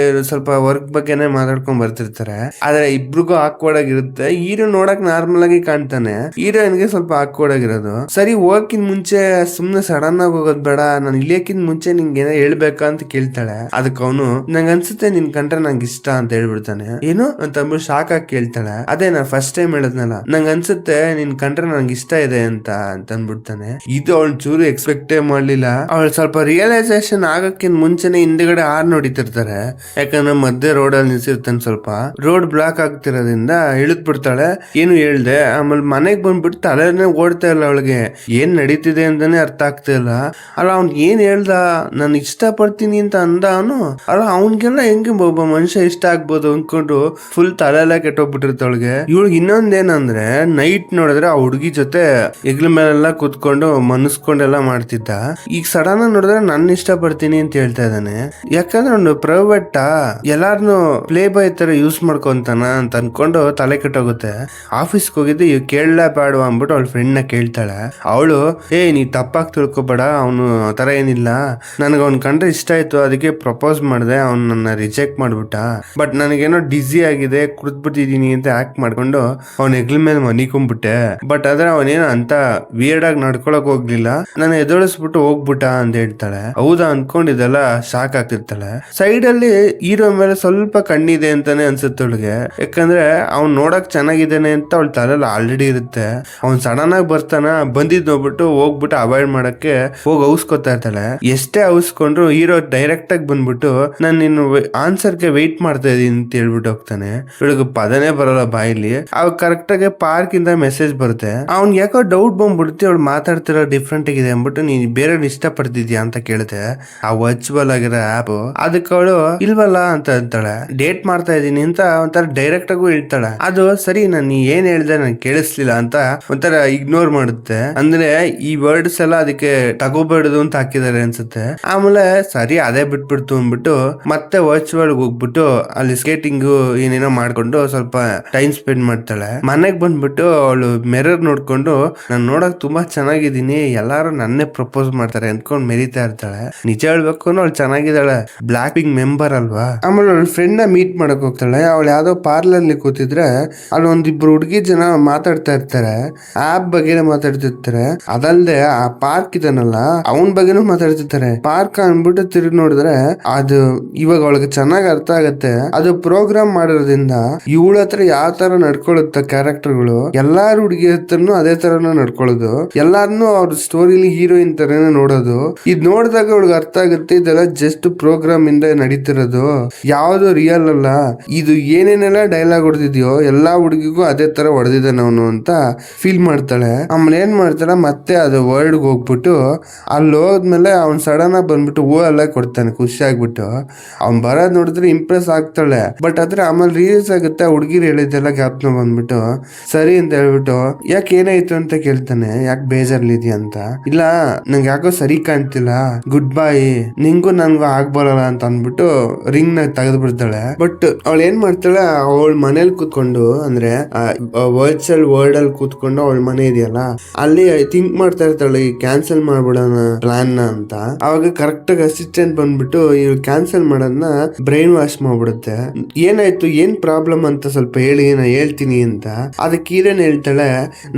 ಸ್ವಲ್ಪ ವರ್ಕ್ ಬಗ್ಗೆನೆ ಮಾತಾಡ್ಕೊಂಡ್ ಬರ್ತಿರ್ತಾರೆ. ಆದ್ರೆ ಇಬ್ರಿಗೂ ಆಕ್ವರ್ಡ್ ಆಗಿರುತ್ತೆ. ಹೀರೋ ನೋಡಕ್ ನಾರ್ಮಲ್ ಆಗಿ ಕಾಣ್ತಾನೆ, ಹೀರೋಯಿನ್ಗೆ ಸ್ವಲ್ಪ ಆಕ್ವರ್ಡ್ ಆಗಿರೋದು. ಸರಿ ಹೋಗಕ್ಕಿಂತ ಮುಂಚೆ ಸುಮ್ನೆ ಸಡನ್ ಆಗಿ ಹೋಗೋದ್ ಬೇಡ, ನಾನು ಇಳಿಯಕ್ಕಿಂತ ಮುಂಚೆ ನಿಂಗೆ ಏನೋ ಹೇಳ್ಬೇಕಾ ಅಂತ ಕೇಳ್ತಾಳೆ. ಅದಕ್ಕೆ ಅವನು ನಂಗೆ ಅನ್ಸುತ್ತೆ ನಿನ್ ಕಂಡ್ರೆ ನಂಗೆ ಇಷ್ಟ ಅಂತ ಹೇಳ್ಬಿಡ್ತಾನೆ. ಏನು ಅಂತ ಅಂದ್ಬಿಟ್ಟು ಶಾಕ್ ಆಗಿ ಕೇಳ್ತಾಳೆ. ಅದೇ ನಾ ಫಸ್ಟ್ ಟೈಮ್ ಹೇಳದ್ನಲ್ಲ, ನಂಗೆ ಅನ್ಸುತ್ತೆ ನಿನ್ ಕಂಡ್ರೆ ನಂಗೆ ಇಷ್ಟ ಇದೆ ಅಂತ ಅಂದ್ಬಿಡ್ತಾನೆ. ಇದು ಅವಳು ಚೂರು ಎಕ್ಸ್ಪೆಕ್ಟೇ ಮಾಡ್ಲಿಲ್ಲ. ಅವಳು ಸ್ವಲ್ಪ ರಿಯಲೈಸೇಷನ್ ಆಗಕ್ಕಿಂತ ಮುಂಚೆನೆ ಹಿಂದ್ಗಡೆ ನೋಡಿತಿರ್ತಾರೆ. ಯಾಕಂದ್ರೆ ಮಧ್ಯೆ ರೋಡ್ ಅಲ್ಲಿ ನಿಲ್ಸಿರ್ತಾನೆ, ಸ್ವಲ್ಪ ರೋಡ್ ಬ್ಲಾಕ್ ಆಗ್ತಿರೋದ್ರಿಂದ ಇಳಿದ್ ಬಿಡ್ತಾಳೆ. ಏನು ಹೇಳ್ದೆ. ಆಮೇಲೆ ಮನೆಗ್ ಬಂದ್ಬಿಟ್ಟು ತಲೆನೇ ಓಡ್ತಾ ಇಲ್ಲ ಅವಳಿಗೆ, ಏನ್ ನಡೀತಿದೆ ಅಂತಾನೆ ಅರ್ಥ ಆಗ್ತಾ ಇಲ್ಲ. ಅಲ್ಲ ಅವ್ನ್ ಏನ್ ಹೇಳ್ದ, ನಾನು ಇಷ್ಟ ಪಡ್ತೀನಿ ಅಂತ ಅಂದ ಅವನು. ಅಲ್ಲ ಅವ್ನ್ಗೆಲ್ಲ ಹೆಂಗೆ ಒಬ್ಬ ಮನುಷ್ಯ ಇಷ್ಟ ಆಗ್ಬೋದು ಅನ್ಕೊಂಡು ಫುಲ್ ತಲೆ ಎಲ್ಲ ಕೆಟ್ಟೋಗ್ಬಿಟ್ಟಿರ್ತಾವಳಿಗೆ. ಇವಳಿಗೆ ಇನ್ನೊಂದೇನಂದ್ರೆ ನೈಟ್ ನೋಡಿದ್ರೆ ಆ ಹುಡುಗಿ ಜೊತೆ ಹೆಗ್ಲ ಮೇಲೆಲ್ಲ ಕುತ್ಕೊಂಡು ಮನಸ್ಕೊಂಡೆಲ್ಲ ಮಾಡ್ತಿದ್ದ. ಈಗ ಸಡನ್ ನೋಡಿದ್ರೆ ನನ್ನ ಇಷ್ಟ ಪಡ್ತೀನಿ ಅಂತ ಹೇಳ್ತಾ ಇದ್ದಾನೆ. ಯಾಕಂದ್ರೆ ಅವ್ನು ಪ್ರೈವೇಟ್ ಎಲ್ಲಾರನು ಪ್ಲೇ ಬಾಯ್ ತರ ಯೂಸ್ ಮಾಡ್ಕೊಂತಾನ ಅಂತ ಅನ್ಕೊಂಡು ತಲೆ ಕೆಟ್ಟೋಗುತ್ತೆ. ಆಫೀಸ್ಗೆ ಹೋಗಿದ್ದು ಇವ್ ಕೇಳಲೇ ಬೇಡ ಅಂದ್ಬಿಟ್ಟು ಅವಳ ಫ್ರೆಂಡ್ ನ ಕೇಳ್ತಾಳೆ. ಅವಳು ನೀ ತಪ್ಪಾಗಿ ತಿಳ್ಕೊಬೇಡ, ಅವನು ತರ ಏನಿಲ್ಲ, ನನಗೆ ಅವ್ನ್ ಕಂಡ್ರೆ ಇಷ್ಟ ಆಯ್ತು, ಅದಕ್ಕೆ ಪ್ರಪೋಸ್ ಮಾಡಿದೆ, ಅವ್ನು ನನ್ನ ರಿಜೆಕ್ಟ್ ಮಾಡ್ಬಿಟ್ಟ. ಬಟ್ ನನಗೇನೋ ಡಿಸಿ ಆಗಿದೆ, ಕುಡಿದ್ಬಿಟ್ಟಿದೀನಿ ಅಂತ ಆಕ್ಟ್ ಮಾಡ್ಕೊಂಡು ಅವ್ನ ಹೆಗ್ಲ ಮೇಲೆ ಮನಿಕೊಂಡ್ಬಿಟ್ಟೆ. ಬಟ್ ಆದ್ರೆ ಅವನೇನ ಅಂತ ವಿಯರ್ಡ್ ಆಗಿ ನಡ್ಕೊಳಕ್ ಹೋಗ್ಲಿಲ್ಲ, ನಾನು ಎದೊಳಿಸ್ಬಿಟ್ಟು ಹೋಗ್ಬಿಟ್ಟ ಅಂತ ಹೇಳ್ತಾಳೆ. ಹೌದಾ ಅನ್ಕೊಂಡು ಇದೆಲ್ಲ ಶಾಕ್ ಆಗ್ತಿರ್ತಾಳೆ. ಸೈಡ್ ಅಲ್ಲಿ ಹೀರೋ ಮೇಲೆ ಸ್ವಲ್ಪ ಕಣ್ಣಿದೆ ಅಂತಾನೆ ಅನ್ಸುತ್ತೆ ಅವಳಿಗೆ. ಯಾಕಂದ್ರೆ ಅವ್ನ್ ನೋಡಕ್ ಚೆನ್ನಾಗಿದ್ದಾನೆ ಅಂತ ಅವಳ ತಲೆಯಲ್ಲಿ ಆಲ್ರೆಡಿ ಇರುತ್ತೆ. ಅವ್ನ್ ಸಡನ್ ಆಗಿ ಬರ್ತಾನ, ಬಂದಿದ್ ನೋಡ್ಬಿಟ್ಟು ಹೋಗ್ಬಿಟ್ಟು ಅವಾಯ್ಡ್ ಮಾಡಕ್ಕೆ ಹೋಗಿ ಔಸ್ಕೊತಾ ಇರ್ತಾಳೆ. ಎಷ್ಟೇ ಔಸ್ಕೊಂಡ್ರು ಹೀರೋ ಡೈರೆಕ್ಟ್ ಆಗಿ ಬಂದ್ಬಿಟ್ಟು ನಾನು ನಿನ್ನ ಆನ್ಸರ್ಗೆ ವೆಯ್ಟ್ ಮಾಡ್ತಾ ಇದೀನಿ ಅಂತ ಹೇಳ್ಬಿಟ್ಟು ಹೋಗ್ತಾನೆ. ಇವಳಿಗೆ ಪದನೇ ಬರೋಲ್ಲ ಬಾಯಿಲಿ. ಅವಾಗ ಕರೆಕ್ಟ್ ಆಗಿ ಪಾರ್ಕ್ ಇಂದ ಮೆಸೇಜ್ ಬರುತ್ತೆ. ಅವ್ನ್ ಯಾಕೋ ಡೌಟ್ ಬಂದ್ಬಿಡುತ್ತೆ, ಅವಳು ಮಾತಾಡ್ತಿರೋ ಡಿಫ್ರೆಂಟ್ ಆಗಿದೆ ಅಂದ್ಬಿಟ್ಟು ನೀನ್ ಬೇರೆ ಇಷ್ಟ ಪಡ್ತಿದ್ಯಾ ಅಂತ ಕೇಳುತ್ತೆ. ಆ ವರ್ಚುವಲ್ ಆಗಿರೋ ಆಪ್. ಅದಕ್ಕೆ ಅವಳು ಇಲ್ವಲ್ಲ ಅಂತ ಅಂತಾಳೆ. ಡೇಟ್ ಮಾಡ್ತಾ ಇದೀನಿ ಅಂತ ಒಂಥರ ಡೈರೆಕ್ಟ್ ಆಗು ಹೇಳ್ತಾಳೆ. ಅದು ಸರಿ, ನಾನು ಏನ್ ಹೇಳ್ದೆ ನನ್ ಕೇಳಿಸ್ಲಿಲ್ಲ ಅಂತ ಒಂಥರ ಇಗ್ನೋರ್ ಮಾಡುತ್ತೆ. ಅಂದ್ರೆ ಈ ವರ್ಡ್ಸ್ ಎಲ್ಲ ಅದಕ್ಕೆ ತಗೋಬೇಡದು ಅಂತ ಹಾಕಿದ್ದಾರೆ ಅನ್ಸುತ್ತೆ. ಆಮೇಲೆ ಸರಿ ಅದೇ ಬಿಟ್ಬಿಡ್ತು ಅಂದ್ಬಿಟ್ಟು ಮತ್ತೆ ವರ್ಚುವಲ್ ಹೋಗ್ಬಿಟ್ಟು ಅಲ್ಲಿ ಸ್ಕೇಟಿಂಗ್ ಏನೇನೋ ಮಾಡ್ಕೊಂಡು ಸ್ವಲ್ಪ ಟೈಮ್ ಸ್ಪೆಂಡ್ ಮಾಡ್ತಾಳೆ. ಮನೆಗ್ ಬಂದ್ಬಿಟ್ಟು ಅವಳು ಮಿರರ್ ನೋಡ್ಕೊಂಡು ನಾನು ನೋಡಕ್ ತುಂಬಾ ಚೆನ್ನಾಗಿದ್ದೀನಿ, ಎಲ್ಲಾರು ನನ್ನೇ ಪ್ರಪೋಸ್ ಮಾಡ್ತಾರೆ ಅನ್ಕೊಂಡ್ ಮೆರಿತಾ ಇರ್ತಾಳೆ. ನಿಜ ಹೇಳ್ಬೇಕು ಅವಳು ಚೆನ್ನಾಗಿದ್ದಾಳೆ, ಬ್ಲಾಕ್ ಪಿಂಕ್ ಮೆಂಬರ್ ಅಲ್ವಾ. ಆಮೇಲೆ ಅವಳ ಫ್ರೆಂಡ್ ನ ಮೀಟ್ ಮಾಡಕ್ ಹೋಗ್ತಾಳೆ. ಅವಳು ಯಾವ್ದೋ ಪಾರ್ಲರ್ ಅಲ್ಲಿ ಕೂತಿದ್ರೆ ಅಲ್ಲಿ ಒಂದಿಬ್ರು ಹುಡುಗಿ ಜನ ಮಾತಾಡ್ತಾ ಇರ್ತಾರೆ. ಆಪ್ ಬಗ್ಗೆ ಮಾತಾಡ್ತಿರ್ತಾರೆ. ಅದಲ್ದೆ ಆ ಪಾರ್ಕ್ ಇದನ್ನಲ್ಲ ಅವನ್ ಬಗ್ಗೆನೂ ಮಾತಾಡ್ತಿರ್ತಾರೆ. ಪಾರ್ಕ್ ಅನ್ಬಿಟ್ಟು ತಿರುಗಿ ನೋಡಿದ್ರೆ ಅದು ಇವಾಗ ಅವಳಿಗೆ ಚೆನ್ನಾಗ್ ಅರ್ಥ ಆಗತ್ತೆ. ಅದು ಪ್ರೋಗ್ರಾಮ್ ಮಾಡಿರೋದ್ರಿಂದ ಇವಳ ಹತ್ರ ಯಾವ ತರ ನಡ್ಕೊಳ್ಳುತ್ತ ಕ್ಯಾರೆಕ್ಟರ್ಗಳು ಎಲ್ಲಾರು ಹುಡುಗಿ ಹತ್ರನು ಅದೇ ತರನ ನಡ್ಕೊಳ್ಳೋದು, ಎಲ್ಲಾರನು ಅವ್ರ ಸ್ಟೋರಿಲಿ ಹೀರೋಯಿನ್ ತರನೇ ನೋಡೋದು. ಇದ್ ನೋಡಿದಾಗ ಅವಳಿಗೆ ಅರ್ಥ ಆಗುತ್ತೆ ಇದೆಲ್ಲ ಜಸ್ಟ್ ಪ್ರೋಗ್ರಾಮ್ ಇಂದ ನಡೀತಿರೋದು, ಯಾವ್ದು ರಿಯಲ್ ಅಲ್ಲ. ಇದು ಏನೇನೆಲ್ಲ ಡೈಲಾಗ್ ಹೊಡೆದಿದ್ಯೋ ಎಲ್ಲಾ ಹುಡುಗಿಗೂ ಅದೇ ತರ ಹೊಡೆದಿದ್ದಾನೆ ಅವನು ಅಂತ ಫೀಲ್ ಮಾಡ್ತಾಳೆ. ಆಮೇಲೆ ಏನ್ ಮಾಡ್ತಾಳೆ, ಮತ್ತೆ ಅದು ವರ್ಲ್ಡ್ ಹೋಗ್ಬಿಟ್ಟು ಅಲ್ಲಿ ಹೋದ್ಮೇಲೆ ಅವ್ನ್ ಸಡನ್ ಆಗಿ ಬಂದ್ಬಿಟ್ಟು ಹೂ ಎಲ್ಲ ಕೊಡ್ತಾನೆ ಖುಷಿ ಆಗ್ಬಿಟ್ಟು. ಅವ್ನ್ ಬರೋದ್ ನೋಡಿದ್ರೆ ಇಂಪ್ರೆಸ್ ಆಗ್ತಾಳೆ. ಬಟ್ ಆದ್ರೆ ಆಮೇಲೆ ರಿಲೀಸ್ ಆಗುತ್ತೆ ಹುಡುಗಿರು ಹೇಳಿದ್ದೆಲ್ಲ ಜ್ಞಾಪನ ಬಂದ್ಬಿಟ್ಟು ಸರಿ ಅಂತ ಹೇಳ್ಬಿಟ್ಟು ಯಾಕೆ ಏನಾಯ್ತು ಅಂತ ಕೇಳ್ತಾನೆ. ಯಾಕೆ ಬೇಜಾರ್ಲಿದ್ಯಾ ಅಂತ. ಇಲ್ಲ ನಂಗೆ ಯಾಕೋ ಸರಿ ಕಾಣ್ತಿಲ್ಲ, ಗುಡ್ ಬಾಯ್, ನಿಂಗೂ ನನ್ಗೂ ಆಗ್ಬರಲ್ಲ ಅಂತ ಅಂದ್ಬಿಟ್ಟು ರಿಂಗ್ ನ ತೆಗೆದು ಬಿಡ್ತಾಳೆ. ಬಟ್ ಅವಳು ಏನ್ ಮಾಡ್ತಾಳೆ, ಅವಳ ಮನೇಲಿ ಕೂತ್ಕೊಂಡು ಅಂದ್ರೆ ವರ್ಚುವಲ್ ವರ್ಲ್ಡ್ ಅಲ್ಲಿ ಕೂತ್ಕೊಂಡು ಅವಳ ಮನೆ ಇದೆಯಲ್ಲ ಅಲ್ಲಿ ಥಿಂಕ್ ಮಾಡ್ತಾ ಇರ್ತಾಳೆ ಕ್ಯಾನ್ಸಲ್ ಮಾಡ್ಬಿಡೋಣ ಪ್ಲಾನ್ ನ ಅಂತ. ಅವಾಗ ಕರೆಕ್ಟ್ ಆಗಿ ಅಸಿಸ್ಟೆಂಟ್ ಬಂದ್ಬಿಟ್ಟು ಇವ್ರು ಕ್ಯಾನ್ಸಲ್ ಮಾಡೋದನ್ನ ಬ್ರೈನ್ ವಾಶ್ ಮಾಡ್ಬಿಡುತ್ತೆ. ಏನಾಯ್ತು ಏನ್ ಪ್ರಾಬ್ಲಮ್ ಅಂತ ಸ್ವಲ್ಪ ಹೇಳಿ ನಾ ಹೇಳ್ತೀನಿ ಅಂತ. ಅದಕ್ಕೆ ಹೀರೋನ್ ಹೇಳ್ತಾಳೆ,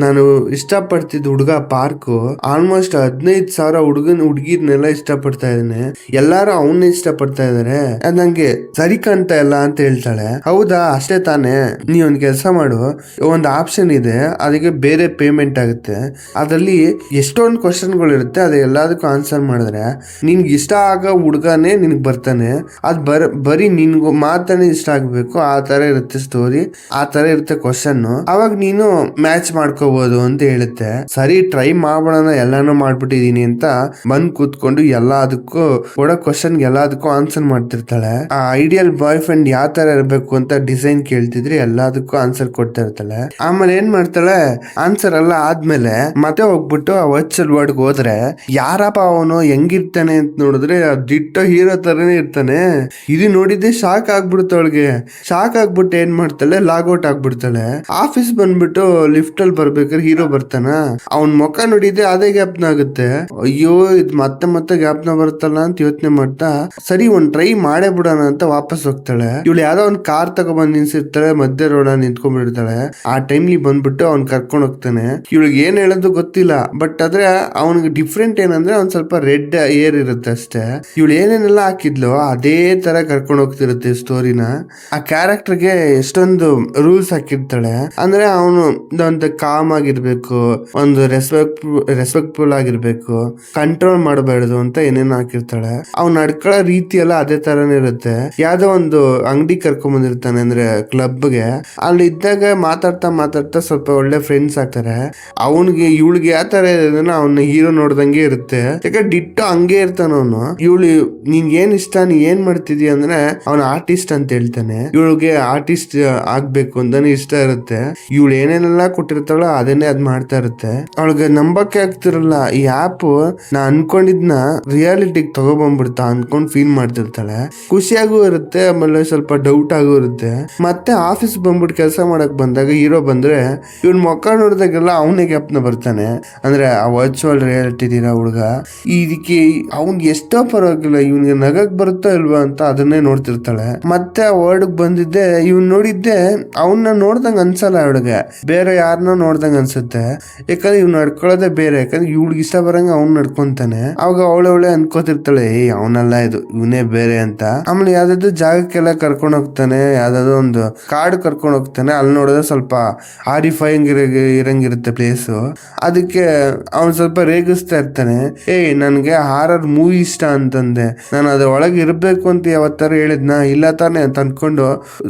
ನಾನು ಇಷ್ಟಪಡ್ತಿದ್ದ ಹುಡುಗ ಪಾರ್ಕ್ ಆಲ್ಮೋಸ್ಟ್ 15,000 ಹುಡುಗಿರ್ನೆಲ್ಲ ಇಷ್ಟಪಡ್ತಾ ಇದ್ದಾನೆ, ಎಲ್ಲಾರು ಅವನ್ನ ಇಷ್ಟಪಡ್ತಾರೆ ನೋಡ್ತಾ ಇದಾರೆ, ಅದ್ ನಂಗೆ ಸರಿ ಕಾಣ್ತಾ ಇಲ್ಲ ಅಂತ ಹೇಳ್ತಾಳೆ. ಹೌದಾ, ಅಷ್ಟೇ ತಾನೇ, ನೀ ಒಂದ್ ಕೆಲಸ ಮಾಡು, ಒಂದು ಆಪ್ಷನ್ ಇದೆ, ಅದಕ್ಕೆ ಬೇರೆ ಪೇಮೆಂಟ್ ಆಗುತ್ತೆ, ಅದ್ರಲ್ಲಿ ಎಷ್ಟೊಂದು ಕ್ವಶನ್ಗಳು ಇರುತ್ತೆ, ಅದ ಎಲ್ಲದಕ್ಕೂ ಆನ್ಸರ್ ಮಾಡಿದ್ರೆ ನಿನ್ಗೆ ಇಷ್ಟ ಆಗೋ ಹುಡ್ಗಾನೇ ನಿನ್ಗೆ ಬರ್ತಾನೆ. ಅದ್ ಬರೀ ನಿನ್ಗೂ ಮಾತಾನೆ ಇಷ್ಟ ಆಗ್ಬೇಕು, ಆ ತರ ಇರುತ್ತೆ ಸ್ಟೋರಿ, ಆ ತರ ಇರುತ್ತೆ ಕ್ವಶನ್. ಅವಾಗ ನೀನು ಮ್ಯಾಚ್ ಮಾಡ್ಕೋಬಹುದು ಅಂತ ಹೇಳುತ್ತೆ. ಸರಿ ಟ್ರೈ ಮಾಡೋಣ, ಎಲ್ಲಾನು ಮಾಡ್ಬಿಟ್ಟಿದೀನಿ ಅಂತ ಬಂದ್ ಕೂತ್ಕೊಂಡು ಎಲ್ಲದಕ್ಕೂ ಕೊಡೋ ಕ್ವಶನ್ ಎಲ್ಲದಕ್ಕೂ ಆನ್ಸರ್ ಮಾಡ್ತಿರ್ತಾಳೆ. ಆ ಐಡಿಯಲ್ ಬಾಯ್ ಫ್ರೆಂಡ್ ಯಾವ ತರ ಇರ್ಬೇಕು ಅಂತ ಡಿಸೈನ್ ಕೇಳ್ತಿದ್ರೆ ಎಲ್ಲದಕ್ಕೂ ಆನ್ಸರ್ ಕೊಡ್ತಾ ಇರ್ತಾಳೆ. ಆಮೇಲೆ ಏನ್ ಮಾಡ್ತಾಳೆ, ಆನ್ಸರ್ ಎಲ್ಲ ಆದ್ಮೇಲೆ ಮತ್ತೆ ಹೋಗ್ಬಿಟ್ಟು ಆ ವರ್ಚುವಲ್ ವರ್ಡ್ ಹೋದ್ರೆ ಯಾರಪ್ಪ ಅವನು ಹೆಂಗಿರ್ತಾನೆ ಅಂತ ನೋಡಿದ್ರೆ ದಿಟ್ಟ ಹೀರೋ ತರನೇ ಇರ್ತಾನೆ. ಇದು ನೋಡಿದ್ದೆ ಶಾಕ್ ಆಗ್ಬಿಡುತ್ತೆ ಅವಳಿಗೆ. ಶಾಕ್ ಆಗ್ಬಿಟ್ಟು ಏನ್ ಮಾಡ್ತಾಳೆ, ಲಾಗೌಟ್ ಆಗ್ಬಿಡ್ತಾಳೆ. ಆಫೀಸ್ ಬಂದ್ಬಿಟ್ಟು ಲಿಫ್ಟ್ ಅಲ್ಲಿ ಬರ್ಬೇಕಾದ್ರೆ ಹೀರೋ ಬರ್ತಾನ, ಅವನ್ ಮುಖ ನೋಡಿದ್ದೆ ಅದೇ ಜ್ಞಾಪನ ಆಗುತ್ತೆ. ಅಯ್ಯೋ ಇದು ಮತ್ತೆ ಮತ್ತೆ ಜ್ಞಾಪನ ಬರುತ್ತಲ್ಲ ಅಂತ ಯೋಚನೆ ಮಾಡ್ತಾ ಸರಿ ಒಂದ್ ಟ್ರೈ ಮಾಡೇ ಬಿಡೋಣ ಅಂತ ವಾಪಸ್ ಹೋಗ್ತಾಳೆ. ಇವಳು ಯಾವ್ದೋ ಒಂದ್ ಕಾರ್ ತಗೊಬಂದ್ ನಿಲ್ಸಿರ್ತಾಳೆ, ಮಧ್ಯ ರೋಡ್ ನಿಂತ್ಕೊಂಡ್ಬಿಡ್ತಾಳೆ. ಆ ಟೈಮ್ಲಿ ಬಂದ್ಬಿಟ್ಟು ಅವ್ನ್ ಕರ್ಕೊಂಡ್ ಹೋಗ್ತಾನೆ. ಇವಳಿಗೆ ಏನ್ ಹೇಳೋದು ಗೊತ್ತಿಲ್ಲ, ಬಟ್ ಆದ್ರೆ ಅವನಿಗೆ ಡಿಫ್ರೆಂಟ್ ಏನಂದ್ರೆ ಒಂದ್ ಸ್ವಲ್ಪ ರೆಡ್ ಏರ್ ಇರುತ್ತೆ ಅಷ್ಟೇ. ಇವಳು ಏನೇನೆಲ್ಲ ಹಾಕಿದ್ಲು ಅದೇ ತರ ಕರ್ಕೊಂಡ್ ಹೋಗ್ತಿರುತ್ತೆ ಸ್ಟೋರಿನ. ಆ ಕ್ಯಾರೆಕ್ಟರ್ಗೆ ಎಷ್ಟೊಂದು ರೂಲ್ಸ್ ಹಾಕಿರ್ತಾಳೆ, ಅಂದ್ರೆ ಅವನು ಒಂದು ಕಾಮ್ ಆಗಿರ್ಬೇಕು, ಒಂದು ರೆಸ್ಪೆಕ್ಟ್ಫುಲ್ ಆಗಿರ್ಬೇಕು, ಕಂಟ್ರೋಲ್ ಮಾಡಬಾರ್ದು ಅಂತ ಏನೇನೋ ಹಾಕಿರ್ತಾಳೆ. ಅವ್ನು ನಡ್ಕೊಳ್ಳೋ ರೀತಿ ಎಲ್ಲ ಅದೇ ತರನೇ ಇರುತ್ತೆ. ಯಾವ್ದೋ ಒಂದು ಅಂಗಡಿ ಕರ್ಕೊಂಡ್ ಬಂದಿರ್ತಾನೆ ಅಂದ್ರೆ ಕ್ಲಬ್ಗೆ, ಅಲ್ಲಿ ಇದ್ದಾಗ ಮಾತಾಡ್ತಾ ಮಾತಾಡ್ತಾ ಸ್ವಲ್ಪ ಒಳ್ಳೆ ಫ್ರೆಂಡ್ಸ್ ಆಗ್ತಾರೆ. ಅವನಿಗೆ ಇವಳಿಗೆ ಯಾವ ತರ ಇದೆ ಅವನ ಹೀರೋ ನೋಡ್ದಂಗೆ ಇರುತ್ತೆ, ಯಾಕಂದ್ರೆ ಡಿಟ್ಟೋ ಹಂಗೆ ಇರ್ತಾನ ಅವನು. ಇವಳು ನಿನ್ಗೆ ಏನ್ ಇಷ್ಟ, ನೀ ಏನ್ ಮಾಡ್ತಿದೀಯ ಅಂದ್ರೆ ಅವನ ಆರ್ಟಿಸ್ಟ್ ಅಂತ ಹೇಳ್ತಾನೆ. ಇವಳಿಗೆ ಆರ್ಟಿಸ್ಟ್ ಆಗ್ಬೇಕು ಅಂತಾನೆ ಇಷ್ಟ ಇರುತ್ತೆ. ಇವಳು ಏನೇನೆಲ್ಲ ಕೊಟ್ಟಿರ್ತಾಳೋ ಅದನ್ನೇ ಅದ್ ಮಾಡ್ತಾ ಇರುತ್ತೆ. ಅವಳಿಗೆ ನಂಬಕ್ಕೆ ಆಗ್ತಿರಲ್ಲ, ಈ ಆಪ್ ನಾ ಅನ್ಕೊಂಡಿದ್ನ ರಿಯಾಲಿಟಿಗೆ ತಗೊಬಂದ್ಬಿಡ್ತಾ ಅನ್ಕೊಂಡ್ ಫೀಲ್ ಮಾಡ್ತಿರ್ತಾಳೆ. ಖುಷಿಯಾಗೂ ಇರುತ್ತೆ, ಆಮೇಲೆ ಸ್ವಲ್ಪ ಡೌಟ್ ಆಗೂ ಇರುತ್ತೆ. ಮತ್ತೆ ಆಫೀಸ್ ಬಂದ್ಬಿಟ್ಟು ಕೆಲಸ ಮಾಡಕ್ ಬಂದಾಗ ಹೀರೋ ಬಂದ್ರೆ ಇವ್ನ ಮುಖ ನೋಡಿದಾಗೆಲ್ಲ ಅವನೇ ಜ್ಞಾಪನ ಬರ್ತಾನೆ. ಅಂದ್ರೆ ಆ ವರ್ಚುವಲ್ ರಿಯಾಲಿಟಿ ಇರೋ ಹುಡುಗ. ಇದಕ್ಕೆ ಅವ್ನ್ ಎಷ್ಟೋ ಪರವಾಗಿಲ್ಲ, ಇವ್ನಿಗೆ ನಗಕ್ ಬರುತ್ತೋ ಇಲ್ವಾ ಅಂತ ಅದನ್ನೇ ನೋಡ್ತಿರ್ತಾಳೆ. ಮತ್ತೆ ಆ ವರ್ಡ್ ಬಂದಿದ್ದೆ ಇವ್ನ್ ನೋಡಿದ್ದೆ ಅವನ್ನ ನೋಡ್ದಂಗ ಅನ್ಸಲ್ಲ ಅವಳಿಗೆ, ಬೇರೆ ಯಾರನ್ನೋ ನೋಡ್ದಂಗ ಅನ್ಸುತ್ತೆ. ಯಾಕಂದ್ರೆ ಇವ್ ನಡ್ಕೊಳ್ಳೋದೇ ಬೇರೆ, ಯಾಕಂದ್ರೆ ಇವ್ಳಿಗೆ ಇಷ್ಟ ಬರಂಗ ಅವ್ನ್ ನಡ್ಕೊಂತಾನೆ. ಅವಾಗ ಅವಳೆ ಅನ್ಕೋತಿರ್ತಾಳೆ, ಅವನಲ್ಲ ಇದು, ಇವನೇ ಬೇರೆ ಅಂತ. ಆಮೇಲೆ ಯಾವ್ದಾದ್ರು ಜಾಗಕ್ಕೆಲ್ಲ ಕರ್ಕೊಂಡ್ ಹೋಗ್ತಾನೆ, ಯಾವ್ದಾದ್ರು ಒಂದು ಕಾಡು ಕರ್ಕೊಂಡ್ ಹೋಗ್ತಾನೆ. ಅಲ್ಲಿ ನೋಡಿದ್ರೆ ಸ್ವಲ್ಪ ಆರಿಫೈಂಗ್ ಇರಂಗಿರುತ್ತೆ ಪ್ಲೇಸು. ಅದಕ್ಕೆ ಅವ್ನ್ ಸ್ವಲ್ಪ ರೇಗಿಸ್ತಾ ಇರ್ತಾನೆ, ನನ್ಗೆ ಹಾರರ್ ಮೂವಿ ಇಷ್ಟ ಅಂತಂದೆ, ನಾನು ಅದ್ರ ಒಳಗೆ ಇರ್ಬೇಕು ಅಂತ ಯಾವತ್ತಾರ ಹೇಳಿದ್ನ, ಇಲ್ಲ ತಾನೆ ಅಂತ ಅನ್ಕೊಂಡು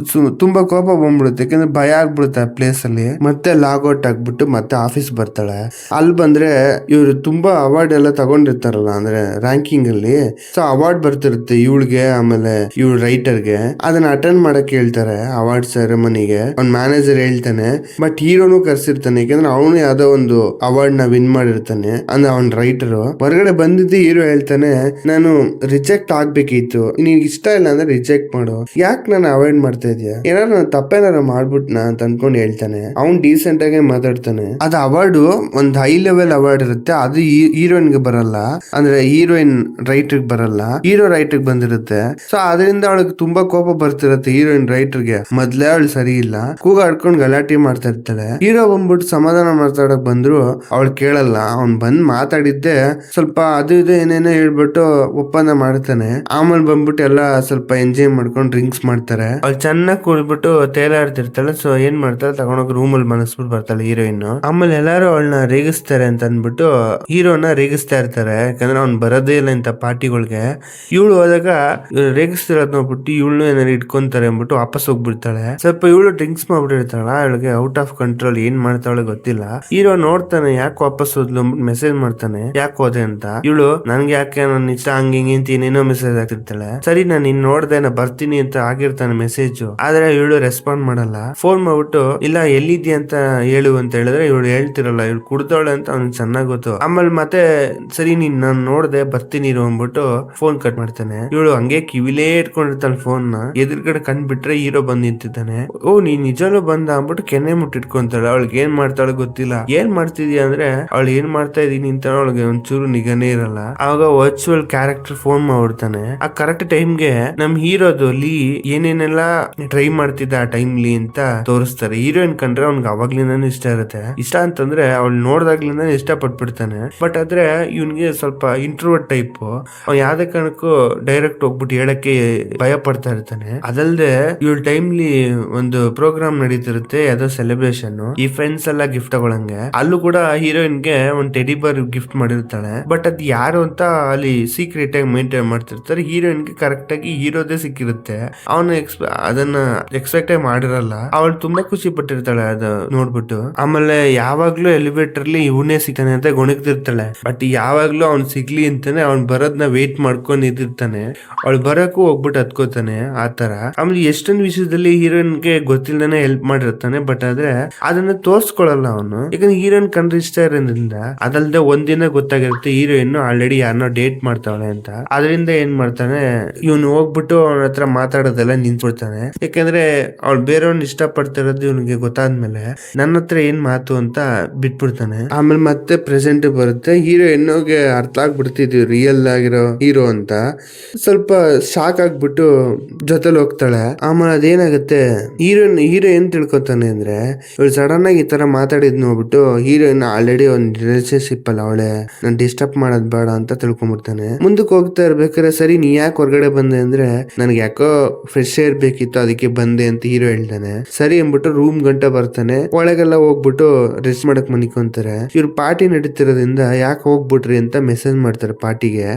ತುಂಬಾ ಕೋಪ ಬಂದ್ಬಿಡುತ್ತೆ, ಯಾಕಂದ್ರೆ ಭಯ ಆಗ್ಬಿಡುತ್ತೆ ಆ ಪ್ಲೇಸ್ ಅಲ್ಲಿ. ಮತ್ತೆ ಲಾಗೌಟ್ ಆಗ್ಬಿಟ್ಟು ಮತ್ತೆ ಆಫೀಸ್ ಬರ್ತಾಳೆ. ಅಲ್ಲಿ ಬಂದ್ರೆ ಇವ್ರು ತುಂಬಾ ಅವಾರ್ಡ್ ಎಲ್ಲ ತಗೊಂಡಿರ್ತಾರಲ್ಲ, ಅಂದ್ರೆ ರ್ಯಾಂಕಿಂಗ್ ಅಲ್ಲಿ. ಸೊ ಅವಾರ್ಡ್ ಬರ್ತಿರುತ್ತೆ ಇವಳಿಗೆ, ಆಮೇಲೆ ಇವ್ಳ ರೈಟರ್ಗೆ. ಅದನ್ನ ಅಟೆಂಡ್ ಮಾಡಕ್ ಹೇಳ್ತಾರೆ ಅವಾರ್ಡ್ ಸೆರೆಮನಿಗೆ. ಅವ್ನ್ ಮ್ಯಾನೇಜರ್ ಹೇಳ್ತಾನೆ, ಬಟ್ ಹೀರೋನು ಕರ್ಸಿರ್ತಾನೆ, ಯಾಕಂದ್ರೆ ಅವನು ಯಾವ್ದೋ ಒಂದು ಅವಾರ್ಡ್ ನ ವಿನ್ ಮಾಡಿರ್ತಾನೆ. ಅಂದ್ರೆ ಅವ್ನ್ ರೈಟರ್ ಹೊರಗಡೆ ಬಂದಿದ್ದೆ. ಹೀರೋ ಹೇಳ್ತಾನೆ, ನಾನು ರಿಜೆಕ್ಟ್ ಆಗ್ಬೇಕಿತ್ತು, ನಿನ್ಗೆ ಇಷ್ಟ ಇಲ್ಲ ಅಂದ್ರೆ ರಿಜೆಕ್ಟ್ ಮಾಡು, ಯಾಕೆ ನಾನು ಅವಾಯ್ಡ್ ಮಾಡ್ತಾ ಇದೀಯ, ಏನಾರು ನಾನು ತಪ್ಪೇನಾರ ಮಾಡ್ಬಿಟ್ನಾ ಅಂತ ಅನ್ಕೊಂಡು ಹೇಳ್ತಾನೆ. ಅವ್ನ್ ಡೀಸೆಂಟ್ ಆಗಿ ಮಾತಾಡ್ತಾನೆ. ಅದು ಅವಾರ್ಡ್ ಒಂದ್ ಹೈ ಲೆವೆಲ್ ಅವಾರ್ಡ್ ಇರುತ್ತೆ, ಅದು ಹೀರೋಯಿನ್ ಗೆ ಬರಲ್ಲ, ಅಂದ್ರೆ ಹೀರೋಯಿನ್ ರೈಟರ್ ಬರಲ್ಲ, ಹೀರೋ ರೈಟರ್ ಬಂದಿರುತ್ತೆ. ಸೊ ಅದರಿಂದ ಅವಳಿಗೆ ತುಂಬಾ ಕೋಪ ಬರ್ತಿರುತ್ತೆ ಹೀರೋಯಿನ್ ರೈಟರ್ಗೆ. ಮೊದ್ಲೇ ಅವಳು ಸರಿ ಇಲ್ಲ, ಕೂಗಾಡ್ಕೊಂಡು ಗಲಾಟೆ ಮಾಡ್ತಾ ಇರ್ತಾಳೆ. ಹೀರೋ ಬಂದ್ಬಿಟ್ಟು ಸಮಾಧಾನ ಮಾತಾಡಕ್ ಬಂದ್ರು ಅವಳು ಕೇಳಲ್ಲ. ಅವ್ನ್ ಬಂದ್ ಮಾತಾಡಿದ್ದೆ ಸ್ವಲ್ಪ ಅದು ಇದು ಏನೇನೋ ಹೇಳ್ಬಿಟ್ಟು ಒಪ್ಪಂದ ಮಾಡ್ತಾನೆ. ಆಮೇಲೆ ಬಂದ್ಬಿಟ್ಟು ಎಲ್ಲ ಸ್ವಲ್ಪ ಎಂಜಾಯ್ ಮಾಡ್ಕೊಂಡು ಡ್ರಿಂಕ್ಸ್ ಮಾಡ್ತಾರೆ. ಅವ್ಳು ಚೆನ್ನಾಗಿ ಕುಡಿದ್ಬಿಟ್ಟು ತೇಲಾಡ್ತಿರ್ತಾಳೆ. ಸೊ ಏನ್ ಮಾಡ್ತಾಳೆ, ತಗೊಂಡೋಗಿ ರೂಮ್ ಅಲ್ಲಿ ಮನಸ್ಬಿಟ್ಟು ಬರ್ತಾಳೆ ಹೀರೋಯಿನ್. ಆಮೇಲೆ ಎಲ್ಲಾರು ಅವಳನ್ನ ರೇಗಿಸ್ತಾರೆ ಅಂತ ಅಂದ್ಬಿಟ್ಟು ಹೀರೋನ ರೇಗಿಸ್ತಾ ಇರ್ತಾರೆ, ಯಾಕಂದ್ರೆ ಅವ್ನ್ ಬರೋದೇ ಇಲ್ಲ ಇಂತ ಪಾರ್ಟಿಗಳಿಗೆ. ಇವಳು ಹೋದಾಗ ರೇಗಿಸ್ತಿರೋದ್ ನೋಡ್ಬಿಟ್ಟು ಇವಳು ಏನಾರು ಇಟ್ಕೊಂತಾರೆ ಅಂದ್ಬಿಟ್ಟು ವಾಪಸ್ ಹೋಗ್ಬಿಡ್ತಾಳೆ. ಸ್ವಲ್ಪ ಇವಳು ಡ್ರಿಂಕ್ಸ್ ಮಾಡ್ಬಿಟ್ಟಿರ್ತಾಳ, ಅವಳಿಗೆ ಔಟ್ ಆಫ್ ಕಂಟ್ರೋಲ್ ಏನ್ ಮಾಡ್ತಾಳೆ ಗೊತ್ತಿಲ್ಲ. ಹೀರೋ ನೋಡ್ತಾನೆ, ಯಾಕೆ ವಾಪಸ್ ಹೋದ್ಲು ಅಂದ್ಬಿಟ್ಟು ಮೆಸೇಜ್ ಮಾಡ್ತಾನೆ, ಯಾಕೆ ಹೋದೆ ಅಂತ. ಇವಳು ನನ್ಗೆ ಯಾಕೆ ನನ್ನ ಇಷ್ಟ ಹಂಗಿಂಗ್ ಅಂತ ಏನೇನೋ ಮೆಸೇಜ್ ಆಗ್ತಿರ್ತಾಳೆ. ಸರಿ ನಾನು ಇನ್ ನೋಡ್ದೆ, ನಾ ಬರ್ತೀನಿ ಅಂತ ಆಗಿರ್ತಾನೆ ಮೆಸೇಜ್. ಆದ್ರೆ ಇವಳು ರೆಸ್ಪಾಂಡ್ ಮಾಡಲ್ಲ. ಫೋನ್ ಮಾಡ್ಬಿಟ್ಟು ಇಲ್ಲ ಎಲ್ಲಿದ್ಯಾ ಅಂತ ಹೇಳು ಅಂತ ಹೇಳಿದ್ರೆ ಇವಳು ಹೇಳ್ತಿರಲ್ಲ, ಇವಳು ಕುಡ್ದವಳೆ ಅಂತ ಅವ್ನಿಗೆ ಚೆನ್ನಾಗ್ ಗೊತ್ತು. ಆಮೇಲೆ ಮತ್ತೆ ಸರಿ ನೀನ್ ನಾನು ನೋಡ್ದೆ ಬರ್ತೀನಿ ಅಂದ್ಬಿಟ್ಟು ಫೋನ್ ಕಟ್ ಮಾಡ್ತಾನೆ. ಇವಳು ಹಂಗೆ ಕಿವಿಲೇ ಇಟ್ಕೊಂಡಿರ್ತಾಳೆ ಫೋನ್ ನ. ಎದುರುಗಡೆ ಕಣ್ ಬಿಟ್ರೆ ಹೀರೋ ಬಂದ್ ನಿಂತಿದ್ದಾನೆ. ಓ ನೀನ್ ನಿಜಾನು ಬಂದ ಅಂದ್ಬಿಟ್ಟು ಕೆನ್ನೆ ಮುಟ್ಟಿಟ್ಕೊಂತಾಳೆ. ಅವಳಿಗೆ ಏನ್ ಮಾಡ್ತಾಳೆ ಗೊತ್ತಿಲ್ಲ. ಏನ್ ಮಾಡ್ತಿದ್ಯಾ ಅಂದ್ರೆ ಅವಳು ಏನ್ ಮಾಡ್ತಾ ಇದೀನಿ ಅಂತ ಅವಳಿಗೆ ಒಂಚೂರು ನಿಗನೇ ಇರಲ್ಲ. ಆವಾಗ ವರ್ಚುವಲ್ ಕ್ಯಾರೆಕ್ಟರ್ ಫೋನ್ ಮಾಡ್ಬಿಡ್ತಾನೆ. ಆ ಕರೆಕ್ಟ್ ಟೈಮ್ಗೆ ನಮ್ ಹೀರೋದು ಲೀ ಏನೇನೆಲ್ಲ ಟ್ರೈ ಮಾಡ್ತಿದ್ದ ಆ ಟೈಮ್ಲಿ ಅಂತ ತೋರಿಸ್ತಾರೆ. ಹೀರೋಯಿನ್ ಕಂಡ್ರೆ ಅವ್ನಿಗೆ ಅವಾಗ್ಲಿಂದಾನು ಇಷ್ಟ ಇರುತ್ತೆ. ಇಷ್ಟ ಅಂತಂದ್ರೆ ಅವಳು ನೋಡ್ದಾಗ್ಲಿಂದ ಇಷ್ಟ ಪಟ್ಬಿಡ್ತಾನೆ. ಬಟ್ ಆದ್ರೆ ಇವ್ನಿಗೆ ಸ್ವಲ್ಪ ಇಂಟ್ರೋವರ್ಟ್ ಟೈಪ್. ಅವ್ನು ಯಾವ್ದೇ ಕಾರಣಕ್ಕೂ ಡೈರೆಕ್ಟ್ ಹೋಗ್ಬಿಟ್ಟು ಹೇಳಕ್ಕೆ ಭಯ ಪಡ್ತಾ ಇರ್ತಾನೆ. ಅದಲ್ದೆ ಇವಳ ಟೈಮ್ಲಿ ಒಂದು ಪ್ರೋಗ್ರಾಮ್ ನಡೀತಿರುತ್ತೆ, ಯಾವ್ದೋ ಸೆಲೆಬ್ರೇಷನ್. ಈ ಫ್ರೆಂಡ್ಸ್ ಎಲ್ಲ ಗಿಫ್ಟ್ ತಗೊಳಂಗೆ ಅಲ್ಲೂ ಕೂಡ ಹೀರೋಯಿನ್ ಗೆ ಒಂದ್ ಟೆಡಿ ಬರ್ ಗಿಫ್ಟ್ ಮಾಡಿರ್ತಾಳೆ. ಬಟ್ ಅದ್ ಯಾರು ಅಂತ ಅಲ್ಲಿ ಸೀಕ್ರೆಟ್ ಆಗಿ ಮೇಂಟೈನ್ ಮಾಡ್ತಿರ್ತಾರೆ. ಹೀರೋಯಿನ್ ಗೆ ಕರೆಕ್ಟ್ ಆಗಿ ಹೀರೋದೇ ಸಿಕ್ಕಿರುತ್ತೆ. ಅವನು ಅದನ್ನ ಎಕ್ಸ್ಪೆಕ್ಟ್ ಮಾಡಿರಲ್ಲ. ಅವಳು ತುಂಬಾ ಖುಷಿ ಪಟ್ಟಿರ್ತಾಳೆ ಅದು ನೋಡ್ಬಿಟ್ಟು. ಆಮೇಲೆ ಯಾವಾಗ್ಲೂ ಎಲಿವೇಟರ್ ಅಲ್ಲಿ ಇವನೇ ಸಿಗ್ತಾನೆ ಅಂತ ಗೊಣಗ್ತಿರ್ತಾಳೆ. ಬಟ್ ಯಾವಾಗ್ಲೂ ಅವ್ನ್ ಸಿಗ್ಲಿ ಅಂತಾನೆ ಅವ್ನ್ ಬರೋದ್ನ ವೇಟ್ ಮಾಡ್ಕೊಂಡ್ ಇದ್ದಿರ್ತಾನೆ. ಅವಳು ಬರಕ್ಕೂ ಹೋಗ್ಬಿಟ್ಟು ಹತ್ಕೋತಾನೆ ಆತರ. ಆಮೇಲೆ ಎಷ್ಟೊಂದು ವಿಷಯದಲ್ಲಿ ಹೀರೋಯಿನ್ ಗೆ ಗೊತ್ತಿಲ್ದೇನೆ ಹೆಲ್ಪ್ ಮಾಡಿರ್ತಾನೆ. ಬಟ್ ಆದ್ರೆ ಅದನ್ನ ತೋರ್ಸ್ಕೊಳಲ್ಲ ಅವನು, ಯಾಕಂದ್ರೆ ಹೀರೋಯಿನ್ ಕಂಡ್ರೆ ಇಷ್ಟ ಇರೋದ್ರಿಂದ. ಅದಲ್ದೆ ಒಂದಿನ ಗೊತ್ತಾಗಿರುತ್ತೆ ಹೀರೋಯಿನ್ ಆಲ್ರೆಡಿ ಯಾರನ್ನೋ ಡೇಟ್ ಮಾಡ್ತಾವಳೆ ಅಂತ. ಅದರಿಂದ ಏನ್ ಮಾಡ್ತಾನೆ, ಇವನು ಹೋಗ್ಬಿಟ್ಟು ಅವನ ಹತ್ರ ಮಾತಾಡೋದೆಲ್ಲ ನಿಂತ್ಬಿಡ್ತಾನೆ. ಯಾಕಂದ್ರೆ ಅವ್ಳು ಬೇರೆಯವ್ರನ್ನ ಇಷ್ಟ ಪಡ್ತಿರೋದು ಇವನಿಗೆ ಗೊತ್ತಾದ್ಮೇಲೆ ನನ್ನ ಹತ್ರ ಏನ್ ಮಾತು ಅಂತ ಬಿಟ್ಬಿಡ್ತಾನೆ. ಆಮೇಲೆ ಮತ್ತೆ ಪ್ರೆಸೆಂಟ್ ಬರುತ್ತೆ. ಹೀರೋಯಿನ್ಗೆ ಅರ್ಥ ಆಗ್ಬಿಡ್ತಿದ್ವಿ ರಿಯಲ್ ಆಗಿರೋ ಹೀರೋ ಅಂತ. ಸ್ವಲ್ಪ ಶಾಕ್ ಆಗ್ಬಿಟ್ಟು ಜೊತೆಲಿ ಹೋಗ್ತಾಳೆ. ಆಮೇಲೆ ಅದೇನಾಗುತ್ತೆ, ಹೀರೋ ಏನ್ ತಿಳ್ಕೊತಾನೆ ಅಂದ್ರೆ, ಇವಳು ಸಡನ್ ಆಗಿ ಈ ತರ ಮಾತಾಡಿದ್ ನೋಡ್ಬಿಟ್ಟು ಹೀರೋಯಿನ್ ಆಲ್ರೆಡಿ ಒಂದ್ ರಿಲೇಶನ್ಶಿಪ್ ಅಲ್ಲ ಅವಳೆ, ನಾನ್ ಡಿಸ್ಟರ್ಬ್ ಮಾಡೋದ್ ಬೇಡ ಅಂತ ತಿಳ್ಕೊಂಡ್ಬಿಡ್ತಾನೆ. ಮುಂದಕ್ಕೆ ಹೋಗ್ತಾ ಇರ್ಬೇಕಾದ್ರೆ, ಸರಿ ನೀ ಯಾಕೆ ಹೊರಗಡೆ ಬಂದೆ ಅಂದ್ರೆ, ನನ್ಗೆ ಯಾಕೋ ಫ್ರೆಶ್ ಏರ್ ಬೇಕಿತ್ತು ಅದಕ್ಕೆ ಬಂದೆ ಅಂತ ಹೀರೋ ಹೇಳ್ತಾನೆ. ಸರಿ ಅಂದ್ಬಿಟ್ಟು ರೂಮ್ ಗಂಟ ಬರ್ತಾನೆ. ಒಳಗೆಲ್ಲ ಹೋಗ್ಬಿಟ್ಟು ರೆಸ್ಟ್ ಮಾಡಕ್ ಮನಿಕೊಂತಾರೆ. ಇವ್ರು ಪಾರ್ಟಿ ನಡೀತಿರೋದ್ರಿಂದ ಯಾಕೆ ಹೋಗ್ಬಿಟ್ರಿ ಅಂತ ಮೆಸೇಜ್ ಮಾಡ್ತಾರೆ ಪಾರ್ಟಿಗೆ.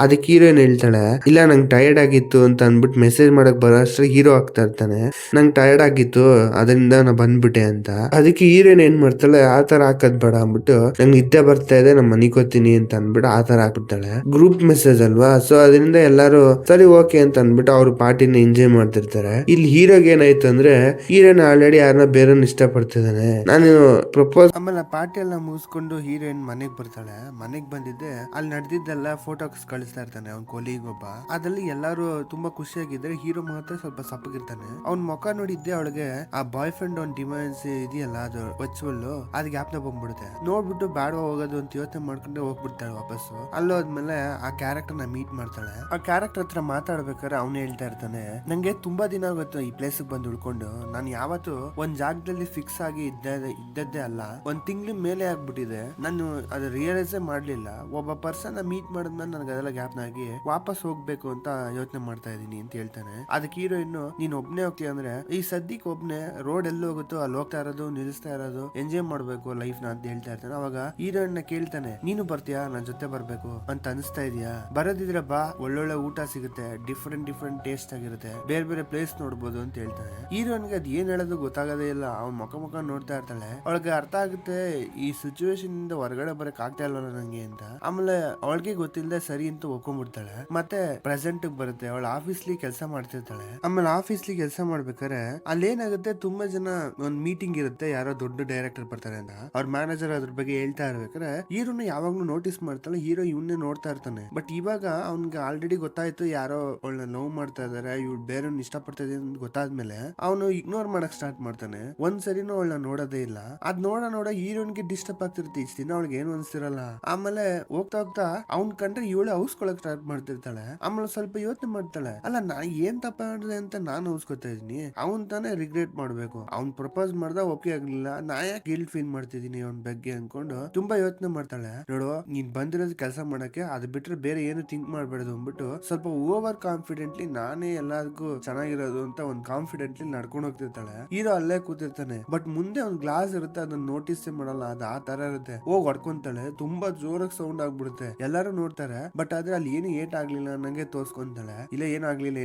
ಅದಕ್ಕೆ ಹೀರೋಯಿನ್ ಹೇಳ್ತಾಳೆ, ಇಲ್ಲ ನಂಗೆ ಟಯರ್ಡ್ ಆಗಿತ್ತು ಅಂತ ಅನ್ಬಿಟ್ಟು ಮೆಸೇಜ್ ಮಾಡಕ್ ಬರೋ ಅಷ್ಟ್ರ ಹೀರೋ ಆಗ್ತಾ ಇರ್ತಾನೆ, ನಂಗೆ ಟಯರ್ಡ್ ಆಗಿತ್ತು ಅದರಿಂದ ನಾ ಬಂದ್ಬಿಟ್ಟೆ ಅಂತ. ಅದಕ್ಕೆ ಹೀರೋಯಿನ್ ಏನ್ ಮಾಡ್ತಾಳೆ, ಆ ತರ ಹಾಕದ್ ಬೇಡ ಅಂದ್ಬಿಟ್ಟು, ನಂಗೆ ನಿದ್ದೆ ಬರ್ತಾ ಇದೆ ನಾ ಮನಿಕೋತೀನಿ ಅಂತ ಅನ್ಬಿಟ್ಟು ಆ ತರ ಹಾಕ್ಬಿಡ್ತಾಳೆ. ಗ್ರೂಪ್ ಮೆಸೇಜ್ ಅಲ್ವಾ, ಸೊ ಅದರಿಂದ ಎಲ್ಲಾರು ಸರಿ ಓಕೆ ಅಂತ ಅನ್ಬಿಟ್ಟು ಅವ್ರು ಪಾರ್ಟಿನ ಎಂಜಾಯ್ ಮಾಡ್ತಿರ್ತಾರೆ. ಇಲ್ಲಿ ಹೀರೋಗೆ ಏನಾಯ್ತು ಅಂದ್ರೆ, ಹೀರೋಯಿನ್ ಆಲ್ರೆಡಿ ಯಾರನ್ನ ಬೇರೆಯವ್ರನ್ನ ಇಷ್ಟ ಪಡ್ತಿದ್ದಾನೆ. ನಾನು ಪ್ರಪೋಸ್. ಆಮೇಲೆ ಪಾರ್ಟಿ ಎಲ್ಲ ಮುಗಿಸ್ಕೊಂಡು ಹೀರೋಯಿನ್ ಮನೆಗ್ ಬರ್ತಾಳೆ. ಮನೆಗ್ ಬಂದಿದ್ದೆ ಅಲ್ಲಿ ನಡೆದಿದ್ದೆಲ್ಲ ಫೋಟೋಸ್ ಕಳಿಸ್ತಾ ಇರ್ತಾನೆ ಅವ್ನ್ ಕೊಲೀಗ್ ಒಬ್ಬ. ಅದ್ರಲ್ಲಿ ಎಲ್ಲಾರು ತುಂಬಾ ಖುಷಿಯಾಗಿದ್ರೆ ಹೀರೋ ಮಾತ್ರ ಸ್ವಲ್ಪ ಸಪ್ಪಗಿರ್ತಾನೆ. ಅವ್ನ್ ಮುಖ ನೋಡಿದ್ದೆ ಅವಳಿಗೆ ಆ ಬಾಯ್ ಫ್ರೆಂಡ್ ಒಂದ್ ಡಿಮ್ಯಾಂಡ್ಸ್ ಇದೆಯಲ್ಲ ಅದು ವರ್ಚುವಲ್, ಅದ್ ಜ್ಞಾಪನ ಬಂದ್ಬಿಡುತ್ತೆ. ನೋಡ್ಬಿಟ್ಟು ಬ್ಯಾಡವಾ ಹೋಗೋದು ಅಂತ ಯೋಚನೆ ಮಾಡ್ಕೊಂಡೆ ಹೋಗ್ಬಿಡ್ತಾಳೆ ವಾಪಸ್ಸು. ಅಲ್ಲೋದ್ಮೇಲೆ ಆ ಕ್ಯಾರೆಕ್ಟರ್ ನ ಮೀಟ್ ಮಾಡ್ತಾಳೆ. ಆ ಕ್ಯಾರೆಕ್ಟರ್ ಹತ್ರ ಮಾತಾಡ್ಬೇಕಾದ್ರೆ ಅವ್ನು ಹೇಳ್ತಾ ಇರ್ತಾನೆ, ನಂಗೆ ತುಂಬಾ ದಿನ ಆಗುತ್ತೆ ಈ ಪ್ಲೇಸ್ ಬಂದು ಉಳ್ಕೊಂಡು. ನಾನು ಯಾವತ್ತು ಒಂದ್ ಜಾಗದಲ್ಲಿ ಫಿಕ್ಸ್ ಆಗಿ ಇದ್ದದ್ದೇ ಅಲ್ಲ, ಒಂದ್ ತಿಂಗಳ ಮೇಲೆ ಆಗ್ಬಿಟ್ಟಿದೆ. ನಾನು ಅದು ರಿಯಲೈಸೇ ಮಾಡ್ಲಿಲ್ಲ. ಒಬ್ಬ ಪರ್ಸನ್ ಮೀಟ್ ಮಾಡಿದ್ಮೇಲೆ ನನಗೆ ಅದೆಲ್ಲ ಜ್ಞಾಪನ ಆಗಿ ವಾಪಸ್ ಹೋಗ್ಬೇಕು ಅಂತ ಯೋಚನೆ ಮಾಡ್ತಾ ಇದೀನಿ ಅಂತ ಹೇಳ್ತಾನೆ. ಅದಕ್ಕೆ ಹೀರೋಯಿನ್, ನೀನ್ ಒಬ್ನೇ ಹೋಗ್ತೀಯ ಅಂದ್ರೆ ಈ ಸದ್ಯಕ್ಕೆ ಒಬ್ನೇ ರೋಡ್ ಎಲ್ಲಿ ಹೋಗುತ್ತೋ ಅಲ್ಲಿ ಹೋಗ್ತಾ ಇರೋದು, ನಿಲ್ಲಿಸ್ತಾ ಇರೋದು, ಎಂಜಾಯ್ ಮಾಡ್ಬೇಕು ಲೈಫ್ ನ ಅಂತ ಹೇಳ್ತಾ ಇರ್ತಾನೆ. ಅವಾಗ ಹೀರೋಯಿನ್ ನ ಕೇಳ್ತಾನೆ, ನೀನು ಬರ್ತೀಯಾ ನನ್ ಜೊತೆ ಬರ್ಬೇಕು ಅಂತ ಅನಿಸ್ತಾ ಇದೆಯಾ? ಬರೋದಿದ್ರೆ ಬಾ, ಒಳ್ಳೊಳ್ಳೆ ಊಟ ಸಿಗುತ್ತೆ, ಡಿಫ್ರೆಂಟ್ ಟೇಸ್ಟ್ ಆಗಿರುತ್ತೆ, ಬೇರೆ ಬೇರೆ ಪ್ಲೇಸ್ ನೋಡ್ಬೋದು ಅಂತ ಹೇಳ್ತಾನೆ. ಹೀರೋಯಿನ್ಗೆ ಅದ್ ಏನ್ ಹೇಳೋದು ಗೊತ್ತಾಗದೇ ಇಲ್ಲ. ಅವ್ನ್ ಮುಖ ನೋಡ್ತಾ ಇರ್ತಾಳೆ. ಅವಳಿಗೆ ಅರ್ಥ ಆಗುತ್ತೆ ಈ ಸಿಚುವೇಶನ್ ಇಂದ ಹೊರಗಡೆ ಬರಕ್ ಆಗ್ತಾ ಇಲ್ಲ ನಂಗೆ ಅಂತ. ಆಮೇಲೆ ಅವಳಿಗೆ ಗೊತ್ತಿಲ್ಲದೆ ಸರಿ ಅಂತ ಒಪ್ಕೊಂಡ್ಬಿಡ್ತಾಳೆ. ಮತ್ತೆ ಪ್ರೆಸೆಂಟ್ ಬರುತ್ತೆ, ಅವಳ ಆಫೀಸ್ಲಿ ಕೆಲಸ ಮಾಡ್ತಿರ್ತಾಳೆ. ಆಮೇಲೆ ಆಫೀಸ್ಲಿ ಕೆಲಸ ಮಾಡ್ಬೇಕಾದ್ರೆ ಅಲ್ಲೇನಾಗುತ್ತೆ, ತುಂಬಾ ಜನ ಒಂದ್ ಮೀಟಿಂಗ್ ಇರುತ್ತೆ, ಯಾರೋ ದೊಡ್ಡ ಡೈರೆಕ್ಟರ್ ಬರ್ತಾರೆ ಅಂತ. ಅವ್ರ ಮ್ಯಾನೇಜರ್ ಅದ್ರ ಬಗ್ಗೆ ಹೇಳ್ತಾ ಇರ್ಬೇಕಾದ್ರೆ ಹೀರೋನ ಯಾವಾಗ್ಲೂ ನೋಟಿಸ್ ಮಾಡ್ತಾಳೆ. ಹೀರೋ ಇವನ್ನೇ ನೋಡ್ತಾ ಇರ್ತಾನೆ. ಬಟ್ ಇವಾಗ ಅವ್ನ್ಗೆ ಆಲ್ರೆಡಿ ಗೊತ್ತಾಯ್ತು ಯಾರೋ ಅವಳನ್ನ ಲವ್ ಮಾಡ್ತಾ ಇದಾರೆ, ಇವ್ಳು ಬೇರೆಯವ್ನ ಇಷ್ಟ ಪಡ್ತಾ ಇದೆ ಅಂತ ಗೊತ್ತಾದ್ಮೇಲೆ ಅವನು ಇಗ್ನೋರ್ ಮಾಡಕ್ ಸ್ಟಾರ್ಟ್ ಮಾಡ್ತಾನೆ. ಒಂದ್ಸರಿನೂ ಅವಳನ್ನ ನೋಡೋದೇ ಇಲ್ಲ. ಅದ್ ನೋಡ ಹೀರೋನ್ಗೆ ಡಿಸ್ಟರ್ಬ್ ಆಗ್ತಿರುತ್ತೆ. ಇಷ್ಟ ದಿನ ಅವಳಿಗೆ ಏನು ಅನ್ಸ್ತಿರಲ್ಲ. ಆಮೇಲೆ ಹೋಗ್ತಾ ಅವ್ನ್ ಕಂಡ್ರೆ ಇವಳು ಹೌಸ್ಕೊಳಕ್ ಸ್ಟಾರ್ಟ್ ಮಾಡ್ತಿರ್ತಾಳೆ. ಆಮೇಲೆ ಸ್ವಲ್ಪ ಯೋಚನೆ ಮಾಡ್ತಾಳೆ, ಅಲ್ಲ ನಾ ಏನ್ ತಪ್ಪ ಮಾಡಿದೆ ಅಂತ ನಾನು ಹೌಸ್ಕೊತಾ ಇದೀನಿ, ಅವ್ನ್ ತಾನೇ ರಿಗ್ರೆಟ್ ಮಾಡ್ಬೇಕು. ಅವ್ನ್ ಪ್ರಪೋಸ್ ಮಾಡ್ದ ಓಕೆ ಆಗ್ಲಿಲ್ಲ, ನಾ ಯಾಕೆ ಗಿಲ್ಟ್ ಫೀಲ್ ಮಾಡ್ತಿದೀನಿ ಅವ್ನ ಬಗ್ಗೆ ಅನ್ಕೊಂಡು ತುಂಬಾ ಯೋಚನೆ ಮಾಡ್ತಾಳೆ. ನೋಡು, ನೀನ್ ಬಂದಿರೋದು ಕೆಲಸ ಮಾಡಕ್ಕೆ, ಅದ್ ಬಿಟ್ರೆ ಬೇರೆ ಏನು ಥಿಂಕ್ ಮಾಡ್ಬೇಡದು ಅಂದ್ಬಿಟ್ಟು ಸ್ವಲ್ಪ ಓವರ್ ಕಾನ್ಫಿಡೆಂಟ್ಲಿ ನಾನೇ ಎಲ್ಲದಕ್ಕೂ ಚೆನ್ನಾಗಿರೋದು ಅಂತ ಒಂದ್ ಕಾನ್ಫಿಡೆಂಟ್ಲಿ ನಡ್ಕೊಂಡು ಹೋಗ್ತಿರ್ತಾಳೆ. ಹೀರೋ ಅಲ್ಲೇ ಕೂತಿರ್ತಾನೆ. ಬಟ್ ಮುಂದೆ ಒಂದ್ ಗ್ಲಾಸ್ ಇರುತ್ತೆ, ಅದನ್ನ ನೋಟಿಸ್ ಮಾಡಲ್ಲ. ಅದು ಆ ತರ ಇರುತ್ತೆ. ಹೋಗ್ ಹೊಡ್ಕೊಂತಾಳೆ. ತುಂಬಾ ಜೋರಾಗಿ ಸೌಂಡ್ ಆಗ್ಬಿಡುತ್ತೆ. ಎಲ್ಲಾರು ನೋಡ್ತಾರೆ. ಬಟ್ ಆದ್ರೆ ಅಲ್ಲಿ ಏನು ಏಟ್ ಆಗ್ಲಿಲ್ಲ ನಂಗೆ ತೋರ್ಸ್ಕೊಂತಾಳೆ. ಇಲ್ಲ ಏನಾಗ್ಲಿಲ್ಲ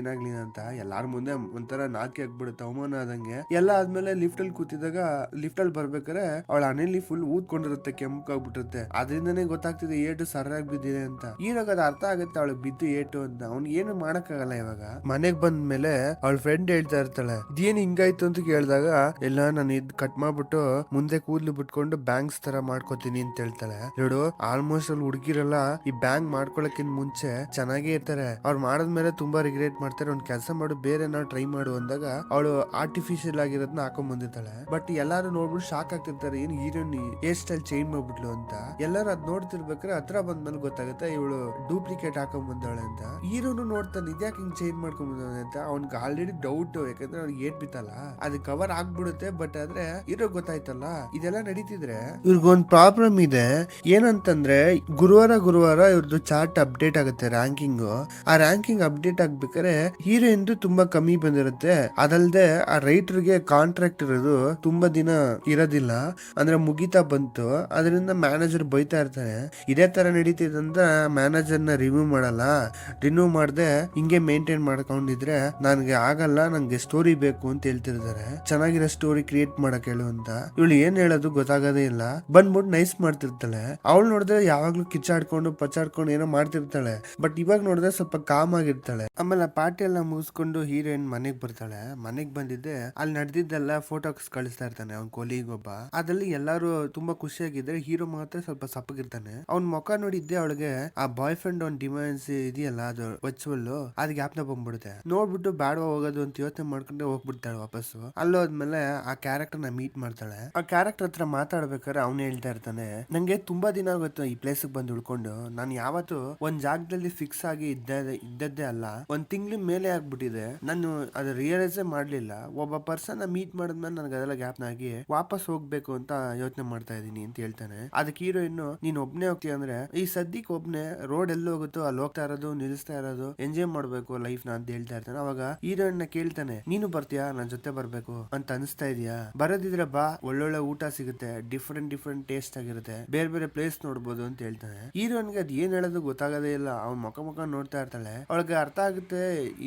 ಅಂತ ಎಲ್ಲಾರ ಮುಂದೆ ಒಂಥರ ನಾಕಿ ಆಗ್ಬಿಡುತ್ತೆ, ಅವಮಾನ ಆದಂಗೆ. ಎಲ್ಲ ಆದ್ಮೇಲೆ ಲಿಫ್ಟ್ ಅಲ್ಲಿ ಕೂತಿದಾಗ ಲಿಫ್ಟ್ ಅಲ್ಲಿ ಬರ್ಬೇಕಾರೆ ಅವಳ ಹಣೆಯಲ್ಲಿ ಫುಲ್ ಊದ್ಕೊಂಡಿರುತ್ತೆ, ಕೆಂಪಾಗ್ಬಿಟ್ಟಿರುತ್ತೆ. ಅದರಿಂದನೇ ಗೊತ್ತಾಗ್ತಿದೆ ಏಟು ಸರಿಯಾಗಿ ಬಿದ್ದಿದೆ ಅಂತ. ಈರಾಗ ಅದು ಅರ್ಥ ಆಗುತ್ತೆ ಅವಳಿಗೆ ಬಿದ್ದು ಏಟು ಅಂತ. ಅವ್ನ್ ಏನು ಮಾಡಕ್ಕಾಗಲ್ಲ. ಇವಾಗ ಮನೆಗ್ ಬಂದ್ಮೇಲೆ ಅವಳ ಫ್ರೆಂಡ್ ಹೇಳ್ತಾ ಇರ್ತಾಳೆ, ಇದೇನ್ ಹಿಂಗಾಯ್ತು ಅಂತ ಕೇಳಿದಾಗ, ಎಲ್ಲ ನಾನು ಇದ್ ಕಟ್ ಮಾಡ್ಬಿಟ್ಟು ಮುಂದೆ ಕೂದ್ಲು ಬಿಟ್ಕೊಂಡು ಬ್ಯಾಂಕ್ಸ್ ತರ ಮಾಡ್ಕೋತೀನಿ ಅಂತ ಹೇಳ್ತಾಳೆ. ನೋಡು, ಆಲ್ಮೋಸ್ಟ್ ಅಲ್ಲಿ ಹುಡುಗಿರಲ್ಲ ಈ ಬ್ಯಾಂಕ್ ಮಾಡ್ಕೊಳಕ್ಕಿಂತ ಮುಂಚೆ ಚೆನ್ನಾಗೇ ಇರ್ತಾರೆ. ಅವ್ರು ಮಾಡದ್ಮೇಲೆ ತುಂಬಾ ರಿಗ್ರೆಟ್ ಮಾಡ್ತಾರೆ. ಒಂದ್ ಕೆಲಸ ಮಾಡು, ಬೇರೆ ನಾವು ಟ್ರೈ ಮಾಡು ಅಂದಾಗ ಅವಳು ಆರ್ಟಿಫಿಷಿಯಲ್ ಆಗಿರೋದನ್ನ ಹಾಕೊಂಡ್ ಬಂದಿರ್ತಾಳೆ. ಬಟ್ ಎಲ್ಲಾರು ನೋಡ್ಬಿಟ್ಟು ಶಾಕ್ ಆಗ್ತಿರ್ತಾರೆ, ಏನ್ ಹೀರೋಯಿನ್ ಹೇರ್ ಸ್ಟೈಲ್ ಚೇಂಜ್ ಮಾಡ್ಬಿಟ್ಲು ಅಂತ. ಎಲ್ಲರೂ ಅದ್ ನೋಡ್ತಿರ್ಬೇಕಾದ್ರೆ ಹತ್ರ ಬಂದ್ಮೇಲೆ ಗೊತ್ತಾಗುತ್ತೆ ಇವಳು ಡೂಪ್ಲಿಕೇಟ್ ಹಾಕೊಂಡ್ ಬಂದವಳೆ ಅಂತ. ಹೀರೋನು ನೋಡ್ತಾನೆ, ಇದ್ಯಾಕೆ ಹಿಂಗ್ ಚೇಂಜ್ ಮಾಡ್ಕೊಂಡ್ ಬಂದವಳೆ ಅಂತ. ಅವ್ನ್ಗೆ ಆಲ್ರೆಡಿ ಡೌಟ್, ಯಾಕಂದ್ರೆ ಅವ್ನಿಗೆ ಏಟ್ ಬಿತ್ತಲ್ಲ, ಅದು ಕವರ್ ಆಗ್ಬಿಡುತ್ತೆ. ಬಟ್ ಆದ್ರೆ ಹೀರೋ ಗೊತ್ತಾಯ್ತಲ್ಲ ಇದೆಲ್ಲ ನಡೀತಿದ್ರೆ ಇವ್ರಿಗೊಂದ್ ಪ್ರಾಬ್ಲಮ್ ಇದೆ. ಏನಂತಂದ್ರೆ ಗುರುವಾರ ಇವ್ರದ್ದು ಚಾರ್ಟ್ ಅಪ್ಡೇಟ್ ಆಗುತ್ತೆ, ರ್ಯಾಂಕಿಂಗ್. ಆ ರ್ಯಾಂಕಿಂಗ್ ಅಪ್ಡೇಟ್ ಆಗ್ಬೇಕಾದ್ರೆ ಹೀರೋಯಿನ್ ತುಂಬಾ ಕಮ್ಮಿ ಬಂದಿರುತ್ತೆ. ಅದಲ್ದೆ ಆ ರೈಟರ್ಗೆ ಕಾಂಟ್ರಾಕ್ಟ್ ಇರೋದು ತುಂಬಾ ದಿನ ಇರೋದಿಲ್ಲ, ಅಂದ್ರೆ ಮುಗಿತಾ ಬಂತು. ಅದರಿಂದ ಮ್ಯಾನೇಜರ್ ಬೈತಾ ಇರ್ತಾನೆ. ಇದೇ ತರ ನಡೀತಿದಂತ ಮ್ಯಾನೇಜರ್ ನ ರಿವ್ಯೂ ಮಾಡಲ್ಲ, ರಿನ್ಯೂ ಮಾಡದೆ ಹಿಂಗೆ ಮೇಂಟೈನ್ ಮಾಡ್ಕೊಂಡಿದ್ರೆ ನನ್ಗೆ ಆಗಲ್ಲ, ನಂಗೆ ಸ್ಟೋರಿ ಬೇಕು ಅಂತ ಹೇಳ್ತಿರ್ತಾರೆ. ಚೆನ್ನಾಗಿರೋ ಸ್ಟೋರಿ ಕ್ರಿಯೇಟ್ ಮಾಡಕ್ ಹೇಳು ಅಂತ. ಇವಳು ಏನ್ ಹೇಳೋದು ಗೊತ್ತಾಗೋದೇ ಇಲ್ಲ. ಬಂದ್ಬಿಟ್ಟು ನೈಸ್ ಮಾಡ್ತಿರ್ತಾಳೆ. ಅವಳು ನೋಡಿದ್ರೆ ಯಾವಾಗ್ಲೂ ಕಿಚ್ಚಾಡ್ಕೊಂಡು ಪಚ್ಚಾಡ್ಕೊಂಡು ಏನೋ ಮಾಡ್ತಿರ್ತಾಳೆ. ಬಟ್ ಇವಾಗ ನೋಡಿದ್ರೆ ಸ್ವಲ್ಪ ಕಾಮ್ ಆಗಿರ್ತಾಳೆ. ಆಮೇಲೆ ಪಾರ್ಟಿ ಎಲ್ಲ ಮುಗಿಸ್ಕೊಂಡು ಹೀರೋಯಿನ್ ಮನೆಗ್ ಬರ್ತಾಳೆ. ಮನೆಗ್ ಬಂದಿದ್ದೆ ಅಲ್ಲಿ ನಡೆದಿದ್ದೆಲ್ಲ ಫೋಟೋಸ್ ಕಳಿಸ್ತಾ ಇರ್ತಾನೆ ಅವ್ನ್ ಕೊಲಿಗೊಬ್ಬ. ಅದ್ರಲ್ಲಿ ಎಲ್ಲಾರು ತುಂಬಾ ಖುಷಿಯಾಗಿದ್ರೆ ಹೀರೋ ಮಾತ್ರ ಸ್ವಲ್ಪ ಸಪ್ಪಗಿರ್ತಾನೆ. ಅವ್ನ್ ಮುಖ ನೋಡಿದ್ದೆ ಅವಳಿಗೆ ಆ ಬಾಯ್ ಫ್ರೆಂಡ್ ಒಂದ್ ಡಿಮ್ಯಾಂಡ್ಸ್ ಇದೆಯಲ್ಲ, ಅದು ವರ್ಚುವಲ್, ಅದ್ ಜ್ಞಾಪನ ಬಂದ್ಬಿಡುತ್ತೆ. ನೋಡ್ಬಿಟ್ಟು ಬ್ಯಾಡವಾ ಹೋಗೋದು ಅಂತ ಯೋಚನೆ ಮಾಡ್ಕೊಂಡೆ ಹೋಗ್ಬಿಡ್ತಾಳೆ ವಾಪಸ್ಸು. ಅಲ್ಲೋದ್ಮೇಲೆ ಆ ಕ್ಯಾರೆಕ್ಟರ್ ನ ಮೀಟ್ ಮಾಡ್ತಾಳೆ. ಆ ಕ್ಯಾರೆಕ್ಟರ್ ಹತ್ರ ಮಾತಾಡ್ಬೇಕಾದ್ರೆ ಅವ್ನು ಹೇಳ್ತಾ ಇರ್ತಾನೆ, ನಂಗೆ ತುಂಬಾ ದಿನ ಆಗುತ್ತೆ ಈ ಪ್ಲೇಸ್ ಬಂದು ಉಳ್ಕೊಂಡು. ನಾನು ಯಾವತ್ತು ಒಂದ್ ಜಾಗದಲ್ಲಿ ಫಿಕ್ಸ್ ಆಗಿ ಇದ್ದದ್ದೇ ಅಲ್ಲ, ಒಂದ್ ತಿಂಗಳ ಮೇಲೆ ಆಗ್ಬಿಟ್ಟಿದೆ. ನಾನು ಅದು ರಿಯಲೈಸ್ ಮಾಡ್ಲಿಲ್ಲ. ಒಬ್ಬ ಪರ್ಸನ್ ಮೀಟ್ ಮಾಡಿದ್ಮೇಲೆ ನನಗೆ ಅದೆಲ್ಲ ಜ್ಞಾಪನ ಆಗಿ ವಾಪಸ್ ಹೋಗ್ಬೇಕು ಅಂತ ಯೋಚನೆ ಮಾಡ್ತಾ ಇದೀನಿ ಅಂತ ಹೇಳ್ತಾನೆ. ಅದಕ್ಕೆ ಹೀರೋಯಿನ್, ನೀನ್ ಒಬ್ನೇ ಹೋಗ್ತೀಯ ಅಂದ್ರೆ ಈ ಸದ್ಯಕ್ಕೆ ಒಬ್ನೇ ರೋಡ್ ಎಲ್ಲಿ ಹೋಗುತ್ತೋ ಅಲ್ಲಿ ಹೋಗ್ತಾ ಇರೋದು, ನಿಲ್ಲಿಸ್ತಾ ಇರೋದು, ಎಂಜಾಯ್ ಮಾಡ್ಬೇಕು ಲೈಫ್ ನ ಅಂತ ಹೇಳ್ತಾ ಇರ್ತಾನೆ. ಅವಾಗ ಹೀರೋಯಿನ್ ನ ಕೇಳ್ತಾನೆ, ನೀನು ಬರ್ತೀಯಾ ನನ್ ಜೊತೆ ಬರ್ಬೇಕು ಅಂತ ಅನಿಸ್ತಾ ಇದೆಯಾ? ಬರೋದಿದ್ರೆ ಬಾ, ಒಳ್ಳೊಳ್ಳೆ ಊಟ ಸಿಗುತ್ತೆ, ಡಿಫ್ರೆಂಟ್ ಟೇಸ್ಟ್ ಆಗಿರುತ್ತೆ, ಬೇರೆ ಬೇರೆ ಪ್ಲೇಸ್ ನೋಡ್ಬೋದು ಅಂತ ಹೇಳ್ತಾನೆ. ಹೀರೋಯಿನ್ಗೆ ಅದ್ ಏನ್ ಹೇಳೋದು ಗೊತ್ತಾಗದೇ ಇಲ್ಲ. ಅವ್ನ್ ಮುಖ ನೋಡ್ತಾ ಇರ್ತಾಳೆ. ಅವಳಿಗೆ ಅರ್ಥ ಆಗುತ್ತೆ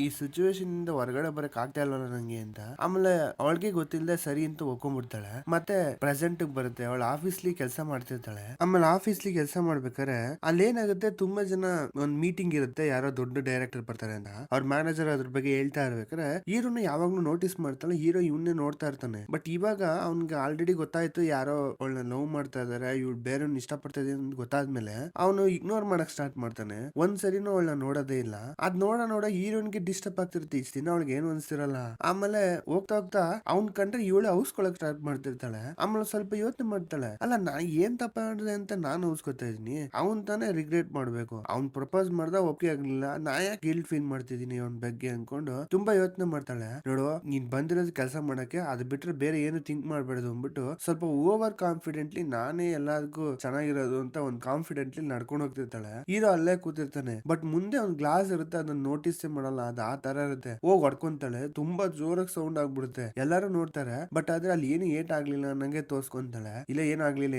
ಈ ಸಿಚುವೇಶನ್ ಇಂದ ಹೊರಗಡೆ ಬರಕ್ ಆಗ್ತಾ ಇಲ್ವಲ್ಲ ನಂಗೆ ಅಂತ. ಆಮೇಲೆ ಅವಳಿಗೆ ಗೊತ್ತಿಲ್ಲದೆ ಸರಿ ಅಂತ ಒಪ್ಕೊಂಡ್ಬಿಡ್ತಾಳೆ. ಮತ್ತೆ ಪ್ರೆಸೆಂಟ್ ಬರುತ್ತೆ. ಅವಳ ಆಫೀಸ್ಲಿ ಕೆಲಸ ಮಾಡ್ತಿರ್ತಾಳೆ. ಆಮೇಲೆ ಆಫೀಸ್ಲಿ ಕೆಲಸ ಮಾಡ್ಬೇಕಾರೆ ಅಲ್ಲೇನಾಗುತ್ತೆ, ತುಂಬಾ ಜನ ಒಂದ್ ಮೀಟಿಂಗ್ ಇರುತ್ತೆ, ಯಾರೋ ದೊಡ್ಡ ಡೈರೆಕ್ಟರ್ ಬರ್ತಾರೆ ಅಂತ. ಅವ್ರ ಮ್ಯಾನೇಜರ್ ಅದ್ರ ಬಗ್ಗೆ ಹೇಳ್ತಾ ಇರ್ಬೇಕಾರೆ ಹೀರೋನ ಯಾವಾಗ್ಲೂ ನೋಟಿಸ್ ಮಾಡ್ತಾಳೆ. ಹೀರೋ ಇವನ್ನೇ ನೋಡ್ತಾ ಇರ್ತಾನೆ. ಬಟ್ ಇವಾಗ ಅವ್ನ್ಗೆ ಆಲ್ರೆಡಿ ಗೊತ್ತಾಯ್ತು ಯಾರೋ ಅವಳನ್ನ ಲವ್ ಮಾಡ್ತಾ ಇದಾರೆ, ಇವ್ಳು ಬೇರೆಯವ್ನ ಇಷ್ಟಪಡ್ತಾ ಇದೆ ಅಂತ ಗೊತ್ತಾದ್ಮೇಲೆ ಅವನು ಇಗ್ನೋರ್ ಮಾಡಕ್ ಸ್ಟಾರ್ಟ್ ಮಾಡ್ತಾನೆ. ಒಂದ್ಸರಿನೂ ಅವಳನ್ನ ನೋಡೋದೇ ಇಲ್ಲ. ಅದ್ ನೋಡ ಹೀರೋನ್ಗೆ ಡಿಸ್ಟರ್ಬ್ ಆಗ್ತಿರುತ್ತೆ. ಇಷ್ಟ ದಿನ ಅವಳಿಗೆ ಏನು ಅನ್ಸಿರಲ್ಲ. ಆಮೇಲೆ ಹೋಗ್ತಾ ಅವ್ನ್ ಕಂಡ್ರೆ ಇವಳು ಔಸ್ಕೊಳಕ್ ಸ್ಟಾರ್ಟ್ ಮಾಡ್ತಿರ್ತಾಳೆ. ಆಮೇಲೆ ಸ್ವಲ್ಪ ಯೋಚನೆ ಮಾಡ್ತಾಳೆ, ಅಲ್ಲ ನಾ ಏನ್ ತಪ್ಪ ಮಾಡಿದೆ ಅಂತ ನಾನು ಔಸ್ಕೊತಾ ಇದೀನಿ, ಅವ್ನ್ ತಾನೇ ರಿಗ್ರೆಟ್ ಮಾಡ್ಬೇಕು. ಅವ್ನ್ ಪ್ರಪೋಸ್ ಮಾಡ್ದ ಒಪ್ಪಿಗೆ ಆಗ್ಲಿಲ್ಲ, ನಾ ಯಾಕೆ ಗಿಲ್ಟ್ ಫೀಲ್ ಮಾಡ್ತಿದೀನಿ ಅವ್ನ ಬಗ್ಗೆ ಅನ್ಕೊಂಡು ತುಂಬಾ ಯೋಚನೆ ಮಾಡ್ತಾಳೆ. ನೋಡು, ನೀನ್ ಬಂದಿರೋದು ಕೆಲಸ ಮಾಡಕ್ಕೆ, ಅದು ಬಿಟ್ರೆ ಬೇರೆ ಏನು ಥಿಂಕ್ ಮಾಡ್ಬೇಡದು ಅಂದ್ಬಿಟ್ಟು ಸ್ವಲ್ಪ ಓವರ್ ಕಾನ್ಫಿಡೆಂಟ್ಲಿ ನಾನೇ ಎಲ್ಲದಕ್ಕೂ ಚೆನ್ನಾಗಿರೋದು ಅಂತ ಒಂದ್ ಕಾನ್ಫಿಡೆಂಟ್ಲಿ ನಡ್ಕೊಂಡು ಹೋಗ್ತಿರ್ತಾಳೆ. ಹೀರೋ ಅಲ್ಲೇ ಕೂತಿರ್ತಾನೆ. ಬಟ್ ಮುಂದೆ ಒಂದ್ ಗ್ಲಾಸ್ ಇರುತ್ತೆ, ಅದನ್ನ ನೋಟಿಸ್ ಮಾಡಲ್ಲ. ಅದು ಆ ತರ ಇರುತ್ತೆ. ಹೋಗ್ ಹೊಡ್ಕೊಂತಾಳೆ. ತುಂಬಾ ಜೋರಾಗಿ ಸೌಂಡ್ ಆಗ್ಬಿಡುತ್ತೆ. ಎಲ್ಲಾರು ನೋಡ್ತಾರೆ. ಬಟ್ ಆದ್ರೆ ಅಲ್ಲಿ ಏನು ಏಟ್ ಆಗ್ಲಿಲ್ಲ ನಂಗೆ ತೋರ್ಸ್ಕೊಂತಾಳೆ. ಇಲ್ಲ ಏನಾಗ್ಲಿಲ್ಲ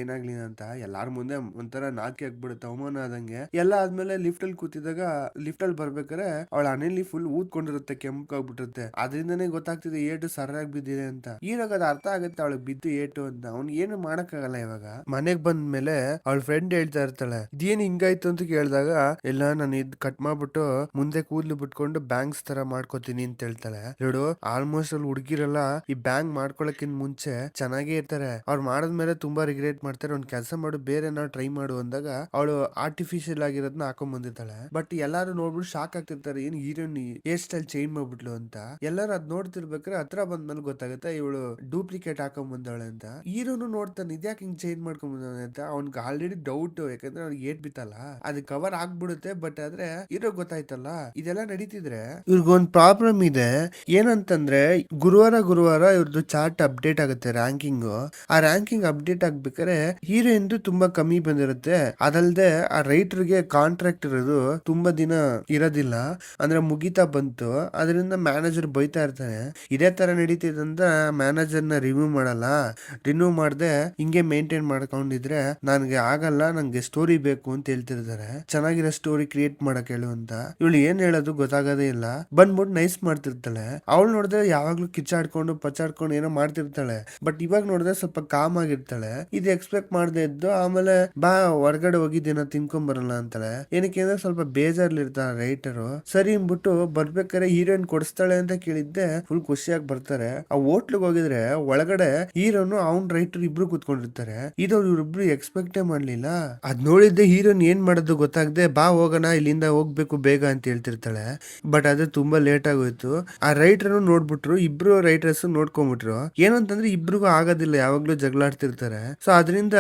ಅಂತ ಎಲ್ಲಾರ ಮುಂದೆ ಒಂಥರ ನಾಕಿ ಆಗ್ಬಿಡುತ್ತೆ, ಅವಮಾನ ಆದಂಗೆ. ಎಲ್ಲ ಆದ್ಮೇಲೆ ಲಿಫ್ಟ್ ಅಲ್ಲಿ ಕೂತಿದಾಗ ಲಿಫ್ಟ್ ಅಲ್ಲಿ ಬರ್ಬೇಕಾರೆ ಅವಳ ಹಣೆಯಲ್ಲಿ ಫುಲ್ ಊದ್ಕೊಂಡಿರುತ್ತೆ, ಕೆಂಪಾಗ್ಬಿಟ್ಟಿರುತ್ತೆ. ಅದರಿಂದನೇ ಗೊತ್ತಾಗ್ತಿದೆ ಏಟು ಸರಿಯಾಗಿ ಬಿದ್ದಿದೆ ಅಂತ. ಈರಾಗ ಅದು ಅರ್ಥ ಆಗುತ್ತೆ ಅವಳಿಗೆ ಬಿದ್ದು ಏಟು ಅಂತ. ಅವ್ನ್ ಏನು ಮಾಡಕ್ಕಾಗಲ್ಲ. ಇವಾಗ ಮನೆಗ್ ಬಂದ್ಮೇಲೆ ಅವಳ ಫ್ರೆಂಡ್ ಹೇಳ್ತಾ ಇರ್ತಾಳೆ, ಇದೇನ್ ಹಿಂಗಾಯ್ತು ಅಂತ ಕೇಳಿದಾಗ, ಎಲ್ಲ ನಾನು ಇದ್ ಕಟ್ ಮಾಡ್ಬಿಟ್ಟು ಮುಂದೆ ಕೂದ್ಲು ಬಿಟ್ಕೊಂಡು ಬ್ಯಾಂಕ್ಸ್ ತರ ಮಾಡ್ಕೋತೀನಿ ಅಂತ ಹೇಳ್ತಾಳೆ. ನೋಡು, ಆಲ್ಮೋಸ್ಟ್ ಅಲ್ಲಿ ಹುಡುಗಿರೆಲ್ಲ ಈ ಬ್ಯಾಂಕ್ ಮಾಡ್ಕೊಳಕ್ಕಿಂತ ಮುಂಚೆ ಚೆನ್ನಾಗೇ ಇರ್ತಾರೆ. ಅವ್ರು ಮಾಡದ್ಮೇಲೆ ತುಂಬಾ ರಿಗ್ರೆಟ್ ಮಾಡ್ತಾರೆ. ಒಂದ್ ಕೆಲಸ ಮಾಡು, ಬೇರೆ ನಾವು ಟ್ರೈ ಮಾಡು ಅಂದಾಗ ಅವಳು ಆರ್ಟಿಫಿಷಿಯಲ್ ಆಗಿರೋದನ್ನ ಹಾಕೊಂಡ್ ಬಂದಿರ್ತಾಳೆ. ಬಟ್ ಎಲ್ಲಾರು ನೋಡ್ಬಿಟ್ಟು ಶಾಕ್ ಆಗ್ತಿರ್ತಾರೆ, ಏನ್ ಹೀರೋಯಿನ್ ಹೇರ್ ಸ್ಟೈಲ್ ಚೇಂಜ್ ಮಾಡ್ಬಿಟ್ಲು ಅಂತ. ಎಲ್ಲರೂ ಅದ್ ನೋಡ್ತಿರ್ಬೇಕಾದ್ರೆ ಹತ್ರ ಬಂದ್ಮೇಲೆ ಗೊತ್ತಾಗುತ್ತೆ ಇವಳು ಡೂಪ್ಲಿಕೇಟ್ ಹಾಕೊಂಡ್ ಬಂದವಳೆ ಅಂತ. ಹೀರೋನು ನೋಡ್ತಾನೆ, ಇದ್ಯಾಕೆ ಹಿಂಗ್ ಚೇಂಜ್ ಮಾಡ್ಕೊಂಡ್ ಬಂದವಳೆ ಅಂತ. ಅವ್ನ್ಗೆ ಆಲ್ರೆಡಿ ಡೌಟ್, ಯಾಕಂದ್ರೆ ಅವ್ನಿಗೆ ಏಟ್ ಬಿತ್ತಲ್ಲ, ಅದು ಕವರ್ ಆಗ್ಬಿಡುತ್ತೆ. ಬಟ್ ಆದ್ರೆ ಹೀರೋ ಗೊತ್ತಾಯ್ತಲ್ಲ. ಇದೆಲ್ಲ ನಡೀತಿದ್ರೆ ಇವ್ರಿಗೊಂದ್ ಪ್ರಾಬ್ಲಮ್ ಇದೆ. ಏನಂತಂದ್ರೆ ಗುರುವಾರ ಇವ್ರದ್ದು ಚಾರ್ಟ್ ಅಪ್ಡೇಟ್ ಆಗುತ್ತೆ, ರ್ಯಾಂಕಿಂಗ್. ಆ ರ್ಯಾಂಕಿಂಗ್ ಅಪ್ಡೇಟ್ ಆಗ್ಬೇಕಾದ್ರೆ ಹೀರೋಯಿನ್ ತುಂಬಾ ಕಮ್ಮಿ ಬಂದಿರುತ್ತೆ. ಅದಲ್ದೆ ಆ ರೈಟರ್ಗೆ ಕಾಂಟ್ರಾಕ್ಟ್ ಇರೋದು ತುಂಬಾ ದಿನ ಇರೋದಿಲ್ಲ, ಅಂದ್ರೆ ಮುಗಿತಾ ಬಂತು. ಅದರಿಂದ ಮ್ಯಾನೇಜರ್ ಬೈತಾ ಇರ್ತಾನೆ. ಇದೇ ತರ ನಡೀತಿದಂತ ಮ್ಯಾನೇಜರ್ ನ ರಿವ್ಯೂ ಮಾಡಲ್ಲ, ರಿನ್ಯೂ ಮಾಡದೆ ಹಿಂಗೆ ಮೇಂಟೈನ್ ಮಾಡ್ಕೊಂಡಿದ್ರೆ ನನ್ಗೆ ಆಗಲ್ಲ, ನಂಗೆ ಸ್ಟೋರಿ ಬೇಕು ಅಂತ ಹೇಳ್ತಿರ್ತಾರೆ. ಚೆನ್ನಾಗಿರೋ ಸ್ಟೋರಿ ಕ್ರಿಯೇಟ್ ಮಾಡಕ್ ಹೇಳು ಅಂತ. ಇವಳು ಏನ್ ಹೇಳೋದು ಗೊತ್ತಾಗೋದೇ ಇಲ್ಲ. ಬಂದ್ಬಿಟ್ಟು ನೈಸ್ ಮಾಡ್ತಿರ್ತಾಳೆ. ಅವಳು ನೋಡಿದ್ರೆ ಯಾವಾಗ್ಲೂ ಕಿಚ್ಚಾಡ್ಕೊಂಡು ಪಚ್ಚಾಡ್ಕೊಂಡು ಏನೋ ಮಾಡ್ತಿರ್ತಾಳೆ. ಬಟ್ ಇವಾಗ ನೋಡಿದ್ರೆ ಸ್ವಲ್ಪ ಕಾಮ್ ಆಗಿರ್ತಾಳೆ. ಇದು ಎಕ್ಸ್ಪೆಕ್ಟ್ ಮಾಡದೆ ಇದ್ದು ಆಮೇಲೆ ಬಾ ಹೊರಗಡೆ ಹೋಗಿದ್ದೇನ ತಿನ್ಕೊಂಡ್ ಬರಲ್ಲ ಅಂತಾಳೆ. ಏನಕ್ಕೆ ಅಂದ್ರೆ ಸ್ವಲ್ಪ ಬೇಜಾರ್ಲಿರ್ತಾಳೆ ರೈಟರು. ಸರಿ ಅಂದ್ಬಿಟ್ಟು ಬರ್ಬೇಕಾರೆ ಹೀರೋಯಿನ್ ಕೊಡಿಸ್ತಾಳೆ ಅಂತ ಕೇಳಿದ್ದೆ. ಫುಲ್ ಖುಷಿಯಾಗಿ ಬರ್ತಾರೆ. ಆ ಹೋಟ್ಲಿಗೆ ಹೋಗಿದ್ರೆ ಒಳಗಡೆ ಹೀರೋನು ಅವ್ನ್ ರೈಟರ್ ಇಬ್ರು ಕೂತ್ಕೊಂಡಿರ್ತಾರೆ. ಇವ್ರಿಬ್ರು ಎಕ್ಸ್ಪೆಕ್ಟೇ ಮಾಡ್ಲಿಲ್ಲ. ಅದ್ ನೋಡಿದ್ದೆ ಹೀರೋನ್ ಏನ್ ಮಾಡೋದು ಗೊತ್ತಾಗದೆ, ಬಾ ಹೋಗೋಣ ಇಲ್ಲಿಂದ ಹೋಗ್ಬೇಕು ಬೇಗ ಅಂತ ಹೇಳ್ತಿರ್ತಾಳೆ. ಬಟ್ ಅದು ತುಂಬಾ ಲೇಟ್ ಆಗೋಯ್ತು. ಆ ರೈಟರ್ ನೋಡ್ಬಿಟ್ರು, ಇಬ್ರು ರೈಟರ್ಸ್ ನೋಡ್ಕೊಂಡ್ಬಿಟ್ರು. ಏನಂತಂದ್ರೆ ಇಬ್ರಿಗೂ ಆಗೋದಿಲ್ಲ, ಯಾವಾಗ್ಲೂ ಜಗಳಾಡ್ತಿರ್ತಾರೆ. ಸೊ ಅದರಿಂದ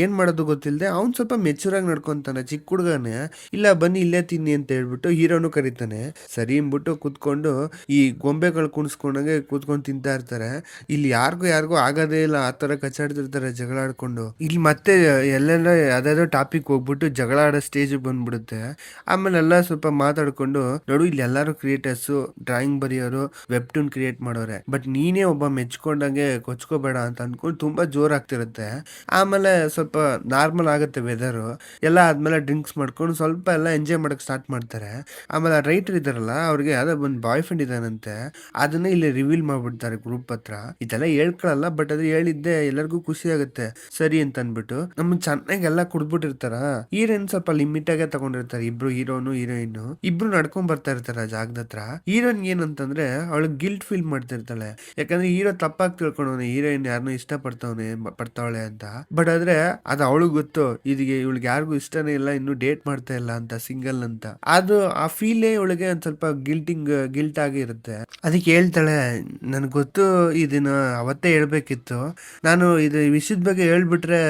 ಏನ್ ಮಾಡೋದು ಗೊತ್ತಿಲ್ಲದೆ ಅವ್ನ್ ಸ್ವಲ್ಪ ಮೆಚೂರ್ ಆಗಿ ನಡ್ಕೊಂತಾನೆ. ಚಿಕ್ಕ ಹುಡುಗನೇ, ಇಲ್ಲ ಬನ್ನಿ ಇಲ್ಲೇ ತಿನ್ನಿ ಅಂತ ಹೇಳ್ಬಿಟ್ಟು ಹೀರೋನು ಕರೀತಾನೆ. ಸರಿ ಅಂದ್ಬಿಟ್ಟು ಕುತ್ಕೊಂಡು ಈ ಗೊಂಬೆಗಳು ಕುಣಿಸ್ಕೊಂಡಂಗೆ ಕೂತ್ಕೊಂಡು ತಿಂತಾ ಇರ್ತಾರೆ. ಇಲ್ಲಿ ಯಾರಿಗೂ ಆಗೋದೇ ಇಲ್ಲ, ಆತರ ಕಚ್ಚಾಡ್ತಿರ್ತಾರೆ ಜಗಳ ಆಡ್ಕೊಂಡು. ಇಲ್ಲಿ ಮತ್ತೆ ಎಲ್ಲೆಲ್ಲ ಯಾವ್ದಾದ್ರು ಟಾಪಿಕ್ ಹೋಗ್ಬಿಟ್ಟು ಜಗಳ ಆಡೋ ಸ್ಟೇಜ್ ಬಂದ್ಬಿಡುತ್ತೆ. ಆಮೇಲೆ ಅವರೆಲ್ಲ ಸ್ವಲ್ಪ ಮಾತಾಡ್ಕೊಂಡು, ನೋಡು ಇಲ್ಲಿ ಎಲ್ಲಾರು ಕ್ರಿಯೇಟರ್ಸ್, ಡ್ರಾಯಿಂಗ್ ಬರೆಯೋರು, ವೆಬ್ಟೂನ್ ಕ್ರಿಯೇಟ್ ಮಾಡೋರೆ, ಬಟ್ ನೀನೇ ಒಬ್ಬ ಮೆಚ್ಕೊಂಡಂಗೆ ಕೊಚ್ಕೋಬೇಡ ಅಂತ ಅನ್ಕೊಂಡು ತುಂಬಾ ಜೋರಾಗ್ತಿರುತ್ತೆ. ಆಮೇಲೆ ಸ್ವಲ್ಪ ನಾರ್ಮಲ್ ಆಗುತ್ತೆ ವೆದರ್ ಎಲ್ಲ ಆದ್ಮೇಲೆ ಡ್ರಿಂಕ್ಸ್ ಮಾಡ್ಕೊಂಡು ಸ್ವಲ್ಪ ಎಲ್ಲ ಎಂಜಾಯ್ ಮಾಡಕ್ ಸ್ಟಾರ್ಟ್ ಮಾಡ್ತಾರೆ. ಆಮೇಲೆ ಆ ರೈಟರ್ ಇದಾರಲ್ಲ, ಅವ್ರಿಗೆ ಯಾವ್ದೋ ಒಂದು ಬಾಯ್ ಫ್ರೆಂಡ್ ಇದಾನಂತೆ, ಅದನ್ನ ಇಲ್ಲಿ ರಿವೀಲ್ ಮಾಡ್ಬಿಡ್ತಾರೆ ಗ್ರೂಪ್ ಹತ್ರ. ಇದೆಲ್ಲ ಹೇಳ್ಕೊಳಲ್ಲ, ಬಟ್ ಅದು ಹೇಳಿದ್ದೆ ಎಲ್ಲರಿಗೂ ಖುಷಿ ಆಗುತ್ತೆ ಸರಿ ಅಂತ ಅನ್ಬಿಟ್ಟು. ನಮ್ಗೆ ಚೆನ್ನಾಗಿ ಎಲ್ಲ ಕುಡ್ಬಿಟ್ಟಿರ್ತಾರ. ಹೀರೋಯಿನ್ ಸ್ವಲ್ಪ ಲಿಮಿಟ್ ಆಗೇ ತಗೊಂಡಿರ್ತಾರೆ. ಇಬ್ರು ಹೀರೋನು ಹೀರೋಯಿನ್ ಇಬ್ರು ನಡ್ಕೊಂಡ್ ಬರ್ತಾ ಇರ್ತಾರ ಜಾಗದ ಹತ್ರ. ಹೀರೋಯಿನ್ ಏನಂತಂದ್ರೆ ಅವಳು ಗಿಲ್ಟ್ ಫೀಲ್ ಮಾಡ್ತಿರ್ತಾಳೆ, ಯಾಕಂದ್ರೆ ಹೀರೋ ತಪ್ಪಾಗಿ ತಿಳ್ಕೊಂಡವನೆ ಹೀರೋಯಿನ್ ಯಾರನ್ನೂ ಇಷ್ಟ ಪಡ್ತಾವಳೆ ಅಂತ. ಬಟ್ ಆದ್ರೆ ಅದು ಅವಳಿಗೆ ಗೊತ್ತು, ಇದಕ್ಕೆ ಇವಳಿಗೆ ಯಾರಿಗೂ ಇಷ್ಟನೇ ಇಲ್ಲ, ಇನ್ನು ಡೇಟ್ ಮಾಡ್ತಾ ಇಲ್ಲ ಅಂತ, ಸಿಂಗಲ್ ಅಂತ. ಅದು ಆ ಫೀಲೇ ಇವಳಿಗೆ ಒಂದ್ ಸ್ವಲ್ಪ ಗಿಲ್ಟ್ ಆಗಿ ಇರುತ್ತೆ. ಅದಕ್ಕೆ ಹೇಳ್ತಾಳೆ, ನನ್ಗೆ ಗೊತ್ತು ಇದನ್ನ ಅವತ್ತೇ ಹೇಳ್ಬೇಕಿತ್ತು, ನಾನು ಇದು ವಿಷಯದ ಬಗ್ಗೆ ಹೇಳ್ಬಿಟ್ರೆ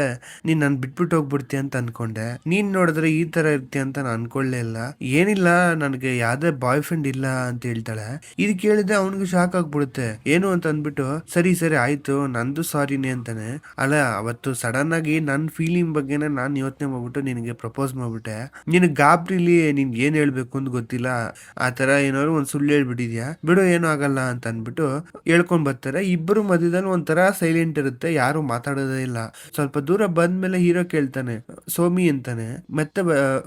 ನೀನ್ ನನ್ ಬಿಟ್ಬಿಟ್ಟು ಹೋಗ್ಬಿಡ್ತೀಯ ಅಂತ ಅನ್ಕೊಂಡೆ, ನೀನ್ ನೋಡಿದ್ರೆ ಈ ತರ ಇರ್ತೀಯ ಅಂತ ನಾನು ಅನ್ಕೊಳ್ಳೇ ಇಲ್ಲ. ಏನಿಲ್ಲ, ನನಗೆ ಯಾವ್ದೇ ಬಾಯ್ ಫ್ರೆಂಡ್ ಇಲ್ಲ ಅಂತ ಹೇಳ್ತಾಳೆ. ಇದು ಕೇಳಿದ್ರೆ ಅವನಿಗೆ ಶಾಕ್ ಆಗ್ಬಿಡುತ್ತೆ. ಏನು ಅಂತ ಅಂದ್ಬಿಟ್ಟು, ಸರಿ ಸರಿ ಆಯ್ತು, ನಂದು ಸಾರಿನೇ ಅಂತಾನೆ. ಅಲ್ಲ, ಅವತ್ತು ಸಡನ್ ಆಗಿ ನನ್ನ ಫೀಲಿಂಗ್ ಬಗ್ಗೆನೇ ನಾನು ಯೋಚನೆ ಮಾಡ್ಬಿಟ್ಟು ನಿನಗೆ ಪ್ರಪೋಸ್ ಮಾಡ್ಬಿಟ್ಟೆ. ನಿನಗೆ ಗಾಬ್ರಿಲಿ ನಿನ್ಗೆ ಏನ್ ಹೇಳ್ಬೇಕು ಅಂತ ಗೊತ್ತಿಲ್ಲ, ಆ ತರ ಏನಾದ್ರು ಒಂದ್ ಸುಳ್ಳು ಹೇಳ್ಬಿಟ್ಟಿದ್ಯಾ, ಬಿಡು ಏನೂ ಆಗಲ್ಲ ಅಂತ ಅನ್ಬಿಟ್ಟು ಹೇಳ್ಕೊಂಡ್ ಬರ್ತಾರೆ. ಇಬ್ಬರು ಮಧ್ಯದಲ್ಲಿ ಒಂಥರ ಸೈಲೆಂಟ್ ಇರುತ್ತೆ, ಯಾರು ಮಾತಾಡೋದೇ ಇಲ್ಲ. ಸ್ವಲ್ಪ ದೂರ ಬಂದ್ಮೇಲೆ ಹೀರೋ ಕೇಳ್ತಾನೆ, ಸೋಮಿ ಅಂತಾನೆ. ಮತ್ತೆ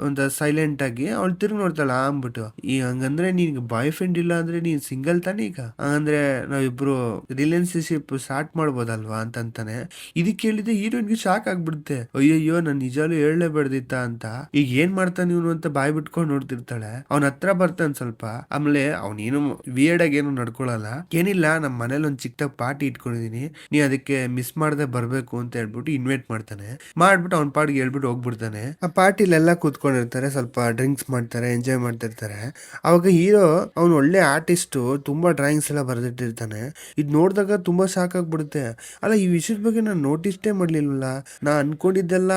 ಒಂದ್ ಸೈಲೆಂಟ್ ಆಗಿ ಅವಳು ತಿರುಗಿ ನೋಡ್ತಾಳ ಅಂದ್ಬಿಟ್ಟು, ಈ ಹಂಗಂದ್ರೆ ನಿನ್ಗೆ ಬಾಯ್ ಫ್ರೆಂಡ್ ಇಲ್ಲ ಅಂದ್ರೆ ನೀನ್ ಸಿಂಗಲ್ ತಾನೇ ಈಗ, ಹಂಗಂದ್ರೆ ನಾವಿಬ್ರು ರಿಲೇಶನ್ಶಿಪ್ ಸ್ಟಾರ್ಟ್ ಮಾಡ್ಬೋದಲ್ವಾ ಅಂತಂತಾನೆ. ಇದಕ್ಕೆ ಕೇಳಿದ್ರೆ ಹೀರೋಯಿನ್ಗೆ ಶಾಕ್ ಆಗ್ಬಿಡುತ್ತೆ. ಅಯ್ಯಯ್ಯೋ, ನಾನ್ ನಿಜಾಲು ಹೇಳಲೇಬೇಡ್ದಿತ್ತ ಅಂತ. ಈಗ ಏನ್ ಮಾಡ್ತಾನೆ ಇವನು ಅಂತ ಬಾಯ್ ಬಿಟ್ಕೊಂಡು ನೋಡ್ತಿರ್ತಾಳೆ. ಅವ್ನ ಹತ್ರ ಬರ್ತಾನೆ ಸ್ವಲ್ಪ. ಆಮೇಲೆ ಅವ್ನೇನು ವಿಯರ್ಡ್ ಆಗಿ ಏನು ನಡ್ಕೊಳಲ್ಲ. ಏನಿಲ್ಲ, ನಮ್ಮ ಮನೇಲಿ ಒಂದ್ ಚಿಕ್ಕದಾಗಿ ಪಾರ್ಟಿ ಇಟ್ಕೊಂಡಿದೀನಿ, ನೀ ಅದಕ್ಕೆ ಮಿಸ್ ಮಾಡದೆ ಬರ್ಬೇಕು ಅಂತ ಹೇಳ್ಬಿಟ್ಟು ಇನ್ವೈಟ್ ಮಾಡ್ತಾನೆ. ಮಾಡ್ಬಿಟ್ಟು ಅವ್ನ ಪಾರ್ಟಿಗೆ ಹೇಳ್ಬಿಟ್ಟು ಹೋಗ್ಬಿಡ್ತಾನೆ. ಆ ಪಾರ್ಟಿಲೆಲ್ಲ ಕೂತ್ಕೊಂಡಿರ್ತಾರೆ, ಸ್ವಲ್ಪ ಡ್ರಿಂಕ್ಸ್ ಮಾಡ್ತಾರೆ, ಎಂಜಾಯ್ ಮಾಡ್ತಿರ್ತಾರೆ. ಅವಾಗ ಹೀರೋ ಅವ್ನು ಒಳ್ಳೆ ಆರ್ಟಿಸ್ಟ್, ತುಂಬಾ ಡ್ರಾಯಿಂಗ್ಸ್ ಎಲ್ಲ ಬರೆದಿಟ್ಟಿರ್ತಾನೆ. ಇದ್ ನೋಡಿದಾಗ ತುಂಬಾ ಶಾಕ್ ಆಗ್ಬಿಡುತ್ತೆ. ಅಲ್ಲ, ಈ ವಿಷಯದ ಬಗ್ಗೆ ನಾನು ನೋಟಿಸ್ಟೇ ಮಾಡ್ಲಿಲ್ವಲ್ಲ, ನಾ ಅನ್ಕೊಂಡಿದ್ದೆಲ್ಲ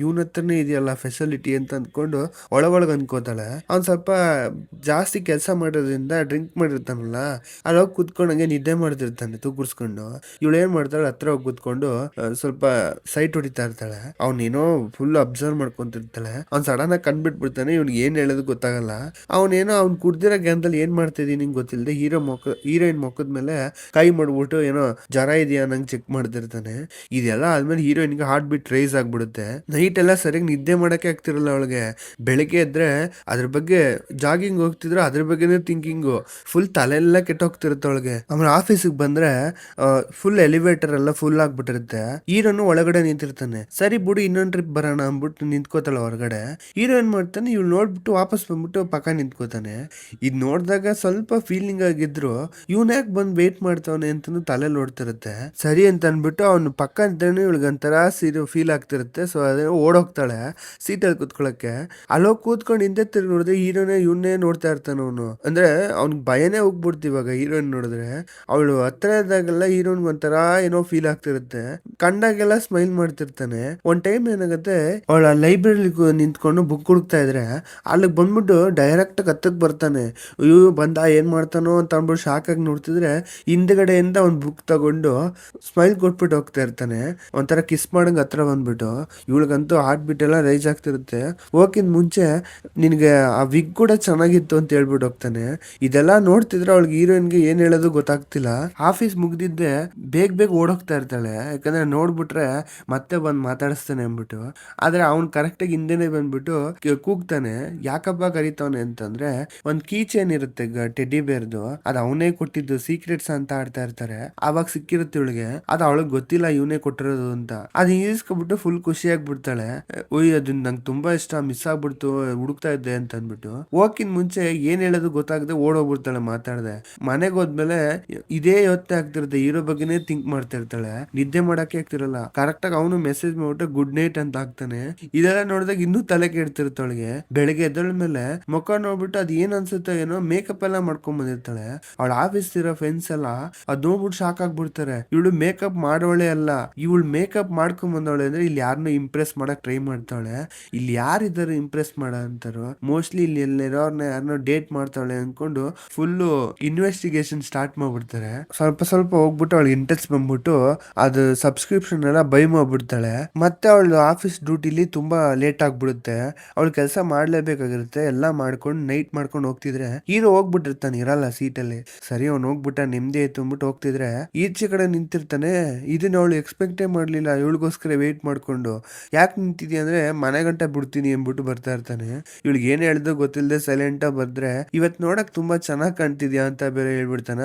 ಇವನ ಹತ್ರನೇ ಇದೆಯಲ್ಲ ಫೆಸಿಲಿಟಿ ಅಂತ ಅನ್ಕೊಂಡು ಒಳಗೊಳಗೆ ಅನ್ಕೋತಾಳೆ. ಅವ್ನ್ ಸ್ವಲ್ಪ ಜಾಸ್ತಿ ಕೆಲಸ ಮಾಡೋದ್ರಿಂದ ಡ್ರಿಂಕ್ ಮಾಡಿರ್ತಾನಲ್ಲ, ಅಲ್ಲೋಗಿ ಕೂತ್ಕೊಂಡಂಗೆ ನಿದ್ದೆ ಮಾಡ್ತಿರ್ತಾನೆ ತೂಗುರ್ಸ್ಕೊಂಡು. ಇವಳು ಏನ್ ಮಾಡ್ತಾಳೆ, ಹತ್ರ ಹೋಗಿ ಕೂತ್ಕೊಂಡು ಸ್ವಲ್ಪ ಸೈಟ್ ಹೊಡಿತಾ ಇರ್ತಾಳೆ. ಅವ್ನೇನೋ ಫುಲ್ ಅಬ್ಸರ್ವ್ ಮಾಡ್ಕೊಂತಿರ್ತಾಳೆ. ಅವ್ನ್ ಸಡನ್ ಆಗಿ ಕಂಡ್ಬಿಟ್ಬಿಡ್ತಾನೆ. ಇವ್ನಿಗೆ ಏನ್ ಹೇಳೋದು ಗೊತ್ತಾಗಲ್ಲ. ಅವನೇನೋ ಅವ್ನ್ ಕುಡ್ದಿರೋ ಗ್ಯಾನ್ದಲ್ಲಿ ಏನ್ ಮಾಡ್ತಿದೀನಿ ಗೊತ್ತಿಲ್ಲದೆ ಹೀರೋಯಿನ್ ಮುಖದ ಮೇಲೆ ಕೈ ಮಾಡ್ಬಿಟ್ಟು ಏನೋ ಜ್ವರ ಇದೆಯಾ ನಂಗೆ ಚೆಕ್ ಮಾಡ್ತಿರ್ತಾನೆ. ಇದೆಲ್ಲ ಆದ್ಮೇಲೆ ಹೀರೋಯಿನ್ಗೆ ಹಾರ್ಟ್ ಬೀಟ್ ರೈಸ್ ಆಗ್ಬಿಡುತ್ತೆ. ನೈಟ್ ಎಲ್ಲ ಸರಿಯಾಗಿ ನಿದ್ದೆ ಮಾಡಕ್ಕೆ ಆಗ್ತಿರಲ್ಲ ಅವಳಿಗೆ. ಬೆಳಿಗ್ಗೆ ಎದ್ರೆ ಅದ್ರ ಬಗ್ಗೆ ಜಾಗಿಂಗ್ ಹೋಗ್ತಿದ್ರು, ಅದ್ರ ಬಗ್ಗೆನೇ ಥಿಂಕಿಂಗು, ಫುಲ್ ತಲೆಲ್ಲ ಕೆಟ್ಟೋಗ್ತಿರುತ್ತೆ ಅವಳಿಗೆ. ಆಮೇಲೆ ಆಫೀಸಿಗೆ ಬಂದ್ರೆ ಫುಲ್ ಎಲಿವೇಟರ್ ಎಲ್ಲ ಫುಲ್ ಆಗ್ಬಿಟ್ಟಿರುತ್ತೆ. ಹೀರೋನು ಒಳಗಡೆ ನಿಂತಿರ್ತಾನೆ. ಸರಿ ಬಿಡು, ಇನ್ನೊಂದ್ ಟ್ರಿಪ್ ಬರೋಣ ಅಂದ್ಬಿಟ್ಟು ನಿಂತ್ಕೋತಾಳೆ ಹೊರಗಡೆ. ಹೀರೋ ಏನ್ ಮಾಡ್ತಾನೆ, ಇವ್ಳು ನೋಡ್ಬಿಟ್ಟು ವಾಪಸ್ ಬಂದ್ಬಿಟ್ಟು ಪಕ್ಕ ನಿಂತ್ಕೋತಾನೆ. ಇದ್ ನೋಡಿದಾಗ ಸ್ವಲ್ಪ ಫೀಲಿಂಗ್ ಆಗಿದ್ರು, ಇವ್ನ ಯಾಕೆ ಬಂದ್ ವೇಟ್ ಮಾಡ್ತಾವನೆ ಅಂತಾನು ತಲೆ ನೋಡ್ತಿರುತ್ತೆ. ಸರಿ ಅಂತ ಅನ್ಬಿಟ್ಟು ಅವ್ನು ಪಕ್ಕ ಇದ್ದಾನೆ. ಇವಳಿಗೆ ಒಂಥರ ಫೀಲ್ ಆಗ್ತಿರುತ್ತೆ. ಸೊ ಅದೇ ಓಡೋಗ್ತಾಳೆ ಸೀಟಲ್ಲಿ ಕೂತ್ಕೊಳಕ್ಕೆ. ಅಲ್ಲೋಗಿ ಕೂತ್ಕೊಂಡು ಹಿಂದೆ ತಿರ್ಗಿ ನೋಡಿದ್ರೆ ಹೀರೋನೇ ಇವನ್ನೇ ನೋಡ್ತಾ ಇರ್ತಾನ ಅವನು. ಅಂದ್ರೆ ಅವ್ನಿಗೆ ಭಯನೇ ಹೋಗ್ಬಿಡ್ತು ಇವಾಗ ಹೀರೋಯಿನ್ ನೋಡಿದ್ರೆ. ಅವಳು ಹತ್ರ ಇದ್ದಾಗೆಲ್ಲ ಹೀರೋನ್ಗೆ ಒಂಥರ ಏನೋ ಫೀಲ್ ಆಗ್ತಿರುತ್ತೆ. ಕಂಡಾಗೆಲ್ಲ ಸ್ಮೈಲ್ ಮಾಡ್ತಿರ್ತಾನೆ. ಒಂದ್ ಟೈಮ್ ಏನಾಗುತ್ತೆ, ಅವಳ ಲೈಬ್ರರಿ ನಿಂತ್ಕೊಂಡು ಬುಕ್ ಹುಡುಕ್ತಾ ಇದ್ರೆ ಅಲ್ಲಿಗೆ ಬಂದ್ಬಿಟ್ಟು ಡೈರೆಕ್ಟ್ ಹತ್ತಕ್ ಬರ್ತಾನೆ. ಇವ್ ಬಂದ ಏನ್ ಮಾಡ್ತಾನೋ ಅಂತ ಅಂದ್ಬಿಟ್ಟು ಶಾಕ್ ಆಗಿ ನೋಡ್ತಿದ್ರೆ ಹಿಂದ್ಗಡೆಯಿಂದ ಒಂದ್ ಬುಕ್ ತಗೊಂಡು ಸ್ಮೈಲ್ ಕೊಟ್ಬಿಟ್ಟು ಹೋಗ್ತಾ ಇರ್ತಾನೆ. ಒಂಥರ ಕಿಸ್ ಮಾಡಂಗ್ ಹತ್ರ ಬಂದ್ಬಿಟ್ಟು. ಇವಳಿಗಂತೂ ಹಾರ್ಟ್ ಬೀಟ್ ಎಲ್ಲ ರೈಸ್ ಆಗ್ತಿರುತ್ತೆ. ಹೋಗಿದ್ ಮುಂಚೆ ನಿನ್ಗೆ ಆ ವಿಗ್ ಕೂಡ ಚೆನ್ನಾಗಿತ್ತು ಅಂತ ಹೇಳ್ಬಿಟ್ಟು ಹೋಗ್ತಾನೆ. ಇದೆಲ್ಲ ನೋಡ್ತಿದ್ರೆ ಅವಳಿಗೆ ಹೀರೋಯಿನ್ಗೆ ಏನ್ ಹೇಳೋದು ಗೊತ್ತಾಗ್ತಿಲ್ಲ. ಆಫೀಸ್ ಮುಗ್ದಿದ್ದೆ ಬೇಗ ಓಡೋಗ್ತಾ ಇರ್ತಾಳೆ, ಯಾಕಂದ್ರೆ ನೋಡ್ಬಿಟ್ರೆ ಮತ್ತೆ ಬಂದ್ ಮಾತಾಡಿಸ್ತಾನೆ ಅಂದ್ಬಿಟ್ಟು. ಆದ್ರೆ ಅವ್ನ್ ಕರೆಕ್ಟ್ ಆಗಿ ಹಿಂದೆನೆ ಬಂದ್ಬಿಟ್ಟು ಕೂಗ್ತಾನೆ. ಯಾಕಪ್ಪ ಕರೀತಾವನೆ ಅಂತಂದ್ರೆ, ಒಂದ್ ಕೀ ಚೈನ್ ಇರುತ್ತೆ ಟೆಡ್ಡಿ ಬೇರ್ದು, ಅದ್ ಅವನೇ ಕೊಟ್ಟಿದ್ದು, ಸೀಕ್ರೆಟ್ಸ್ ಅಂತ ಆಡ್ತಾ ಇರ್ತಾರೆ. ಅವಾಗ ಸಿಕ್ಕಿರುತ್ತೆ ಇವಳಿಗೆ. ಅದು ಅವಳಿಗೆ ಗೊತ್ತಿಲ್ಲ ಇವನೇ ಕೊಟ್ಟಿರೋದು ಅಂತ. ಅದ್ ಈಸ್ಕೊಬಿಟ್ಟು ಫುಲ್ ಖುಷಿ ಆಗ್ಬಿಡ್ತಾಳೆ. ಓಯ್, ಅದನ್ನ ನಂಗೆ ತುಂಬಾ ಇಷ್ಟ, ಮಿಸ್ ಆಗ್ಬಿಡ್ತು, ಹುಡುಕ್ತಾ ಇದ್ದೆ ಅಂತ ಅಂದ್ಬಿಟ್ಟು. ಹೋಗಿನ್ ಮುಂಚೆ ಏನ್ ಹೇಳೋದು ಗೊತ್ತಾಗದೆ ಓಡೋಗ್ಬಿಡ್ತಾಳೆ ಮಾತಾಡದೆ. ಮನೆಗೆ ಹೋದ್ಮೇಲೆ ಇದೇ ಯೋಚನೆ ಆಗ್ತಿರುತ್ತೆ, ಹೀರೋ ಬಗ್ಗೆನೇ ಥಿಂಕ್ ಮಾಡ್ತಾ ಇರ್ತಾಳೆ. ನಿದ್ದೆ ಮಾಡಕ್ಕೆ ಆಗ್ತಿರಲ್ಲ. ಕರೆಕ್ಟ್ ಆಗಿ ಅವನು ಮೆಸೇಜ್ ಮಾಡ್ಬಿಟ್ಟು ಗುಡ್ ನೈಟ್ ಅಂತ ಹಾಕ್ತಾನೆ. ಇದೆಲ್ಲ ನೋಡಿದಾಗ ಇನ್ನೂ ತಲೆ ಕೆಡ್ತಿರುತ್ತೆ ಅವಳಿಗೆ. ಬೆಳಗ್ಗೆ ಎದ್ದಳ ಮೇಲೆ ಮುಖ ನೋಡ್ಬಿಟ್ಟು ಅದ್ ಏನ್ ಅನ್ಸುತ್ತೆ ಏನೋ, ಮೇಕಪ್ ಎಲ್ಲ ಮಾಡ್ಕೊಂಡ್ ಬಂದಿರ್ತಾಳೆ. ಅವಳ ಆಫೀಸ್ ಇರೋ ಫ್ರೆಂಡ್ಸ್ ಎಲ್ಲ ಅದ್ ನೋಡ್ಬಿಟ್ಟು ಶಾಕ್ ಆಗ್ಬಿಡ್ತಾರೆ. ಇವಳು ಮೇಕಪ್ ಮಾಡೋಳೆ ಅಲ್ಲ, ಇವಳು ಮೇಕಪ್ ಮಾಡ್ಕೊಂಡ್ ಬಂದವಳೆ ಅಂದ್ರೆ ಇಲ್ಲಿ ಯಾರನ್ನೂ ಇಂಪ್ರೆಸ್ ಮಾಡಕ್ ಟ್ರೈ ಮಾಡ್ತಾಳೆ. ಇಲ್ಲಿ ಯಾರಿದ್ದಾರೆ ಇಂಪ್ರೆಸ್ ಮಾಡ ಅಂತಾರೋ, ಮೋಸ್ಟ್ಲಿ ಇಲ್ಲಿ ಎಲ್ಲಿರೋರ್ನ ಯಾರನ್ನೋ ಡೇಟ್ ಮಾಡ್ತಾಳೆ ಅನ್ಕೊಂಡು ಫುಲ್ ಇನ್ವೆಸ್ಟಿಗೇಷನ್ ಸ್ಟಾರ್ಟ್ ಮಾಡ್ಬಿಡ್ತಾರೆ. ಸ್ವಲ್ಪ ಹೋಗ್ಬಿಟ್ಟು ಅವಳಿಗೆ ಇಂಟ್ರೆಸ್ಟ್ ಬಂದ್ಬಿಟ್ಟು ಅದು ಸಬ್ಸ್ಕ್ರಿಪ್ಷನ್ ಎಲ್ಲ ಬೈ ಮಾಡ್ಬಿಡ್ತಾಳೆ. ಮತ್ತೆ ಅವಳು ಆಫೀಸ್ ಡ್ಯೂಟಿಲಿ ತುಂಬಾ ಲೇಟ್ ಆಗ್ಬಿಡುತ್ತೆ. ಅವಳು ಕೆಲಸ ಮಾಡ್ಲೇಬೇಕಾಗುತ್ತೆ. ಆಗಿರುತ್ತೆ. ಎಲ್ಲ ಮಾಡ್ಕೊಂಡು ನೈಟ್ ಮಾಡ್ಕೊಂಡು ಹೋಗ್ತಿದ್ರೆ ಹೀರೋ ಹೋಗ್ಬಿಟ್ಟಿರ್ತಾನೆ, ಇರಲ್ಲ ಸೀಟಲ್ಲಿ. ಸರಿ ಅವ್ನು ಹೋಗ್ಬಿಟ್ಟ, ನೆಮ್ಮದಿ ಆಯ್ತು ಅಂದ್ಬಿಟ್ಟು ಹೋಗ್ತಿದ್ರೆ ಈಚೆ ಕಡೆ ನಿಂತಿರ್ತಾನೆ. ಇದನ್ನ ಅವಳು ಎಕ್ಸ್ಪೆಕ್ಟೇ ಮಾಡ್ಲಿಲ್ಲ, ಇವಳಿಗೋಸ್ಕರ ವೇಟ್ ಮಾಡ್ಕೊಂಡು. ಯಾಕೆ ನಿಂತಿದ್ಯಾ ಅಂದ್ರೆ ಮನೆ ಗಂಟ ಬಿಡ್ತೀನಿ ಅಂದ್ಬಿಟ್ಟು ಬರ್ತಾ ಇರ್ತಾನೆ. ಇವಳಿಗೆ ಏನ್ ಹೇಳ್ದು ಗೊತ್ತಿಲ್ಲದೆ ಸೈಲೆಂಟ್ ಆಗಿ ಬರ್ದ್ರೆ, ಇವತ್ ನೋಡಕ್ ತುಂಬಾ ಚೆನ್ನಾಗ್ ಕಾಣ್ತಿದ್ಯಾ ಅಂತ ಬೇರೆ ಹೇಳ್ಬಿಡ್ತಾನ.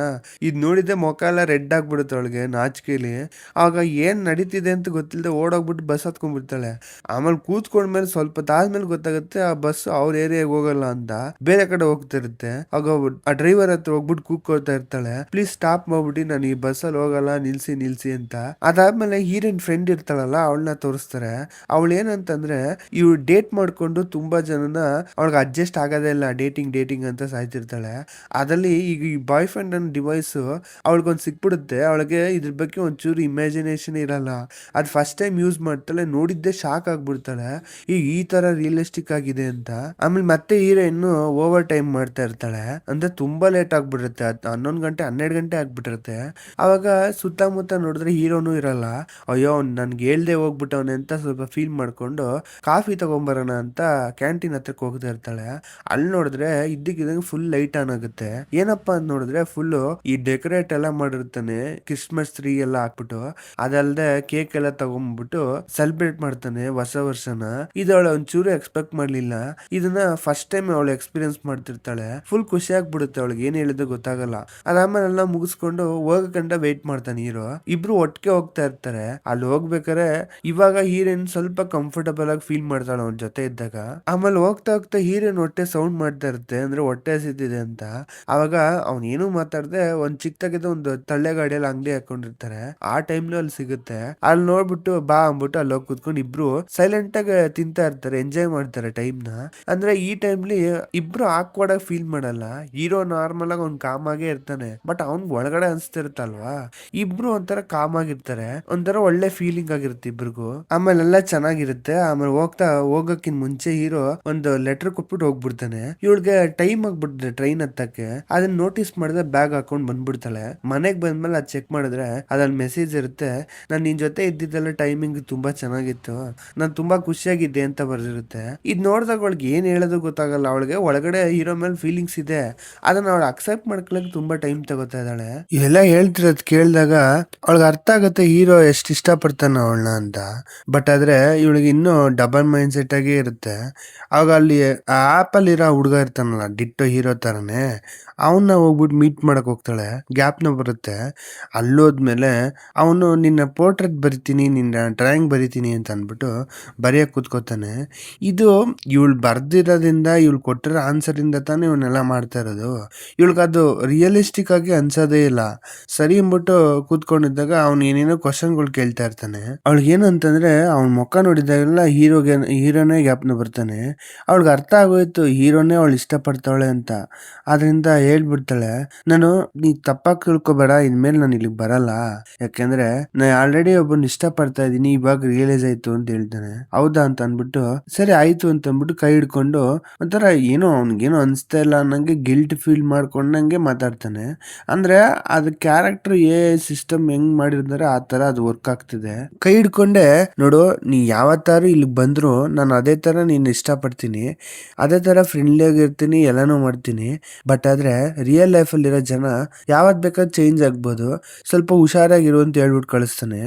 ಇದ್ ನೋಡಿದ್ರೆ ಮುಖ ಎಲ್ಲ ರೆಡ್ ಆಗ್ಬಿಡುತ್ತೆ ಅವಳಿಗೆ ನಾಚಿಕೆಲಿ. ಆಗ ಏನ್ ನಡೀತಿದೆ ಅಂತ ಗೊತ್ತಿಲ್ಲದೆ ಓಡೋಗ್ಬಿಟ್ಟು ಬಸ್ ಹತ್ಕೊಂಡ್ಬಿಡ್ತಾಳೆ. ಆಮೇಲೆ ಕೂತ್ಕೊಂಡ್ಮೇಲೆ ಸ್ವಲ್ಪ ತಾದ್ಮೇಲೆ ಗೊತ್ತಾಗುತ್ತೆ ಆ ಬಸ್ ಅವ್ರ ಏರಿಯಾಗ ಹೋಗಲ್ಲ ಅಂತ ಬೇರೆ ಕಡೆ ಹೋಗ್ತಿರುತ್ತೆ. ಆಗ ಆ ಡ್ರೈವರ್ ಹತ್ರ ಹೋಗ್ಬಿಟ್ಟು ಕೂಗ್ಕೊಳ್ತಾ ಇರ್ತಾಳೆ, ಪ್ಲೀಸ್ ಸ್ಟಾಪ್ ಮಾಡ್ಬಿಟ್ಟು ನಾನು ಈ ಬಸ್ ಅಲ್ಲಿ ಹೋಗಲ್ಲ, ನಿಲ್ಸಿ ನಿಲ್ಸಿ ಅಂತ. ಅದಾದ್ಮೇಲೆ ಹೀರೋಯಿನ್ ಫ್ರೆಂಡ್ ಇರ್ತಾಳಲ್ಲ ಅವಳನ್ನ ತೋರಿಸ್ತಾರೆ. ಅವಳು ಏನಂತಂದ್ರೆ ಇವ್ ಡೇಟ್ ಮಾಡ್ಕೊಂಡು ತುಂಬಾ ಜನನ ಅವಳಿಗೆ ಅಡ್ಜಸ್ಟ್ ಆಗೋದೇ ಇಲ್ಲ, ಡೇಟಿಂಗ್ ಡೇಟಿಂಗ್ ಅಂತ ಸಾಯ್ತಿರ್ತಾಳೆ. ಅದ್ರಲ್ಲಿ ಈಗ ಈ ಬಾಯ್ ಫ್ರೆಂಡ್ ಅನ್ನೋ ಡಿವೈಸ್ ಅವಳಿಗೊಂದು ಸಿಕ್ಬಿಡುತ್ತೆ. ಅವಳಿಗೆ ಇದ್ರ ಬಗ್ಗೆ ಒಂಚೂರು ಇಮ್ಯಾಜಿನೇಷನ್ ಇರಲ್ಲ. ಅದು ಫಸ್ಟ್ ಟೈಮ್ ಯೂಸ್ ಮಾಡ್ತಾಳೆ, ನೋಡಿದ್ದೆ ಶಾಕ್ ಆಗ್ಬಿಡ್ತಾಳೆ, ಈಗ ಈ ತರ ರಿಯಲಿಸ್ಟಿಕ್ ಆಗಿದೆ ಅಂತ. ಆಮೇಲೆ ಮತ್ತೆ ಹೀರೋಯಿನ್ ಓವರ್ ಟೈಮ್ ಮಾಡ್ತಾ ಇರ್ತಾಳೆ, ಅಂದ್ರೆ ತುಂಬಾ ಲೇಟ್ ಆಗ್ಬಿಟ್ಟಿರುತ್ತೆ. 11 ಗಂಟೆ 12 ಗಂಟೆ ಆಗ್ಬಿಟ್ಟಿರುತ್ತೆ. ಅವಾಗ ಸುತ್ತಮುತ್ತ ನೋಡಿದ್ರೆ ಹೀರೋನು ಇರಲ್ಲ. ಅಯ್ಯೋ ನನ್ಗೆ ಹೇಳ್ದೆ ಹೋಗ್ಬಿಟ್ಟವನೆ ಅಂತ ಸ್ವಲ್ಪ ಫೀಲ್ ಮಾಡ್ಕೊಂಡು ಕಾಫಿ ತಗೊಂಬರೋಣ ಅಂತ ಕ್ಯಾಂಟೀನ್ ಹತ್ರಕ್ಕೆ ಹೋಗ್ತಾ ಇರ್ತಾಳೆ. ಅಲ್ಲಿ ನೋಡಿದ್ರೆ ಇದ್ದಕ್ಕಿದ್ದಂಗೆ ಫುಲ್ ಲೈಟ್ ಆನ್ ಆಗುತ್ತೆ. ಏನಪ್ಪಾ ಅಂತ ನೋಡಿದ್ರೆ ಫುಲ್ ಈ ಡೆಕೋರೇಟ್ ಎಲ್ಲ ಮಾಡಿರ್ತಾನೆ, ಕ್ರಿಸ್ಮಸ್ ಟ್ರೀ ಎಲ್ಲ ಹಾಕ್ಬಿಟ್ಟು. ಅದಲ್ದೆ ಕೇಕ್ ಎಲ್ಲ ತಗೊಂಡ್ಬಿಟ್ಟು ಸೆಲೆಬ್ರೇಟ್ ಮಾಡ್ತಾನೆ ಹೊಸ ವರ್ಷನ. ಇದು ಅವಳು ಒಂಚೂರು ಎಕ್ಸ್ಪೆಕ್ಟ್ ಮಾಡ್ಲಿಲ್ಲ. ಇದನ್ನ ಫಸ್ಟ್ ಟೈಮ್ ಅವಳು ಎಕ್ಸ್ಪೀರಿಯನ್ಸ್ ಮಾಡ್ತಿರ್ತಾಳೆ. ಫುಲ್ ಖುಷಿ ಆಗ್ಬಿಡುತ್ತೆ ಅವಳಿಗೆ, ಏನ್ ಹೇಳಿದ್ದು ಗೊತ್ತಾಗಲ್ಲ. ಅದಾದ್ಮೇಲೆ ಎಲ್ಲ ಮುಗಿಸ್ಕೊಂಡು ಹೋಗಕಂಡ ವೇಟ್ ಮಾಡ್ತಾನೆ ಹೀರೋ. ಇಬ್ರು ಒಟ್ಟಿಗೆ ಹೋಗ್ತಾ ಇರ್ತಾರೆ. ಅಲ್ಲಿ ಹೋಗ್ಬೇಕಾರೆ ಇವಾಗ ಹೀರೋಯಿನ್ ಸ್ವಲ್ಪ ಕಂಫರ್ಟಬಲ್ ಆಗಿ ಫೀಲ್ ಮಾಡ್ತಾಳೆ ಅವನ ಜೊತೆ ಇದ್ದಾಗ. ಆಮೇಲೆ ಹೋಗ್ತಾ ಹೋಗ್ತಾ ಹೀರೋಯಿನ್ ಹೊಟ್ಟೆ ಸೌಂಡ್ ಮಾಡ್ತಾ ಇರುತ್ತೆ, ಅಂದ್ರೆ ಹೊಟ್ಟೆ ಹಸಿತಿದೆ ಅಂತ. ಅವಾಗ ಅವ್ನ್ ಏನು ಮಾತಾಡದೆ ಒಂದ್ ಚಿಕ್ಕದಾಗಿದ್ದ ಒಂದು ತಳ್ಳೆ ಗಾಡಿಯಲ್ಲಿ ಅಂಗಡಿ ಹಾಕೊಂಡಿರ್ತಾರೆ. ಆ ಟೈಮ್ಲಿ ಅಲ್ಲಿ ಸಿಗುತ್ತೆ. ಅಲ್ಲಿ ನೋಡ್ಬಿಟ್ಟು ಬಾ ಅಂದ್ಬಿಟ್ಟು ಅಲ್ಲಿ ಹೋಗಿ ಕುತ್ಕೊಂಡು ಇಬ್ರು ಸೈಲೆಂಟ್ ಆಗಿ ತಿಂತಾ ಇರ್ತಾರೆ, ಎಂಜಾಯ್ ಮಾಡ್ತಾರೆ ಟೈಮ್ ನ. ಅಂದ್ರೆ ಈ ಟೈಮ್ಲಿ ಇಬ್ರು ಆಕ್ವರ್ಡ್ ಆಗಿ ಫೀಲ್ ಮಾಡಲ್ಲ. ಹೀರೋ ನಾರ್ಮಲ್ ಆಗಿ ಅವ್ನ್ ಕಾಮ್ ಆಗೇ ಇರ್ತಾನೆ, ಬಟ್ ಅವ್ನ್ ಒಳಗಡೆ ಅನ್ಸ್ತಿರುತ್ತಲ್ವಾ. ಇಬ್ರು ಒಂಥರ ಕಾಮ್ ಆಗಿರ್ತಾರೆ, ಒಂಥರ ಒಳ್ಳೆ ಫೀಲಿಂಗ್ ಆಗಿರುತ್ತೆ ಇಬ್ರಿಗೂ. ಆಮೇಲೆ ಎಲ್ಲ ಚೆನ್ನಾಗಿರುತ್ತೆ. ಆಮೇಲೆ ಹೋಗಕ್ಕಿನ್ ಮುಂಚೆ ಹೀರೋ ಒಂದು ಲೆಟರ್ ಕೊಟ್ಬಿಟ್ಟು ಹೋಗ್ಬಿಡ್ತಾನೆ. ಇವಳಿಗೆ ಟೈಮ್ ಆಗ್ಬಿಡ್ತದೆ ಟ್ರೈನ್ ಹತ್ತಕ್ಕೆ. ಅದನ್ನ ನೋಟಿಸ್ ಮಾಡಿದ್ರೆ ಬ್ಯಾಗ್ ಹಾಕೊಂಡ್ ಬಂದ್ಬಿಡ್ತಾಳೆ. ಮನೆಗ್ ಬಂದ್ಮೇಲೆ ಅದ್ ಚೆಕ್ ಮಾಡಿದ್ರೆ ಅದ್ರಲ್ಲಿ ಮೆಸೇಜ್ ಇರುತ್ತೆ, ನಾನ್ ನಿನ್ ಜೊತೆ ಇದ್ದಿದ್ದೆಲ್ಲ ಟೈಮಿಂಗ್ ತುಂಬಾ ಚೆನ್ನಾಗಿತ್ತು, ನಾನ್ ತುಂಬಾ ಖುಷಿಯಾಗಿದ್ದೆ ಅಂತ ಬರ್ದಿರುತ್ತೆ. ಇದ್ ನೋಡಿದಾಗ ಅವಳಿಗೆ ಏನ್ ಹೇಳೋದು ಗೊತ್ತಾಗಲ್ಲ. ಅವಳಿಗೆ ಒಳಗಡೆ ಹೀರೋ ಮೇಲೆ ಫೀಲಿಂಗ್ಸ್ ಇದೆ, ಅದನ್ನ ಅವಳು ಅಕ್ಸೆಪ್ಟ್ ಮಾಡ್ಕೊಳಕ್ ತುಂಬಾ ಟೈಮ್ ತಗೋತಾ ಇದ್ದಾಳೆ. ಎಲ್ಲ ಹೇಳ್ತಿರೋದ್ ಕೇಳಿದಾಗ ಅವಳಿಗೆ ಅರ್ಥ ಆಗುತ್ತೆ ಹೀರೋ ಎಷ್ಟು ಇಷ್ಟ ಪಡ್ತಾನ ಅವಳನ್ನ ಅಂತ. ಬಟ್ ಆದ್ರೆ ಇವಳಿಗೆ ಇನ್ನೂ ಡಬಲ್ ಮೈಂಡ್ ಸೆಟ್ ಆಗೇ ಇರುತ್ತೆ. ಆಗ ಅಲ್ಲಿ ಆ ಆಪ್ ಅಲ್ಲಿ ಇರೋ ಹುಡುಗ ಇರ್ತಾನಲ್ಲ ಡಿಟ್ಟೋ ಹೀರೋ ತರನೇ, ಅವನ್ನ ಹೋಗ್ಬಿಟ್ಟು ಮೀಟ್ ಮಾಡಕ್ ಹೋಗ್ತಾಳೆ. ಗ್ಯಾಪ್ನ ಬರುತ್ತೆ. ಅಲ್ಲೋದ್ಮೇಲೆ ಅವನು ನಿನ್ನ ಪೋರ್ಟ್ರೇಟ್ ಬರಿತೀನಿ, ನಿನ್ನ ಡ್ರಾಯಿಂಗ್ ಬರಿತೀನಿ ಅಂತ ಅಂದ್ಬಿಟ್ಟು ಬರೆಯಕ್ ಕೂತ್ಕೋತಾನೆ. ಇದು ಇವಳು ಬರ್ದಿರೋದ್ರಿಂದ, ಇವಳು ಕೊಟ್ಟಿರೋ ಆನ್ಸರ್ ಇಂದ ತಾನೇ ಇವನ್ನೆಲ್ಲ ಮಾಡ್ತಾ ಇರೋದು. ಇವಳಿಗದು ರಿಯಲಿಸ್ಟಿಕ್ ಆಗಿ ಅನ್ಸೋದೇ ಇಲ್ಲ. ಸರಿ ಅಂದ್ಬಿಟ್ಟು ಕೂತ್ಕೊಂಡಿದ್ದಾಗ ಅವ್ನು ಏನೇನೋ ಕ್ವಶನ್ಗಳು ಕೇಳ್ತಾ ಇರ್ತಾನೆ. ಅವಳಿಗೆ ಏನಂತಂದ್ರೆ ಅವ್ನ ಮುಖ ನೋಡಿದಾಗೆಲ್ಲ ಹೀರೋನೇ ಜ್ಞಾಪನ ಬರ್ತಾನೆ. ಅವಳಿಗೆ ಅರ್ಥ ಆಗೋಯ್ತು ಹೀರೋನೇ ಅವಳು ಇಷ್ಟಪಡ್ತಾಳೆ ಅಂತ. ಆದ್ರಿಂದ ಹೇಳ್ಬಿಡ್ತಾಳೆ, ನೀ ತಪ್ಪಾಗಿ ತಿಳ್ಕೊಬೇಡ, ಇನ್ಮೇಲೆ ನಾನು ಇಲ್ಲಿಗೆ ಬರಲ್ಲ, ಯಾಕೆಂದ್ರೆ ನಾ ಆಲ್ರೆಡಿ ಒಬ್ಬನ ಇಷ್ಟ ಪಡ್ತಾ ಇದೀನಿ, ಇವಾಗ ರಿಯಲೈಸ್ ಆಯ್ತು ಅಂತ ಹೇಳ್ತಾನೆ. ಹೌದಾ ಅಂತ ಅನ್ಬಿಟ್ಟು ಸರಿ ಆಯ್ತು ಅಂತ ಅಂದ್ಬಿಟ್ಟು ಕೈ ಹಿಡ್ಕೊಂಡು ಒಂಥರ ಏನೋ ಅವ್ನಿಗೇನೋ ಅನ್ಸ್ತಾ ಇಲ್ಲ ಅನ್ನಂಗೆ ಗಿಲ್ಟ್ ಫೀಲ್ ಮಾಡ್ಕೊಂಡಂಗೆ ಮಾತಾಡ್ತಾನೆ. ಅಂದ್ರೆ ಅದ್ ಕ್ಯಾರೆಕ್ಟರ್ ಸಿಸ್ಟಮ್ ಹೆಂಗ್ ಮಾಡಿರ್ತಾರೆ ಆ ತರ ಅದು ವರ್ಕ್ ಆಗ್ತಿದೆ. ಕೈ ಹಿಡ್ಕೊಂಡೆ ನೋಡು, ನೀ ಯಾವತ್ತಾರು ಇಲ್ಲಿಗೆ ಬಂದ್ರು ನಾನು ಅದೇ ತರ ನೀನ್ ಇಷ್ಟ ಪಡ್ತೀನಿ, ಅದೇ ತರ ಫ್ರೆಂಡ್ಲಿ ಆಗಿರ್ತೀನಿ, ಎಲ್ಲಾನು ಮಾಡ್ತೀನಿ. ಬಟ್ ಆದ್ರೆ ರಿಯಲ್ ಲೈಫ್ ಅಲ್ಲಿರೋ ಜನ ಯಾವತ್ ಬೇಕಾದ್ರೆ ಚೇಂಜ್ ಆಗ್ಬೋದು, ಸ್ವಲ್ಪ ಹುಷಾರಾಗಿರು ಅಂತ ಹೇಳ್ಬಿಟ್ಟು ಕಳಿಸ್ತಾನೆ.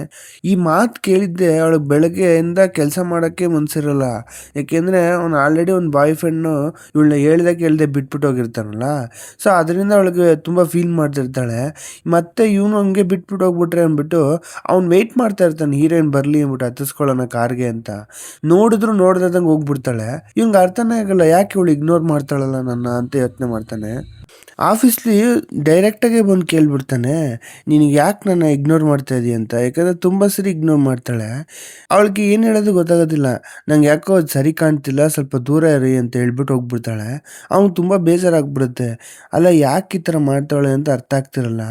ಈ ಮಾತು ಕೇಳಿದ್ದೆ ಅವಳು ಬೆಳಗ್ಗೆಯಿಂದ ಕೆಲಸ ಮಾಡಕ್ಕೆ ಮನ್ಸಿರಲ್ಲ. ಯಾಕೆಂದ್ರೆ ಅವ್ನು ಆಲ್ರೆಡಿ ಒಂದು ಬಾಯ್ ಫ್ರೆಂಡ್ ಇವಳನ್ನ ಹೇಳ್ದೆ ಬಿಟ್ಬಿಟ್ಟು ಹೋಗಿರ್ತಾನಲ್ಲ. ಸೊ ಅದರಿಂದ ಅವಳಿಗೆ ತುಂಬಾ ಫೀಲ್ ಮಾಡ್ತಿರ್ತಾಳೆ. ಮತ್ತೆ ಇವನು ಹಂಗೆ ಬಿಟ್ಬಿಟ್ಟು ಹೋಗ್ಬಿಟ್ರೆ ಅಂದ್ಬಿಟ್ಟು ಅವ್ನು ವೆಯ್ಟ್ ಮಾಡ್ತಾ ಇರ್ತಾನೆ ಹೀರೋಯಿನ್ ಬರ್ಲಿ ಅಂದ್ಬಿಟ್ಟು ಹತ್ತಿಸ್ಕೊಳ್ಳೋಣ ಕಾರ್ಗೆ ಅಂತ. ನೋಡ್ದಂಗೆ ಹೋಗ್ಬಿಡ್ತಾಳೆ. ಇವಂಗೆ ಅರ್ಥನೇ ಆಗಲ್ಲ, ಯಾಕೆ ಇವಳು ಇಗ್ನೋರ್ ಮಾಡ್ತಾಳಲ್ಲ ನನ್ನ ಅಂತ ಯೋಚನೆ ಮಾಡ್ತಾನೆ. ಆಫೀಸ್ಲಿ ಡೈರೆಕ್ಟಾಗೆ ಬಂದು ಕೇಳ್ಬಿಡ್ತಾನೆ, ನಿನಗೆ ಯಾಕೆ ನನ್ನ ಇಗ್ನೋರ್ ಮಾಡ್ತಾ ಇದೀಯ ಅಂತ. ಯಾಕಂದರೆ ತುಂಬ ಸರಿ ಇಗ್ನೋರ್ ಮಾಡ್ತಾಳೆ. ಅವಳಿಗೆ ಏನು ಹೇಳೋದು ಗೊತ್ತಾಗೋದಿಲ್ಲ. ನಂಗೆ ಯಾಕೋ ಅದು ಸರಿ ಕಾಣ್ತಿಲ್ಲ, ಸ್ವಲ್ಪ ದೂರ ಇರಿ ಅಂತ ಹೇಳ್ಬಿಟ್ಟು ಹೋಗ್ಬಿಡ್ತಾಳೆ. ಅವ್ನು ತುಂಬ ಬೇಜಾರಾಗ್ಬಿಡುತ್ತೆ. ಅಲ್ಲ ಯಾಕೆ ಈ ಥರ ಮಾಡ್ತಾಳೆ ಅಂತ ಅರ್ಥ ಆಗ್ತಿರಲ್ಲ.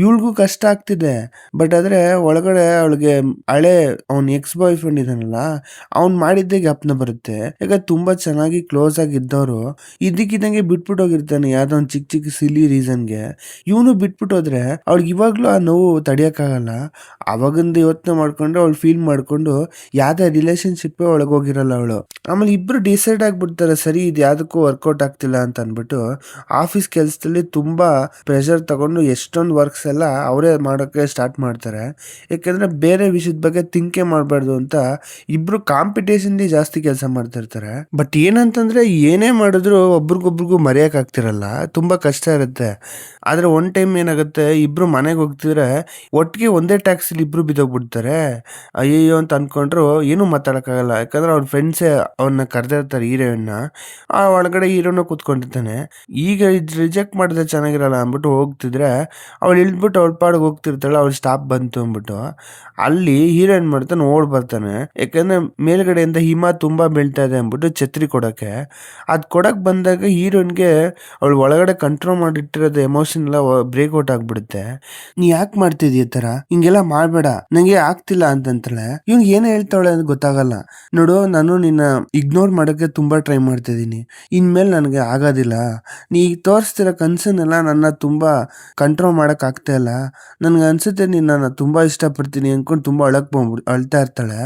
ಇವಳಿಗೂ ಕಷ್ಟ ಆಗ್ತಿದೆ. ಬಟ್ ಆದರೆ ಒಳಗಡೆ ಅವಳಿಗೆ ಹಳೆ ಅವ್ನ ಎಕ್ಸ್ ಬಾಯ್ ಫ್ರೆಂಡ್ ಇದ್ದಾನಲ್ಲ, ಅವ್ನು ಮಾಡಿದ್ದೇ ಜ್ಞಾಪನ ಬರುತ್ತೆ. ಯಾಕಂದ್ರೆ ತುಂಬ ಚೆನ್ನಾಗಿ ಕ್ಲೋಸ್ ಆಗಿದ್ದವರು ಇದ್ದಕ್ಕಿದ್ದಂಗೆ ಬಿಟ್ಬಿಟ್ಟು ಹೋಗಿರ್ತಾನೆ ಯಾವುದೋ ಒಂದು ಚಿಕ್ಕ ಚಿಕ್ಕ ಚಿಕ್ಕ ಸಿಲಿ ರೀಸನ್ಗೆ ಇವನು ಬಿಟ್ಬಿಟ್ಟು ಹೋದ್ರೆ ಅವಳಿಗೆ ಇವಾಗ್ಲೂ ಆ ನೋವು ತಡಿಯಕ್ಕಾಗಲ್ಲ. ಅವಾಗಿಂದ ಯೋಚನೆ ಮಾಡ್ಕೊಂಡು ಅವಳು ಫೀಲ್ ಮಾಡ್ಕೊಂಡು ಯಾವ್ದೇ ರಿಲೇಶನ್ಶಿಪ್ ಒಳಗೆ ಹೋಗಿರಲ್ಲ ಅವಳು. ಆಮೇಲೆ ಇಬ್ರು ಡಿಸೈಡ್ ಆಗ್ಬಿಡ್ತಾರೆ, ಸರಿ ಇದು ಯಾವ್ದಕ್ಕೂ ವರ್ಕೌಟ್ ಆಗ್ತಿಲ್ಲ ಅಂತ ಅನ್ಬಿಟ್ಟು ಆಫೀಸ್ ಕೆಲಸದಲ್ಲಿ ತುಂಬಾ ಪ್ರೆಷರ್ ತಗೊಂಡು ಎಷ್ಟೊಂದು ವರ್ಕ್ಸ್ ಎಲ್ಲ ಅವರೇ ಮಾಡೋಕ್ಕೆ ಸ್ಟಾರ್ಟ್ ಮಾಡ್ತಾರೆ. ಯಾಕಂದ್ರೆ ಬೇರೆ ವಿಷಯದ ಬಗ್ಗೆ ಥಿಂಕೇ ಮಾಡಬಾರ್ದು ಅಂತ ಇಬ್ರು ಕಾಂಪಿಟೇಷನ್ ಜಾಸ್ತಿ ಕೆಲಸ ಮಾಡ್ತಾ ಇರ್ತಾರೆ. ಬಟ್ ಏನಂತಂದ್ರೆ ಏನೇ ಮಾಡಿದ್ರು ಒಬ್ರಿಗೊಬ್ರಿಗೂ ಮರೆಯಕ್ ಆಗ್ತಿರಲ್ಲ, ತುಂಬಾ ಕಷ್ಟ ಇರುತ್ತೆ. ಆದ್ರೆ ಒನ್ ಟೈಮ್ ಏನಾಗುತ್ತೆ, ಇಬ್ರು ಮನೆಗೆ ಹೋಗ್ತಿದ್ರೆ ಒಟ್ಟಿಗೆ ಒಂದೇ ಟ್ಯಾಕ್ಸಿಲಿ ಇಬ್ರು ಬಿದ್ದೋಗ್ಬಿಡ್ತಾರೆ. ಅಯ್ಯಯ್ಯೋ ಅಂತ ಅನ್ಕೊಂಡ್ರು ಏನು ಮಾತಾಡಕ್ಕಾಗಲ್ಲ. ಯಾಕಂದ್ರೆ ಅವ್ರ ಫ್ರೆಂಡ್ಸೇ ಅವನ್ನ ಕರೆದಿರ್ತಾರೆ ಹೀರೋಯಿನ್ನ. ಆ ಒಳಗಡೆ ಹೀರೋನ ಕೂತ್ಕೊಂಡಿರ್ತಾನೆ. ಈಗ ಇದು ರಿಜೆಕ್ಟ್ ಮಾಡಿದ್ರೆ ಚೆನ್ನಾಗಿರಲ್ಲ ಅಂದ್ಬಿಟ್ಟು ಹೋಗ್ತಿದ್ರೆ ಅವಳು ಇಳ್ದ್ಬಿಟ್ಟು ಅವಳ ಪಾಡಿಗೆ ಹೋಗ್ತಿರ್ತಾಳೆ. ಅವ್ಳ ಸ್ಟಾಪ್ ಬಂತು ಅಂದ್ಬಿಟ್ಟು ಅಲ್ಲಿ ಹೀರೋ ಏನ್ ಮಾಡ್ತಾನೆ, ಓಡ್ ಬರ್ತಾನೆ. ಯಾಕಂದ್ರೆ ಮೇಲ್ಗಡೆಯಿಂದ ಹಿಮ ತುಂಬಾ ಬೀಳ್ತಾ ಇದೆ ಅಂದ್ಬಿಟ್ಟು ಛತ್ರಿ ಕೊಡಕ್ಕೆ. ಅದ್ ಕೊಡಕ್ ಬಂದಾಗ ಹೀರೋಯಿನ್ಗೆ ಅವಳು ಒಳಗಡೆ ಕಂಟ್ರೋಲ್ ಮಾಡಿಟ್ಟಿರೋದು ಎಮೋಷನ್ ಎಲ್ಲ ಬ್ರೇಕ್ಔಟ್ ಆಗ್ಬಿಡುತ್ತೆ. ನೀ ಯಾಕೆ ಮಾಡ್ತಿದೀಯ ತರ, ಹಿಂಗೆಲ್ಲ ಮಾಡ್ಬೇಡ, ನಂಗೆ ಆಗ್ತಿಲ್ಲ ಅಂತಂತಾಳೆ. ಇವ್ನ್ ಏನ್ ಹೇಳ್ತಾಳೆ ಅಂತ ಗೊತ್ತಾಗಲ್ಲ. ನೋಡು, ನಾನು ನಿನ್ನ ಇಗ್ನೋರ್ ಮಾಡಕ್ಕೆ ತುಂಬಾ ಟ್ರೈ ಮಾಡ್ತಿದ್ದೀನಿ, ಇನ್ಮೇಲೆ ನನಗೆ ಆಗೋದಿಲ್ಲ. ನೀ ತೋರಿಸ್ತಿರೋ ಕನ್ಸನ್ನೆಲ್ಲ ನನ್ನ ತುಂಬಾ ಕಂಟ್ರೋಲ್ ಮಾಡಕ್ ಆಗ್ತಾ ಇಲ್ಲ. ನನ್ಗೆ ಅನ್ಸುತ್ತೆ ನೀನ್ ನನ್ನ ತುಂಬಾ ಇಷ್ಟಪಡ್ತೀನಿ ಅನ್ಕೊಂಡು ತುಂಬಾ ಅಳ್ತಾ ಇರ್ತಾಳೆ.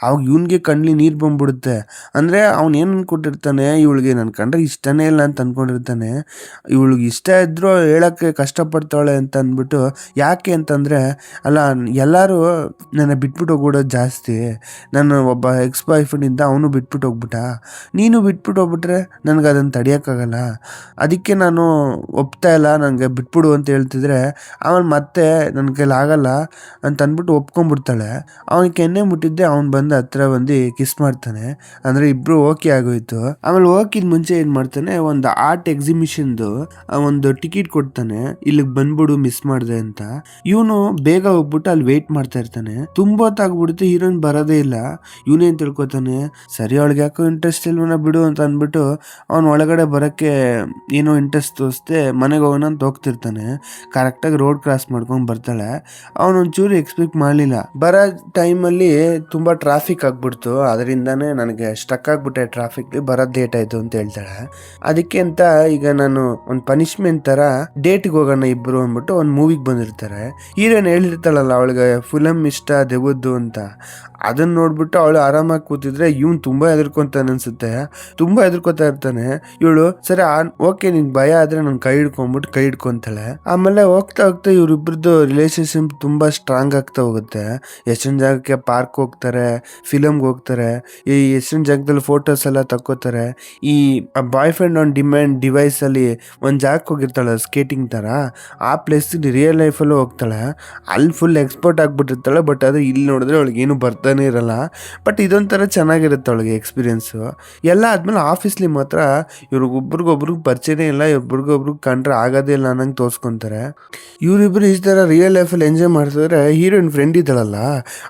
ಅವಾಗ ಇವನ್ಗೆ ಕಣ್ಲಿ ನೀರ್ ಬಂದ್ಬಿಡುತ್ತೆ. ಅಂದ್ರೆ ಅವ್ನ್ ಏನ್ ಅನ್ಕೊಂಡಿರ್ತಾನೆ, ಇವಳಿಗೆ ನನ್ ಕಂಡ್ರೆ ಇಷ್ಟನೇ ಇಲ್ಲ ಅಂತ ಅನ್ಕೊಂಡಿರ್ತಾನೆ. ಇವಳಿಗೆ ಇಷ್ಟ ಇದ್ರು ಹೇಳಕ್ಕೆ ಕಷ್ಟಪಡ್ತಾಳೆ ಅಂತ ಅಂದ್ಬಿಟ್ಟು. ಯಾಕೆ ಅಂತಂದ್ರೆ, ಅಲ್ಲ ಎಲ್ಲಾರು ನನ್ನ ಬಿಟ್ಬಿಟ್ಟು ಹೋಗ್ಬಿಡೋದು ಜಾಸ್ತಿ. ನಾನು ಒಬ್ಬ ಎಕ್ಸ್ ಬಾಯ್ ಫ್ರೆಂಡ್ ಇಂದ ಅವನು ಬಿಟ್ಬಿಟ್ಟು ಹೋಗ್ಬಿಟ್ಟ, ನೀನು ಬಿಟ್ಬಿಟ್ಟು ಹೋಗ್ಬಿಟ್ರೆ ನನಗೆ ಅದನ್ನು ತಡಿಯೋಕ್ಕಾಗಲ್ಲ. ಅದಕ್ಕೆ ನಾನು ಒಪ್ತಾ ಇಲ್ಲ, ನನಗೆ ಬಿಟ್ಬಿಡು ಅಂತ ಹೇಳ್ತಿದ್ರೆ ಆಮೇಲೆ ಮತ್ತೆ ನನ್ನ ಕೈಲಿ ಆಗಲ್ಲ ಅಂತ ಅಂದ್ಬಿಟ್ಟು ಒಪ್ಕೊಂಡ್ಬಿಡ್ತಾಳೆ. ಅವನಿಗೆ ಕೆನ್ನೆ ಮುಟ್ಟಿದ್ದೆ ಅವ್ನು ಬಂದು ಹತ್ರ ಬಂದು ಕಿಸ್ ಮಾಡ್ತಾನೆ. ಅಂದ್ರೆ ಇಬ್ರು ಓಕೆ ಆಗೋಯ್ತು. ಆಮೇಲೆ ಹೋಗಿದ್ ಮುಂಚೆ ಏನ್ ಮಾಡ್ತಾನೆ, ಒಂದು ಆರ್ಟ್ ಎಕ್ಸಿಬಿಷನ್ದು ಒಂದು ಟಿಕೆಟ್ ಕೊಡ್ತಾನೆ, ಇಲ್ಲಿಗೆ ಬಂದ್ಬಿಡು ಮಿಸ್ ಮಾಡ್ದೆ ಅಂತ. ಇವನು ಬೇಗ ಹೋಗ್ಬಿಟ್ಟು ಅಲ್ಲಿ ವೇಟ್ ಮಾಡ್ತಾ ಇರ್ತಾನೆ. ತುಂಬಾ ಹೊತ್ತಾಗ್ಬಿಡುತ್ತೆ, ಹೀರೋಯಿನ್ ಬರೋದೇ ಇಲ್ಲ. ಇವನೇನ್ ತಿಳ್ಕೊತಾನೆ, ಸರಿ ಅವಳಿಗೆ ಯಾಕೋ ಇಂಟ್ರೆಸ್ಟ್ ಇಲ್ವನ ಬಿಡು ಅಂತ ಅಂದ್ಬಿಟ್ಟು ಅವ್ನ ಒಳಗಡೆ ಬರಕ್ಕೆ ಏನೋ ಇಂಟ್ರೆಸ್ಟ್ ತೋರಿಸ್ದೆ ಮನೆಗೆ ಹೋಗೋಣ ಅಂತ ಹೋಗ್ತಿರ್ತಾನೆ. ಕರೆಕ್ಟಾಗಿ ರೋಡ್ ಕ್ರಾಸ್ ಮಾಡ್ಕೊಂಡು ಬರ್ತಾಳೆ. ಅವನೊಂಚೂರು ಎಕ್ಸ್ಪೆಕ್ಟ್ ಮಾಡಲಿಲ್ಲ. ಬರೋ ಟೈಮಲ್ಲಿ ತುಂಬಾ ಟ್ರಾಫಿಕ್ ಆಗ್ಬಿಡ್ತು, ಅದರಿಂದಾನೇ ನನಗೆ ಸ್ಟಕ್ ಆಗ್ಬಿಟ್ಟೆ ಟ್ರಾಫಿಕ್, ಬರೋದು ಲೇಟ್ ಆಯ್ತು ಅಂತ ಹೇಳ್ತಾಳೆ. ಅದಕ್ಕೆ ಅಂತ ಈಗ ನಾನು ಒಂದು ಪನಿಷ್ಮೆಂಟ್ ತರ ಡೇಟ್ಗೆ ಹೋಗೋಣ ಇಬ್ರು ಅಂದ್ಬಿಟ್ಟು ಒಂದು ಮೂವಿಗೆ ಬಂದಿರ್ತಾರೆ. ಹೀರೋಯಿನ್ ಹೇಳಿರ್ತಾಳಲ್ಲ ಅವಳಿಗೆ ಫಿಲಮ್ ಇಷ್ಟ ದೆವ್ವದ್ದು ಅಂತ, ಅದನ್ನ ನೋಡ್ಬಿಟ್ಟು ಅವಳು ಆರಾಮಾಗಿ ಕೂತಿದ್ರೆ ಇವ್ನು ತುಂಬಾ ಹೆದರ್ಕೊಂತಾನೆ ಅನ್ಸುತ್ತೆ. ತುಂಬಾ ಹೆದರ್ಕೊತಾ ಇರ್ತಾನೆ. ಇವಳು ಸರಿ ಓಕೆ ನಿಂಗೆ ಭಯ ಆದ್ರೆ ನನ್ ಕೈ ಹಿಡ್ಕೊಂಡ್ಬಿಟ್ಟು ಕೈ ಹಿಡ್ಕೊಂತಾಳೆ. ಆಮೇಲೆ ಹೋಗ್ತಾ ಹೋಗ್ತಾ ಇವ್ರಿಬ್ರದ್ದು ರಿಲೇಶನ್ಶಿಪ್ ತುಂಬಾ ಸ್ಟ್ರಾಂಗ್ ಆಗ್ತಾ ಹೋಗುತ್ತೆ. ಎಷ್ಟೊಂದು ಜಾಗಕ್ಕೆ ಪಾರ್ಕ್ ಹೋಗ್ತಾರೆ, ಫಿಲಮ್ಗೆ ಹೋಗ್ತಾರೆ, ಈ ಎಷ್ಟೊಂದು ಜಾಗದಲ್ಲಿ ಫೋಟೋಸ್ ಎಲ್ಲ ತಕ್ಕೋತಾರೆ. ಈ ಬಾಯ್ ಫ್ರೆಂಡ್ ಆನ್ ಡಿಮ್ಯಾಂಡ್ ಡಿವೈಸ್ ಅಲ್ಲಿ ಒಂದ್ ಜಾಗಕ್ಕೆ ಹೋಗಿರ್ತಾಳೆ ಸ್ಕೇಟಿಂಗ್ ತರ, ಆ ಪ್ಲೇಸ್ ರಿಯಲ್ ಲೈಫಲ್ಲೂ ಹೋಗ್ತಾಳೆ. ಅಲ್ಲಿ ಫುಲ್ ಎಕ್ಸ್ಪರ್ಟ್ ಆಗ್ಬಿಟ್ಟಿರ್ತಾಳೆ. ಬಟ್ ಅದು ಇಲ್ಲಿ ನೋಡಿದ್ರೆ ಅವಳಿಗೆ ಏನು ಬರ್ತಾನೆ ಇರಲ್ಲ. ಬಟ್ ಇದೊಂಥರ ಚೆನ್ನಾಗಿರುತ್ತೆ ಅವಳಿಗೆ ಎಕ್ಸ್ಪೀರಿಯನ್ಸು. ಎಲ್ಲ ಆದ್ಮೇಲೆ ಆಫೀಸ್ಲಿ ಮಾತ್ರ ಇವ್ರಿಗೊಬ್ರಿಗೊಬ್ರಿಗೆ ಪರಿಚಯನೇ ಇಲ್ಲ, ಒಬ್ರಿಗೊಬ್ರಿಗೆ ಕಂಡ್ರೆ ಆಗೋದೇ ಇಲ್ಲ ಅನ್ನಂಗೆ ತೋರಿಸ್ಕೊಂತಾರೆ. ಇವರಿಬ್ರು ಈ ಥರ ರಿಯಲ್ ಲೈಫಲ್ಲಿ ಎಂಜಾಯ್ ಮಾಡ್ತಿದ್ರೆ ಹೀರೋಯಿನ್ ಫ್ರೆಂಡ್ ಇದ್ದಾಳಲ್ಲ,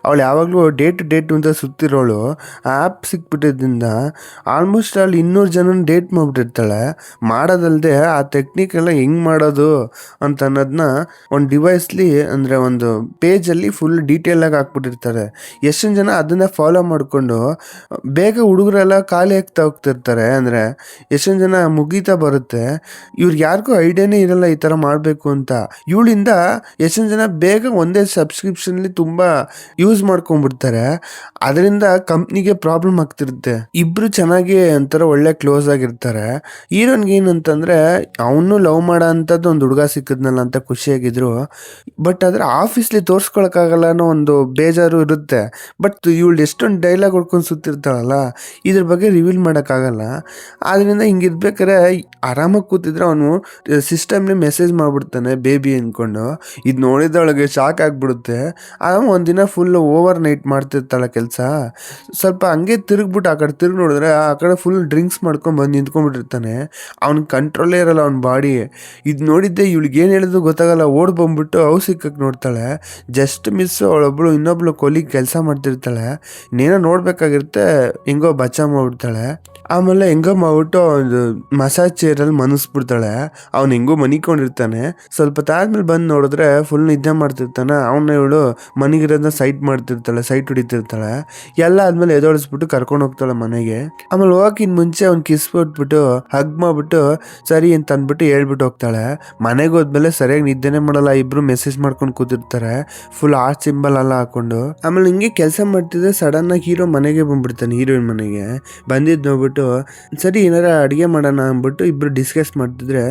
ಅವಳು ಯಾವಾಗಲೂ ಡೇಟ್ ಅಂತ ಸುತ್ತಿರೋಳು. ಆ ಆ್ಯಪ್ ಸಿಕ್ಬಿಟ್ಟಿದ್ದರಿಂದ ಆಲ್ಮೋಸ್ಟ್ ಅಲ್ಲಿ 200 ಜನ ಡೇಟ್ ಮಾಡಿಬಿಟ್ಟಿರ್ತಾಳೆ. ಮಾಡೋದಲ್ಲದೆ ಆ ಟೆಕ್ನಿಕ್ ಎಲ್ಲ ಹೆಂಗ್ ಮಾಡೋದು ಅಂತ ಅನ್ನೋದನ್ನ ಒಂದು ಡಿವೈಸ್ಲಿ ಅಂದರೆ ಒಂದು ಪೇಜಲ್ಲಿ ಫುಲ್ ಡೀಟೇಲ್ ಆಗಿ ಹಾಕ್ಬಿಟ್ಟಿರ್ತಾರೆ. ಎಷ್ಟೊಂದು ಜನ ಅದನ್ನ ಫಾಲೋ ಮಾಡಿಕೊಂಡು ಬೇಗ ಹುಡುಗರೆಲ್ಲ ಖಾಲಿ ಆಗ್ತಾ ಹೋಗ್ತಿರ್ತಾರೆ. ಅಂದರೆ ಎಷ್ಟೊಂದು ಜನ ಮುಗೀತಾ ಬರುತ್ತೆ, ಇವ್ರಿಗೆ ಯಾರಿಗೂ ಐಡಿಯಾನೇ ಇರಲ್ಲ ಈ ಥರ ಮಾಡಬೇಕು ಅಂತ. ಇವಳಿಂದ ಎಷ್ಟೊಂದು ಜನ ಬೇಗ ಒಂದೇ ಸಬ್ಸ್ಕ್ರಿಪ್ಷನ್ಲಿ ತುಂಬ ಯೂಸ್ ಮಾಡ್ಕೊಂಡ್ಬಿಡ್ತಾರೆ. ಅದರಿಂದ ಕಂಪ್ನಿಗೆ ಪ್ರಾಬ್ಲಮ್ ಆಗ್ತಿರುತ್ತೆ. ಇಬ್ರು ಚೆನ್ನಾಗಿ ಒಂಥರ ಒಳ್ಳೆ ಕ್ಲೋಸ್ ಆಗಿರ್ತಾರೆ. ಹೀರೋನ್ಗೆ ಏನಂತಂದ್ರೆ ಅವನು ಲವ್ ಮಾಡೋ ಅಂಥದ್ದು ಒಂದು ಹುಡುಗ ಸಿಕ್ಕಿದ್ನಲ್ಲ ಅಂತ ಖುಷಿಯಾಗಿದ್ರು. ಬಟ್ ಆದ್ರೆ ಆಫೀಸ್ಲಿ ತೋರ್ಸ್ಕೊಳಕ್ಕಾಗಲ್ಲ ಅನ್ನೋ ಒಂದು ಬೇಜಾರು ಇರುತ್ತೆ. ಬಟ್ ಇವಳು ಎಷ್ಟೊಂದು ಡೈಲಾಗ್ ಹೊಡ್ಕೊಂಡು ಸುತ್ತಿರ್ತಾಳಲ್ಲ, ಇದ್ರ ಬಗ್ಗೆ ರಿವೀಲ್ ಮಾಡೋಕ್ಕಾಗಲ್ಲ. ಆದ್ರಿಂದ ಹಿಂಗಿರ್ಬೇಕಾದ್ರೆ ಆರಾಮಾಗಿ ಕೂತಿದ್ರೆ ಅವನು ಸಿಸ್ಟಮ್ನೇ ಮೆಸೇಜ್ ಮಾಡ್ಬಿಡ್ತಾನೆ ಬೇಬಿ ಅಂದ್ಕೊಂಡು. ಇದು ನೋಡಿದವಳಿಗೆ ಶಾಕ್ ಆಗ್ಬಿಡುತ್ತೆ. ಒಂದಿನ ಫುಲ್ ಓವರ್ ನೈಟ್ ಮಾಡ್ತಿರ್ತಾಳೆ ಕೆಲಸ. ಸ್ವಲ್ಪ ಹಂಗೆ ತಿರುಗ್ಬಿಟ್ಟು ಆ ಕಡೆ ತಿರುಗಿ ನೋಡಿದ್ರೆ ಆ ಕಡೆ ಫುಲ್ ಡ್ರಿಂಕ್ಸ್ ಮಾಡ್ಕೊಂಡು ಬಂದು ನಿಂತ್ಕೊಂಡ್ಬಿಟ್ಟಿರ್ತಾನೆ. ಅವ್ನಿಗೆ ಕಂಟ್ರೋಲೇ ಇರಲ್ಲ ಅವ್ನ ಬಾಡಿ. ಇದು ನೋಡಿದ್ದೆ ಇವಳಿಗೆ ಏನು ಹೇಳಿದ್ರು ಗೊತ್ತಾಗಲ್ಲ, ಓಡ್ ಬಂದ್ಬಿಟ್ಟು ಅವು ಸಿಕ್ಕಕ್ಕೆ ನೋಡ್ತಾಳೆ. ಜಸ್ಟ್ ಮಿಸ್ ಅವಳೊಬ್ಳು ಇನ್ನೊಬ್ಳು ಕೊಲಿಗೆ ಕೆಲಸ ಮಾಡ್ತಿರ್ತಾಳೆ. ಇನ್ನೇನೋ ನೋಡ್ಬೇಕಾಗಿರುತ್ತೆ, ಹಿಂಗೋ ಬಚಾವ್ ಮಾಡ್ಬಿಡ್ತಾಳೆ. ಆಮೇಲೆ ಹೆಂಗೋ ಮಾಡ್ಬಿಟ್ಟು ಒಂದು ಮಸಾಜ್ ಚೇರಲ್ಲಿ ಮನಸ್ಬಿಡ್ತಾಳೆ. ಅವ್ನು ಹೆಂಗೋ ಮನಿಕೊಂಡಿರ್ತಾನೆ. ಸ್ವಲ್ಪ ತಾದ್ಮೇಲೆ ಬಂದು ನೋಡಿದ್ರೆ ಫುಲ್ ನಿದ್ದೆ ಮಾಡ್ತಿರ್ತಾನೆ. ಅವನ್ನ ಇವಳು ಮನೆಗಿರೋದನ್ನ ಸೈಟ್ ಹೊಡಿತಿರ್ತಾಳೆ. ಎಲ್ಲ ಆದ್ಮೇಲೆ ಎದೋಳಿಸ್ಬಿಟ್ಟು ಕರ್ಕೊಂಡು ಹೋಗ್ತಾಳೆ ಮನೆಗೆ. ಆಮೇಲೆ ಹೋಗಕ್ಕಿಂತ ಮುಂಚೆ ಅವ್ನು ಕಿಸ್ ಕೊಟ್ಬಿಟ್ಟು ಹಗ್ ಮಾಡ್ಬಿಟ್ಟು ಸರಿ ಅಂತ ಅಂದ್ಬಿಟ್ಟು ಹೇಳ್ಬಿಟ್ಟು ಹೋಗ್ತಾಳೆ. ಮನೆಗೆ ಹೋದ್ಮೇಲೆ ಸರಿಯಾಗಿ ನಿದ್ದೆನೆ ಮಾಡಲ್ಲ. ಇಬ್ರು ಮೆಸೇಜ್ ಮಾಡ್ಕೊಂಡು ಕೂತಿರ್ತಾರೆ, ಫುಲ್ ಆರ್ಟ್ ಸಿಂಬಲ್ ಎಲ್ಲ ಹಾಕೊಂಡು. ಆಮೇಲೆ ಹಿಂಗೆ ಕೆಲಸ ಮಾಡ್ತಿದ್ರೆ ಸಡನ್ ಆಗಿ ಹೀರೋ ಮನೆಗೆ ಬಂದ್ಬಿಡ್ತಾನೆ, ಹೀರೋಯಿನ್ ಮನೆಗೆ ಬಂದಿದ್ದು ನೋಡ್ಬಿಟ್ಟು ಸರಿ ಏನಾರ ಅಡುಗೆ ಮಾಡೋಣ ಅಂದ್ಬಿಟ್ಟು ಇಬ್ರು ಡಿಸ್ಕಸ್ ಮಾಡ್ತಿದ್ರೆ,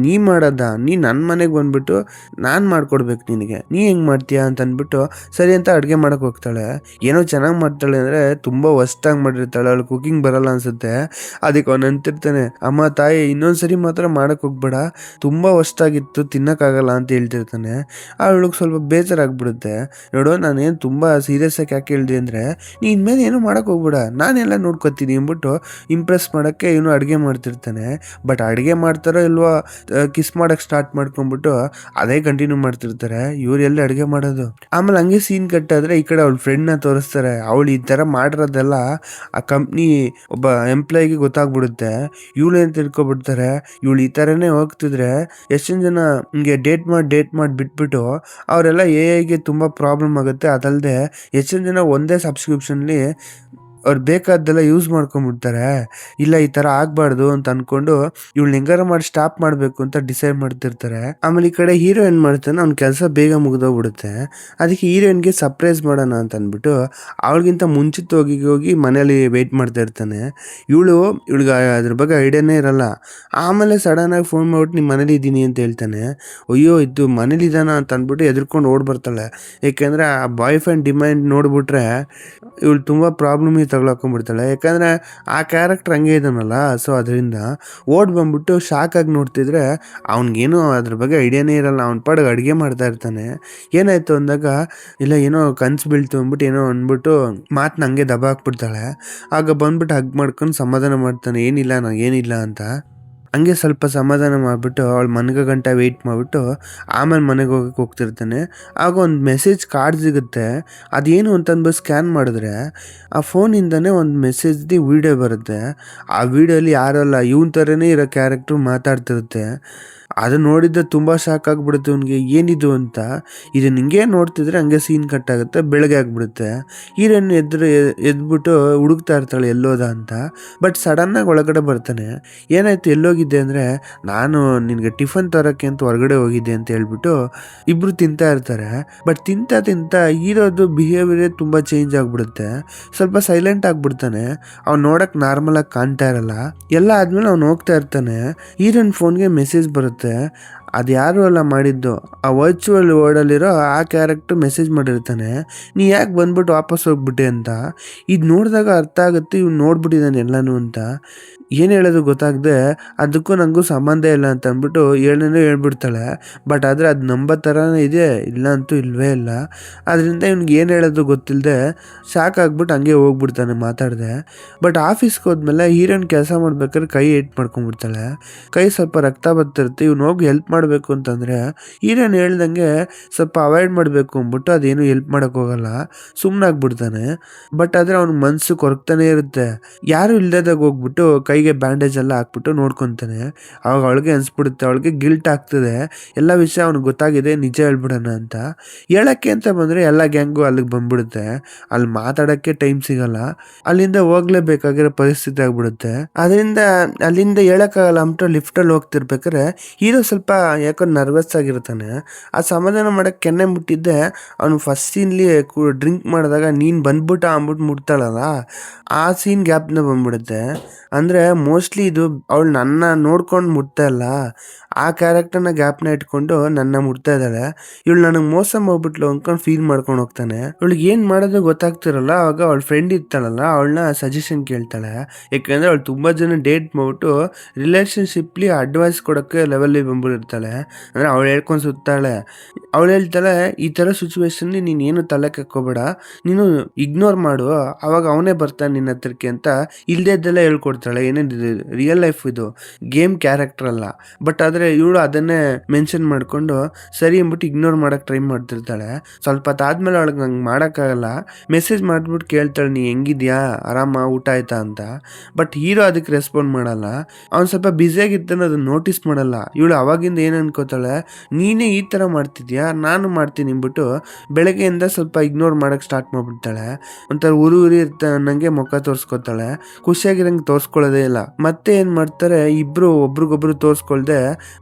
ನೀ ಮಾಡೋದ, ನೀ ನನ್ನ ಮನೆಗೆ ಬಂದ್ಬಿಟ್ಟು ನಾನು ಮಾಡ್ಕೊಡ್ಬೇಕು ನಿನಗೆ, ನೀ ಹೆಂಗ್ ಮಾಡ್ತೀಯಾ ಅಂತ ಅಂದ್ಬಿಟ್ಟು ಸರಿ ಅಂತ ಅಡುಗೆ ಮಾಡಕ್ ಹೋಗ್ತಾಳೆ. ಏನೋ ಚೆನ್ನಾಗಿ ಮಾಡ್ತಾಳೆ ಅಂದ್ರೆ ತುಂಬಾ ಹೊಸ್ದಾಗಿ ಮಾಡಿರ್ತಾಳೆ. ಅವಳು ಕುಕಿಂಗ್ ಬರಲ್ಲ ಅನ್ಸುತ್ತೆ. ಅದಕ್ಕೆ ಅವ್ನು ಅಂತಿರ್ತಾನೆ, ಅಮ್ಮ ತಾಯಿ ಇನ್ನೊಂದ್ಸರಿ ಮಾತ್ರ ಮಾಡಕ್ ಹೋಗ್ಬೇಡ, ತುಂಬಾ ಹೊಸ್ದಾಗಿತ್ತು ತಿನ್ನಕ್ಕಾಗಲ್ಲ ಅಂತ ಹೇಳ್ತಿರ್ತಾನೆ. ಅವಳಿಗೆ ಸ್ವಲ್ಪ ಬೇಜಾರಾಗ್ಬಿಡುತ್ತೆ. ನೋಡು ನಾನೇನು ತುಂಬಾ ಸೀರಿಯಸ್ ಆಗಿ ಯಾಕೆ ಹೇಳ್ದೆ ಅಂದ್ರೆ, ನೀ ಇನ್ಮೇಲೆ ಏನು ಮಾಡಕ್ ಹೋಗ್ಬೇಡ, ನಾನೆಲ್ಲ ನೋಡ್ಕೊತೀನಿ ಅಂದ್ಬಿಟ್ಟು ಇಂಪ್ರೆಸ್ ಮಾಡೋಕ್ಕೆ ಇವನು ಅಡುಗೆ ಮಾಡ್ತಿರ್ತಾನೆ. ಬಟ್ ಅಡುಗೆ ಮಾಡ್ತಾರೋ ಇಲ್ವೋ ಕಿಸ್ ಮಾಡಕ್ಕೆ ಸ್ಟಾರ್ಟ್ ಮಾಡ್ಕೊಂಡ್ಬಿಟ್ಟು ಅದೇ ಕಂಟಿನ್ಯೂ ಮಾಡ್ತಿರ್ತಾರೆ. ಇವ್ರು ಎಲ್ಲಿ ಅಡುಗೆ ಮಾಡೋದು. ಆಮೇಲೆ ಹಂಗೆ ಸೀನ್ ಕಟ್ಟಾದ್ರೆ ಈ ಕಡೆ ಅವಳ ಫ್ರೆಂಡ್ನ ತೋರಿಸ್ತಾರೆ. ಅವಳು ಈ ಥರ ಮಾಡಿರೋದೆಲ್ಲ ಆ ಕಂಪ್ನಿ ಒಬ್ಬ ಎಂಪ್ಲಾಯಿಗೆ ಗೊತ್ತಾಗ್ಬಿಡುತ್ತೆ. ಇವಳು ಏನು ತಿಳ್ಕೊಬಿಡ್ತಾರೆ, ಇವಳು ಈ ಥರನೇ ಹೋಗ್ತಿದ್ರೆ ಎಷ್ಟೊಂದು ಜನ ಹಿಂಗೆ ಡೇಟ್ ಮಾಡಿ ಬಿಟ್ಬಿಟ್ಟು ಅವರೆಲ್ಲ ಎಐಗೆ ತುಂಬ ಪ್ರಾಬ್ಲಮ್ ಆಗುತ್ತೆ. ಅದಲ್ಲದೆ ಎಷ್ಟೊಂದು ಜನ ಒಂದೇ ಸಬ್ಸ್ಕ್ರಿಪ್ಷನ್ಲಿ ಅವ್ರು ಬೇಕಾದ್ದೆಲ್ಲ ಯೂಸ್ ಮಾಡ್ಕೊಂಡ್ಬಿಡ್ತಾರೆ. ಇಲ್ಲ ಈ ಥರ ಆಗಬಾರ್ದು ಅಂತ ಅಂದ್ಕೊಂಡು ಇವಳು ಹೆಂಗಾರ ಮಾಡಿ ಸ್ಟಾಪ್ ಮಾಡಬೇಕು ಅಂತ ಡಿಸೈಡ್ ಮಾಡ್ತಿರ್ತಾರೆ. ಆಮೇಲೆ ಈ ಕಡೆ ಹೀರೋ ಏನು ಮಾಡ್ತಾನೆ, ಅವ್ನ ಕೆಲಸ ಬೇಗ ಮುಗಿದೋಗ್ಬಿಡುತ್ತೆ. ಅದಕ್ಕೆ ಹೀರೋಯಿನ್ಗೆ ಸರ್ಪ್ರೈಸ್ ಮಾಡೋಣ ಅಂತ ಅಂದ್ಬಿಟ್ಟು ಅವಳಿಗಿಂತ ಮುಂಚಿತವಾಗಿ ಹೋಗಿ ಮನೇಲಿ ವೆಯ್ಟ್ ಮಾಡ್ತಾ ಇರ್ತಾನೆ. ಇವಳಿಗೆ ಅದ್ರ ಬಗ್ಗೆ ಐಡಿಯಾನೇ ಇರಲ್ಲ. ಆಮೇಲೆ ಸಡನ್ನಾಗಿ ಫೋನ್ ಮಾಡ್ಬಿಟ್ಟು ನಿಮ್ಮ ಮನೇಲಿ ಇದ್ದೀನಿ ಅಂತ ಹೇಳ್ತಾನೆ. ಅಯ್ಯೋ ಇದು ಮನೇಲಿ ಇದ್ದಾನ ಅಂತ ಅಂದ್ಬಿಟ್ಟು ಎದ್ರುಕೊಂಡು ಓಡ್ ಬರ್ತಾಳೆ. ಏಕೆಂದರೆ ಆ ಬಾಯ್ ಫ್ರೆಂಡ್ ಡಿಮ್ಯಾಂಡ್ ನೋಡ್ಬಿಟ್ರೆ ಇವಳು ತುಂಬ ಪ್ರಾಬ್ಲಮಿಗೆ ತಗೊಳಕೊಂಡ್ಬಿಡ್ತಾಳೆ. ಯಾಕಂದರೆ ಆ ಕ್ಯಾರೆಕ್ಟರ್ ಹಂಗೆ ಇದ್ದಾನಲ್ಲ. ಸೊ ಅದರಿಂದ ಓಡ್ ಬಂದ್ಬಿಟ್ಟು ಶಾಕ್ ಆಗಿ ನೋಡ್ತಿದ್ರೆ ಅವ್ನಿಗೇನು ಅದ್ರ ಬಗ್ಗೆ ಐಡಿಯಾನೇ ಇರಲ್ಲ. ಅವ್ನ ಪಾಡಿಗೆ ಅಡುಗೆ ಮಾಡ್ತಾ ಇರ್ತಾನೆ. ಏನಾಯ್ತು ಅಂದಾಗ ಇಲ್ಲ ಏನೋ ಕನ್ಸು ಬೀಳ್ತು ಅಂದ್ಬಿಟ್ಟು ಏನೋ ಅಂದ್ಬಿಟ್ಟು ಮಾತನ್ನ ಹಂಗೆ ದಬ ಹಾಕ್ಬಿಡ್ತಾಳೆ. ಆಗ ಬಂದ್ಬಿಟ್ಟು ಹಗ್ ಮಾಡ್ಕೊಂಡು ಸಮಾಧಾನ ಮಾಡ್ತಾನೆ, ಏನಿಲ್ಲ ಅಂತ. ಹಂಗೆ ಸ್ವಲ್ಪ ಸಮಾಧಾನ ಮಾಡಿಬಿಟ್ಟು ಅವಳು ಮನೆಗೆ ಗಂಟ ವೆಯ್ಟ್ ಮಾಡಿಬಿಟ್ಟು ಆಮೇಲೆ ಮನೆಗೆ ಹೋಗ್ತಿರ್ತಾನೆ. ಆಗ ಒಂದು ಮೆಸೇಜ್ ಕಾರ್ಡ್ ಸಿಗುತ್ತೆ. ಅದೇನು ಅಂತಂದ್ಬಿಟ್ಟು ಸ್ಕ್ಯಾನ್ ಮಾಡಿದ್ರೆ ಆ ಫೋನಿಂದನೇ ಒಂದು ಮೆಸೇಜ್ದು ವೀಡಿಯೋ ಬರುತ್ತೆ. ಆ ವೀಡಿಯೋಲಿ ಯಾರಲ್ಲ ಇವನ ಥರನೇ ಇರೋ ಕ್ಯಾರೆಕ್ಟ್ರು ಮಾತಾಡ್ತಿರುತ್ತೆ. ಅದು ನೋಡಿದ್ರೆ ತುಂಬ ಶಾಕ್ ಆಗಿಬಿಡುತ್ತೆ ಅವ್ನಿಗೆ, ಏನಿದು ಅಂತ. ಇದು ಹಿಂಗೆ ನೋಡ್ತಿದ್ರೆ ಹಂಗೆ ಸೀನ್ ಕಟ್ ಆಗುತ್ತೆ, ಬೆಳಗ್ಗೆ ಆಗಿಬಿಡುತ್ತೆ. ಹೀರೋಯಿನ್ ಎದ್ಬಿಟ್ಟು ಹುಡುಕ್ತಾ ಇರ್ತಾಳೆ ಎಲ್ಲೋದ ಅಂತ. ಬಟ್ ಸಡನ್ನಾಗಿ ಒಳಗಡೆ ಬರ್ತಾನೆ. ಏನಾಯ್ತು ಎಲ್ಲೋಗಿದ್ದೆ ಅಂದರೆ, ನಾನು ನಿನಗೆ ಟಿಫನ್ ತರೋಕ್ಕೆ ಅಂತ ಹೊರಗಡೆ ಹೋಗಿದ್ದೆ ಅಂತ ಹೇಳ್ಬಿಟ್ಟು ಇಬ್ಬರು ತಿಂತಾ ಇರ್ತಾರೆ. ಬಟ್ ತಿಂತ ಹೀರೋದು ಬಿಹೇವಿಯರೇ ತುಂಬ ಚೇಂಜ್ ಆಗಿಬಿಡುತ್ತೆ. ಸ್ವಲ್ಪ ಸೈಲೆಂಟ್ ಆಗಿಬಿಡ್ತಾನೆ. ಅವ್ನು ನೋಡೋಕೆ ನಾರ್ಮಲಾಗಿ ಕಾಣ್ತಾ ಇರಲ್ಲ. ಎಲ್ಲ ಆದಮೇಲೆ ಅವ್ನು ಹೋಗ್ತಾ ಇರ್ತಾನೆ. ಹೀರೋಯಿನ್ ಫೋನ್ಗೆ ಮೆಸೇಜ್ ಬರುತ್ತೆ. ಅದು ಯಾರು ಅಲ್ಲ ಮಾಡಿದ್ದು, ಆ ವರ್ಚುವಲ್ ವರ್ಲ್ಡಲ್ಲಿರೋ ಆ ಕ್ಯಾರೆಕ್ಟರ್ ಮೆಸೇಜ್ ಮಾಡಿರ್ತಾನೆ, ನೀ ಯಾಕೆ ಬಂದ್ಬಿಟ್ಟು ವಾಪಸ್ ಹೋಗ್ಬಿಟ್ಟೆ ಅಂತ. ಇದು ನೋಡಿದಾಗ ಅರ್ಥ ಆಗುತ್ತೆ ಇವ್ನು ನೋಡ್ಬಿಟ್ಟಿದ್ದಾನೆ ಎಲ್ಲನೂ ಅಂತ. ಏನು ಹೇಳೋದು ಗೊತ್ತಾಗದೆ ಅದಕ್ಕೂ ನನಗೂ ಸಂಬಂಧ ಇಲ್ಲ ಅಂತ ಅಂದ್ಬಿಟ್ಟು ಹೇಳ್ಬಿಡ್ತಾಳೆ. ಬಟ್ ಆದರೆ ಅದು ನಂಬೋ ಥರನೇ ಇದೆ, ಇಲ್ಲ ಅಂತೂ ಇಲ್ವೇ ಇಲ್ಲ. ಅದರಿಂದ ಇವ್ನಿಗೆ ಏನು ಹೇಳೋದು ಗೊತ್ತಿಲ್ಲದೆ ಶಾಕ್ ಆಗ್ಬಿಟ್ಟು ಹಂಗೆ ಹೋಗ್ಬಿಡ್ತಾನೆ ಮಾತಾಡದೆ. ಬಟ್ ಆಫೀಸ್ಗೆ ಹೋದ್ಮೇಲೆ ಹೀರೋಯಿನ್ ಕೆಲಸ ಮಾಡ್ಬೇಕಾದ್ರೆ ಕೈ ಏಟ್ ಮಾಡ್ಕೊಂಡ್ಬಿಡ್ತಾಳೆ. ಕೈ ಸ್ವಲ್ಪ ರಕ್ತ ಬರ್ತಿರುತ್ತೆ. ಇವ್ನು ಹೋಗಿ ಹೆಲ್ಪ್ ಮಾಡಬೇಕು ಅಂತಂದರೆ ಹೀರೋಯಿನ್ ಹೇಳ್ದಂಗೆ ಸ್ವಲ್ಪ ಅವಾಯ್ಡ್ ಮಾಡಬೇಕು ಅಂದ್ಬಿಟ್ಟು ಅದೇನು ಹೆಲ್ಪ್ ಮಾಡೋಕ್ಕೆ ಹೋಗಲ್ಲ, ಸುಮ್ಮನಾಗ್ಬಿಡ್ತಾನೆ. ಬಟ್ ಆದರೆ ಅವ್ನ ಮನಸ್ಸು ಕೊರಗ್ತಾನೆ ಇರುತ್ತೆ. ಯಾರು ಇಲ್ದಾಗ ಹೋಗ್ಬಿಟ್ಟು ಕೈಗೆ ಬ್ಯಾಂಡೇಜ್ ಎಲ್ಲ ಹಾಕ್ಬಿಟ್ಟು ನೋಡ್ಕೊತಾನೆ. ಅವಾಗ ಅವಳಿಗೆ ಅನ್ಸ್ಬಿಡುತ್ತೆ, ಅವಳಿಗೆ ಗಿಲ್ಟ್ ಆಗ್ತದೆ. ಎಲ್ಲ ವಿಷಯ ಅವ್ನಿಗೆ ಗೊತ್ತಾಗಿದೆ, ನಿಜ ಹೇಳ್ಬಿಡೋಣ ಅಂತ. ಹೇಳಕ್ಕೆ ಅಂತ ಬಂದರೆ ಎಲ್ಲ ಗ್ಯಾಂಗು ಅಲ್ಲಿಗೆ ಬಂದ್ಬಿಡುತ್ತೆ. ಅಲ್ಲಿ ಮಾತಾಡೋಕ್ಕೆ ಟೈಮ್ ಸಿಗಲ್ಲ. ಅಲ್ಲಿಂದ ಹೋಗ್ಲೇಬೇಕಾಗಿರೋ ಪರಿಸ್ಥಿತಿ ಆಗ್ಬಿಡುತ್ತೆ. ಅದರಿಂದ ಅಲ್ಲಿಂದ ಹೇಳೋಕ್ಕಾಗಲ್ಲ ಅಂದ್ಬಿಟ್ಟು ಲಿಫ್ಟಲ್ಲಿ ಹೋಗ್ತಿರ್ಬೇಕಾದ್ರೆ ಹೀರೋ ಸ್ವಲ್ಪ ಯಾಕೋ ನರ್ವಸ್ ಆಗಿರ್ತಾನೆ. ಆ ಸಮಾಧಾನ ಮಾಡೋಕ್ಕೆ ಕೆನ್ನೆ ಮುಟ್ಟಿದ್ದೆ ಅವನು ಫಸ್ಟ್ ಸೀನ್ಲಿ ಡ್ರಿಂಕ್ ಮಾಡಿದಾಗ ನೀನು ಬಂದ್ಬಿಟ್ಟ ಅಂದ್ಬಿಟ್ಟು ಮುಟ್ತಾಳಲ್ಲ, ಆ ಸೀನ್ ಗ್ಯಾಪ್ನ ಬಂದ್ಬಿಡುತ್ತೆ. ಅಂದರೆ ಮೋಸ್ಟ್ಲಿ ಇದು ಅವಳು ನನ್ನ ನೋಡ್ಕೊಂಡು ಮುಟ್ತಾ ಇಲ್ಲ, ಆ ಕ್ಯಾರೆಕ್ಟರ್ನ ಗ್ಯಾಪ್ನ ಇಟ್ಕೊಂಡು ನನ್ನ ಮುಟ್ತಾ ಇದ್ದಾಳೆ. ಇವಳು ನನಗೆ ಮೋಸ ಮಾಡ್ಬಿಟ್ಲು ಅಂದ್ಕೊಂಡು ಫೀಲ್ ಮಾಡ್ಕೊಂಡು ಹೋಗ್ತಾನೆ. ಇವಳಿಗೆ ಏನು ಮಾಡೋದು ಗೊತ್ತಾಗ್ತಿರಲ್ಲ. ಆವಾಗ ಅವಳ ಫ್ರೆಂಡ್ ಇರ್ತಾಳಲ್ಲ, ಅವಳನ್ನ ಸಜೆಷನ್ ಕೇಳ್ತಾಳೆ. ಯಾಕೆಂದರೆ ಅವಳು ತುಂಬ ಜನ ಡೇಟ್ ಮಾಡ್ಬಿಟ್ಟು ರಿಲೇಷನ್ಶಿಪ್ಲಿ ಅಡ್ವೈಸ್ ಕೊಡೋಕ್ಕೆ ಲೆವೆಲ್ಲಿ ಬಂದ್ಬಿಟ್ಟಿರ್ತಾಳೆ. ಹೇಳ್ತಾಳೆ, ಅಂದ್ರೆ ಅವಳು ಹೇಳ್ಕೊಂಡು ಸುತ್ತಾಳೆ. ಅವಳು ಹೇಳ್ತಾಳೆ, ಈ ತರ ಸಿಚುವೇಶನ್ ನೀನ್ ಏನು ತಲೆ ಕೆಕ್ಕೋಬೇಡ, ನೀನು ಇಗ್ನೋರ್ ಮಾಡು, ಅವಾಗ ಅವನೇ ಬರ್ತಾನೆ ನಿನ್ನ ಹತ್ರಕ್ಕೆ ಅಂತ ಇಲ್ದೇದ್ದೆಲ್ಲ ಹೇಳ್ಕೊಡ್ತಾಳೆ. ಏನೇನಿದೆ ರಿಯಲ್ ಲೈಫ್ ಇದು, ಗೇಮ್ ಕ್ಯಾರೆಕ್ಟರ್ ಅಲ್ಲ. ಬಟ್ ಆದ್ರೆ ಇವಳು ಅದನ್ನೇ ಮೆನ್ಷನ್ ಮಾಡ್ಕೊಂಡು ಸರಿ ಅಂದ್ಬಿಟ್ಟು ಇಗ್ನೋರ್ ಮಾಡಕ್ ಟ್ರೈ ಮಾಡ್ತಿರ್ತಾಳೆ. ಸ್ವಲ್ಪ ಹೊತ್ತಾದ್ಮೇಲೆ ಅವಳಿಗೆ ನಂಗೆ ಮಾಡೋಕ್ಕಾಗಲ್ಲ, ಮೆಸೇಜ್ ಮಾಡ್ಬಿಟ್ಟು ಕೇಳ್ತಾಳೆ, ನೀ ಹೆಂಗಿದ್ಯಾ, ಆರಾಮ, ಊಟ ಆಯ್ತಾ ಅಂತ. ಬಟ್ ಹೀರೋ ಅದಕ್ಕೆ ರೆಸ್ಪಾಂಡ್ ಮಾಡಲ್ಲ. ಅವ್ನು ಸ್ವಲ್ಪ ಬ್ಯುಸಿಯಾಗಿರ್ತಾನೆ, ಅದನ್ನ ನೋಟಿಸ್ ಮಾಡಲ್ಲ. ಇವಳು ಅವಾಗಿಂದ ಏನು ಅನ್ಕೋತಾಳೆ, ನೀನೇ ಈ ಥರ ಮಾಡ್ತಿದ್ಯಾ, ನಾನು ಮಾಡ್ತೀನಿ ಅಂದ್ಬಿಟ್ಟು ಬೆಳಗ್ಗೆಯಿಂದ ಸ್ವಲ್ಪ ಇಗ್ನೋರ್ ಮಾಡಕ್ ಸ್ಟಾರ್ಟ್ ಮಾಡ್ಬಿಡ್ತಾಳೆ. ಒಂಥರ ಉರಿ ನಂಗೆ ಮುಖ ತೋರಿಸ್ಕೊತಾಳೆ, ಖುಷಿಯಾಗಿರಂಗೆ ತೋರಿಸ್ಕೊಳ್ಳೋದೇ ಇಲ್ಲ. ಮತ್ತೆ ಏನ್ ಮಾಡ್ತಾರೆ, ಇಬ್ರು ಒಬ್ರಿಗೊಬ್ರು ತೋರಿಸ್ಕೊಳ್ದೆ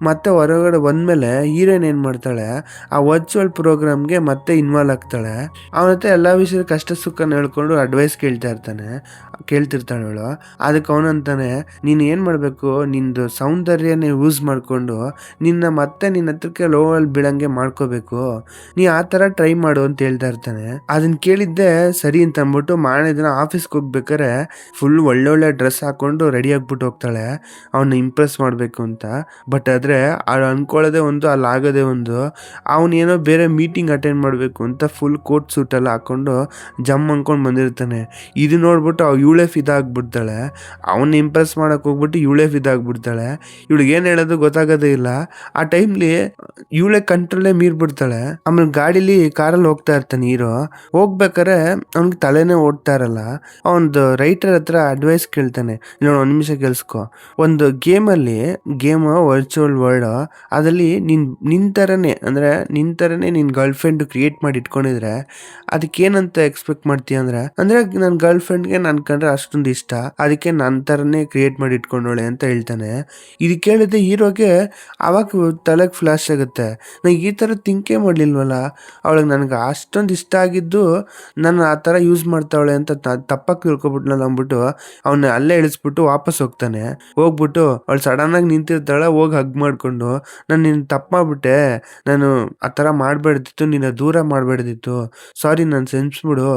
ಮತ್ತೆ ಹೊರಗಡೆ ಬಂದ್ಮೇಲೆ ಹೀರೋಯಿನ್ ಏನ್ ಮಾಡ್ತಾಳೆ, ಆ ವರ್ಚುವಲ್ ಪ್ರೋಗ್ರಾಮ್ಗೆ ಮತ್ತೆ ಇನ್ವಾಲ್ವ್ ಆಗ್ತಾಳೆ. ಅವನ ಹತ್ರ ಎಲ್ಲಾ ವಿಷಯದ ಕಷ್ಟ ಸುಖನ ಹೇಳ್ಕೊಂಡು ಅಡ್ವೈಸ್ ಕೇಳ್ತಿರ್ತಾಳೆ ಅವಳು. ಅದಕ್ಕೆ ಅವನಂತಾನೆ, ನೀನು ಏನ್ ಮಾಡ್ಬೇಕು, ನಿಂದು ಸೌಂದರ್ಯನ ಯೂಸ್ ಮಾಡ್ಕೊಂಡು ಮತ್ತೆ ನಿನ್ನ ಹತ್ರಕ್ಕೆ ಲೋವಲ್ಲಿ ಬೀಳಂಗೆ ಮಾಡ್ಕೋಬೇಕು, ನೀ ಆ ತರ ಟ್ರೈ ಮಾಡು ಅಂತ ಹೇಳ್ತಾ ಇರ್ತಾನೆ. ಅದನ್ನ ಕೇಳಿದ್ದೆ ಸರಿ ಅಂತ ಅಂದ್ಬಿಟ್ಟು ಮಾರನೇ ದಿನ ಆಫೀಸ್ಗೆ ಹೋಗ್ಬೇಕಾರೆ ಫುಲ್ ಒಳ್ಳೊಳ್ಳೆ ಡ್ರೆಸ್ ಹಾಕೊಂಡು ರೆಡಿ ಆಗ್ಬಿಟ್ಟು ಹೋಗ್ತಾಳೆ, ಅವನ್ನ ಇಂಪ್ರೆಸ್ ಮಾಡಬೇಕು ಅಂತ. ಬಟ್ ಆದ್ರೆ ಅವ್ಳು ಅನ್ಕೊಳ್ಳೋದೇ ಒಂದು, ಅಲ್ಲಿ ಆಗೋದೇ ಒಂದು. ಅವನೇನೋ ಬೇರೆ ಮೀಟಿಂಗ್ ಅಟೆಂಡ್ ಮಾಡಬೇಕು ಅಂತ ಫುಲ್ ಕೋಟ್ ಸೂಟ್ ಎಲ್ಲ ಹಾಕೊಂಡು ಜಮ್ ಅನ್ಕೊಂಡು ಬಂದಿರ್ತಾನೆ. ಇದು ನೋಡ್ಬಿಟ್ಟು ಇವಳೇ ಫಿದಾಗ್ಬಿಡ್ತಾಳೆ. ಅವನ್ನ ಇಂಪ್ರೆಸ್ ಮಾಡಕ್ ಹೋಗ್ಬಿಟ್ಟು ಇವಳೇ ಫಿದಾಗ್ಬಿಡ್ತಾಳೆ. ಇವಳಿಗೆ ಏನ್ ಹೇಳೋದು ಗೊತ್ತಾಗೋದೇ ಇಲ್ಲ. ಆ ಟೈಮ್ಲಿ ಇವಳೇ ಕಂಟ್ರೋಲೇ ಮೀರ್ಬಿಡ್ತಾಳೆ. ಆಮೇಲೆ ಗಾಡಿಲಿ ಕಾರಲ್ಲಿ ಹೋಗ್ತಾ ಇರ್ತಾನೆ ಹೀರೋ. ಹೋಗ್ಬೇಕಾರೆ ಅವ್ನಿಗೆ ತಲೆನೇ ಓಡ್ತಾ ಇರಲ್ಲ. ಅವನದು ರೈಟರ್ ಹತ್ರ ಅಡ್ವೈಸ್ ಕೇಳ್ತಾನೆ, ಇಲ್ಲ ಒಂದ್ ನಿಮಿಷ ಕೇಳಿಸ್ಕೊ, ಒಂದು ಗೇಮಲ್ಲಿ ವರ್ಚುವಲ್ ವರ್ಲ್ಡ್, ಅದ್ರಲ್ಲಿ ನಿನ್ ನಿನ್ ಗರ್ಲ್ ಫ್ರೆಂಡ್ ಕ್ರಿಯೇಟ್ ಮಾಡಿ ಇಟ್ಕೊಂಡಿದ್ರೆ ಅದಕ್ಕೇನಂತ ಎಕ್ಸ್ಪೆಕ್ಟ್ ಮಾಡ್ತೀಯ ಅಂದ್ರೆ ನನ್ನ ಗರ್ಲ್ ಫ್ರೆಂಡ್ಗೆ ನನ್ ಕಂಡ್ರೆ ಅಷ್ಟೊಂದು ಇಷ್ಟ, ಅದಕ್ಕೆ ನನ್ನ ತರನೇ ಕ್ರಿಯೇಟ್ ಮಾಡಿ ಇಟ್ಕೊಂಡೋಳೆ ಅಂತ ಹೇಳ್ತಾನೆ. ಇದು ಕೇಳಿದ್ರೆ ಹೀರೋಗೆ ಅವಾಗ ತಲೆಗೆ ಫ್ಲಾಶ್ ಆಗುತ್ತೆ, ನಾ ಈ ತರ ಥಿಂಕೇ ಮಾಡ್ಲಿಲ್ವಲ್ಲ, ಅವಳಿಗೆ ನನ್ಗೆ ಅಷ್ಟೊಂದು ಇಷ್ಟ ಆಗಿದ್ದು ನಾನು ಆ ತರ ಯೂಸ್ ಮಾಡ್ತಾವಳೆ ಅಂತ ತಪ್ಪಾಗಿ ತಿಳ್ಕೊಬಿಟ್ನಲ್ಲ ಅಂದ್ಬಿಟ್ಟು ಅವನ್ನ ಅಲ್ಲೇ ಇಳಿಸ್ಬಿಟ್ಟು ವಾಪಸ್ ಹೋಗ್ಬಿಟ್ಟು ಅವಳು ಸಡನ್ ಆಗಿ ನಿಂತಿರ್ತಾಳೆ, ಹೋಗಿ ಹಗ್ ಮಾಡ್ಕೊಂಡು, ನಾನು ನಿನ್ನ ತಪ್ಪು ಮಾಡ್ಬಿಟ್ಟೆ, ನಾನು ಆ ಥರ ಮಾಡಬೇಡ್ದಿತ್ತು, ನಿನ್ನ ದೂರ ಮಾಡಬೇಡ್ದಿತ್ತು, ಸಾರಿ, ನಾನು ಸೆನ್ಸ್ಬಿಡು,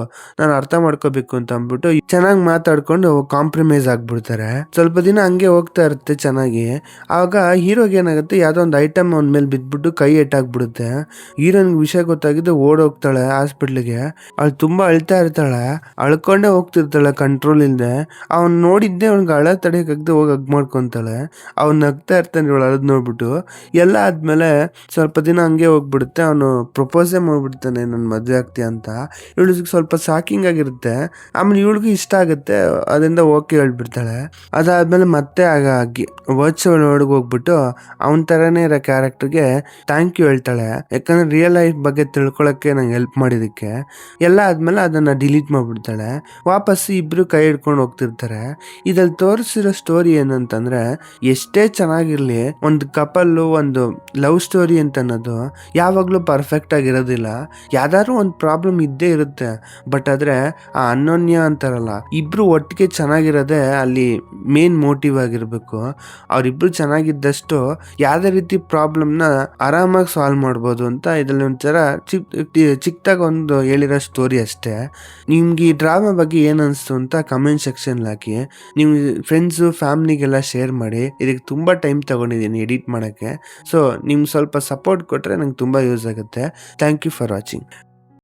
ನಾನು ಅರ್ಥ ಮಾಡ್ಕೋಬೇಕು ಅಂತ ಅಂದ್ಬಿಟ್ಟು ಚೆನ್ನಾಗಿ ಮಾತಾಡ್ಕೊಂಡು ಕಾಂಪ್ರಮೈಸ್ ಆಗ್ಬಿಡ್ತಾರೆ. ಸ್ವಲ್ಪ ದಿನ ಹಂಗೆ ಹೋಗ್ತಾ ಇರುತ್ತೆ ಚೆನ್ನಾಗಿ. ಆವಾಗ ಹೀರೋಗೆ ಏನಾಗುತ್ತೆ, ಯಾವುದೋ ಒಂದು ಐಟಮ್ ಅವನ ಮೇಲೆ ಬಿದ್ಬಿಟ್ಟು ಕೈ ಏಟಾಗ್ಬಿಡುತ್ತೆ. ಹೀರೋನ್ಗೆ ವಿಷಯ ಗೊತ್ತಾಗಿದ್ದು ಓಡೋಗ್ತಾಳೆ ಹಾಸ್ಪಿಟ್ಲಿಗೆ. ಅವಳು ತುಂಬಾ ಅಳ್ತಾ ಇರ್ತಾಳೆ, ಅಳ್ಕೊಂಡೇ ಹೋಗ್ತಿರ್ತಾಳೆ ಕಂಟ್ರೋಲ್ ಇಲ್ಲದೆ. ಅವ್ನು ನೋಡಿದ್ದೆ ಅವ್ನಿಗೆ ಅಳ ತಡೆಯಕ್ಕಾಗದೆ ಹೋಗಿ ಹಗ್ ಮಾಡ್ಕೊಂತಾಳೆ. ಅವ್ನು ನಗ್ತಾ ಇರ್ತಾನೆ ಇವಳು ಅಳದ್ ನೋಡ್ಬಿಟ್ಟು. ಎಲ್ಲ ಆದ್ಮೇಲೆ ಸ್ವಲ್ಪ ದಿನ ಹಂಗೆ ಹೋಗ್ಬಿಡುತ್ತೆ. ಅವನು ಪ್ರಪೋಸೇ ಮಾಡ್ಬಿಡ್ತಾನೆ, ನನ್ನ ಮದ್ವೆ ಆಗ್ತೀಯ ಅಂತ. ಇವಳಿಗೆ ಸ್ವಲ್ಪ ಶಾಕಿಂಗ್ ಆಗಿರುತ್ತೆ. ಆಮೇಲೆ ಇವಳಿಗೂ ಇಷ್ಟ ಆಗುತ್ತೆ, ಅದರಿಂದ ಓಕೆ ಹೇಳ್ಬಿಡ್ತಾಳೆ. ಅದಾದ್ಮೇಲೆ ಮತ್ತೆ ವರ್ಚುವಲ್ ವರ್ಲ್ಡ್ಗೆ ಹೋಗ್ಬಿಟ್ಟು ಅವನ ತರನೇ ಇರೋ ಕ್ಯಾರೆಕ್ಟರ್ಗೆ ಥ್ಯಾಂಕ್ ಯು ಹೇಳ್ತಾಳೆ, ಯಾಕಂದ್ರೆ ರಿಯಲ್ ಲೈಫ್ ಬಗ್ಗೆ ತಿಳ್ಕೊಳಕ್ಕೆ ನಂಗೆ ಹೆಲ್ಪ್ ಮಾಡಿದಕ್ಕೆ. ಎಲ್ಲ ಆದ್ಮೇಲೆ ಅದನ್ನ ಡಿಲೀಟ್ ಮಾಡ್ಬಿಡ್ತಾಳೆ. ವಾಪಸ್ ಇಬ್ರು ಕೈ ಹಿಡ್ಕೊಂಡು ಹೋಗ್ತಿರ್ತಾರೆ. ಇದ್ರಲ್ಲಿ ತೋರಿಸಿರೋ ಸ್ಟೋರಿ ಏನಂತಂದ್ರೆ, ಎಷ್ಟೇ ಚೆನ್ನಾಗಿರ್ಲಿ, ಒಂದು ಕಪಲ್ಲು, ಒಂದು ಲವ್ ಸ್ಟೋರಿ ಅಂತ ಅನ್ನೋದು ಯಾವಾಗ್ಲೂ ಪರ್ಫೆಕ್ಟ್ ಆಗಿರೋದಿಲ್ಲ. ಯಾವ್ದಾದ್ರು ಒಂದು ಪ್ರಾಬ್ಲಮ್ ಇದ್ದೇ ಇರುತ್ತೆ. ಬಟ್ ಆದ್ರೆ ಆ ಅನ್ಯೋನ್ಯ ಅಂತಾರಲ್ಲ, ಇಬ್ರು ಒಟ್ಟಿಗೆ ಚೆನ್ನಾಗಿರೋದೇ ಅಲ್ಲಿ ಮೇನ್ ಮೋಟಿವ್ ಆಗಿರ್ಬೇಕು. ಅವ್ರಿಬ್ರು ಚೆನ್ನಾಗಿದ್ದಷ್ಟು ಯಾವ್ದೇ ರೀತಿ ಪ್ರಾಬ್ಲಮ್ನ ಆರಾಮಾಗಿ ಸಾಲ್ವ್ ಮಾಡ್ಬೋದು ಅಂತ ಇದ್ರಲ್ಲಿ ಒಂಥರ ಚಿಕ್ಕದಾಗ ಒಂದು ಹೇಳಿರೋ ಸ್ಟೋರಿ ಅಷ್ಟೇ. ನಿಮ್ಗೆ ಈ ಡ್ರಾಮಾ ಬಗ್ಗೆ ಏನ್ ಅನ್ಸ್ತು ಅಂತ ಕಮೆಂಟ್ ಸೆಕ್ಷನ್ ಹಾಕಿ. ನೀವು ಫ್ರೆಂಡ್ಸು ಫ್ಯಾಮಿಲಿಗೆಲ್ಲ ಶೇರ್ ಮಾಡಿ. ಇದಕ್ಕೆ ತುಂಬ ಟೈಮ್ ತಗೊಂಡಿದ್ದೀನಿ ಎಡಿಟ್ ಮಾಡೋಕ್ಕೆ. ಸೊ ನಿಮ್ಗೆ ಸ್ವಲ್ಪ ಸಪೋರ್ಟ್ ಕೊಟ್ಟರೆ ನಂಗೆ ತುಂಬ ಯೂಸ್ ಆಗುತ್ತೆ. Thank you for watching.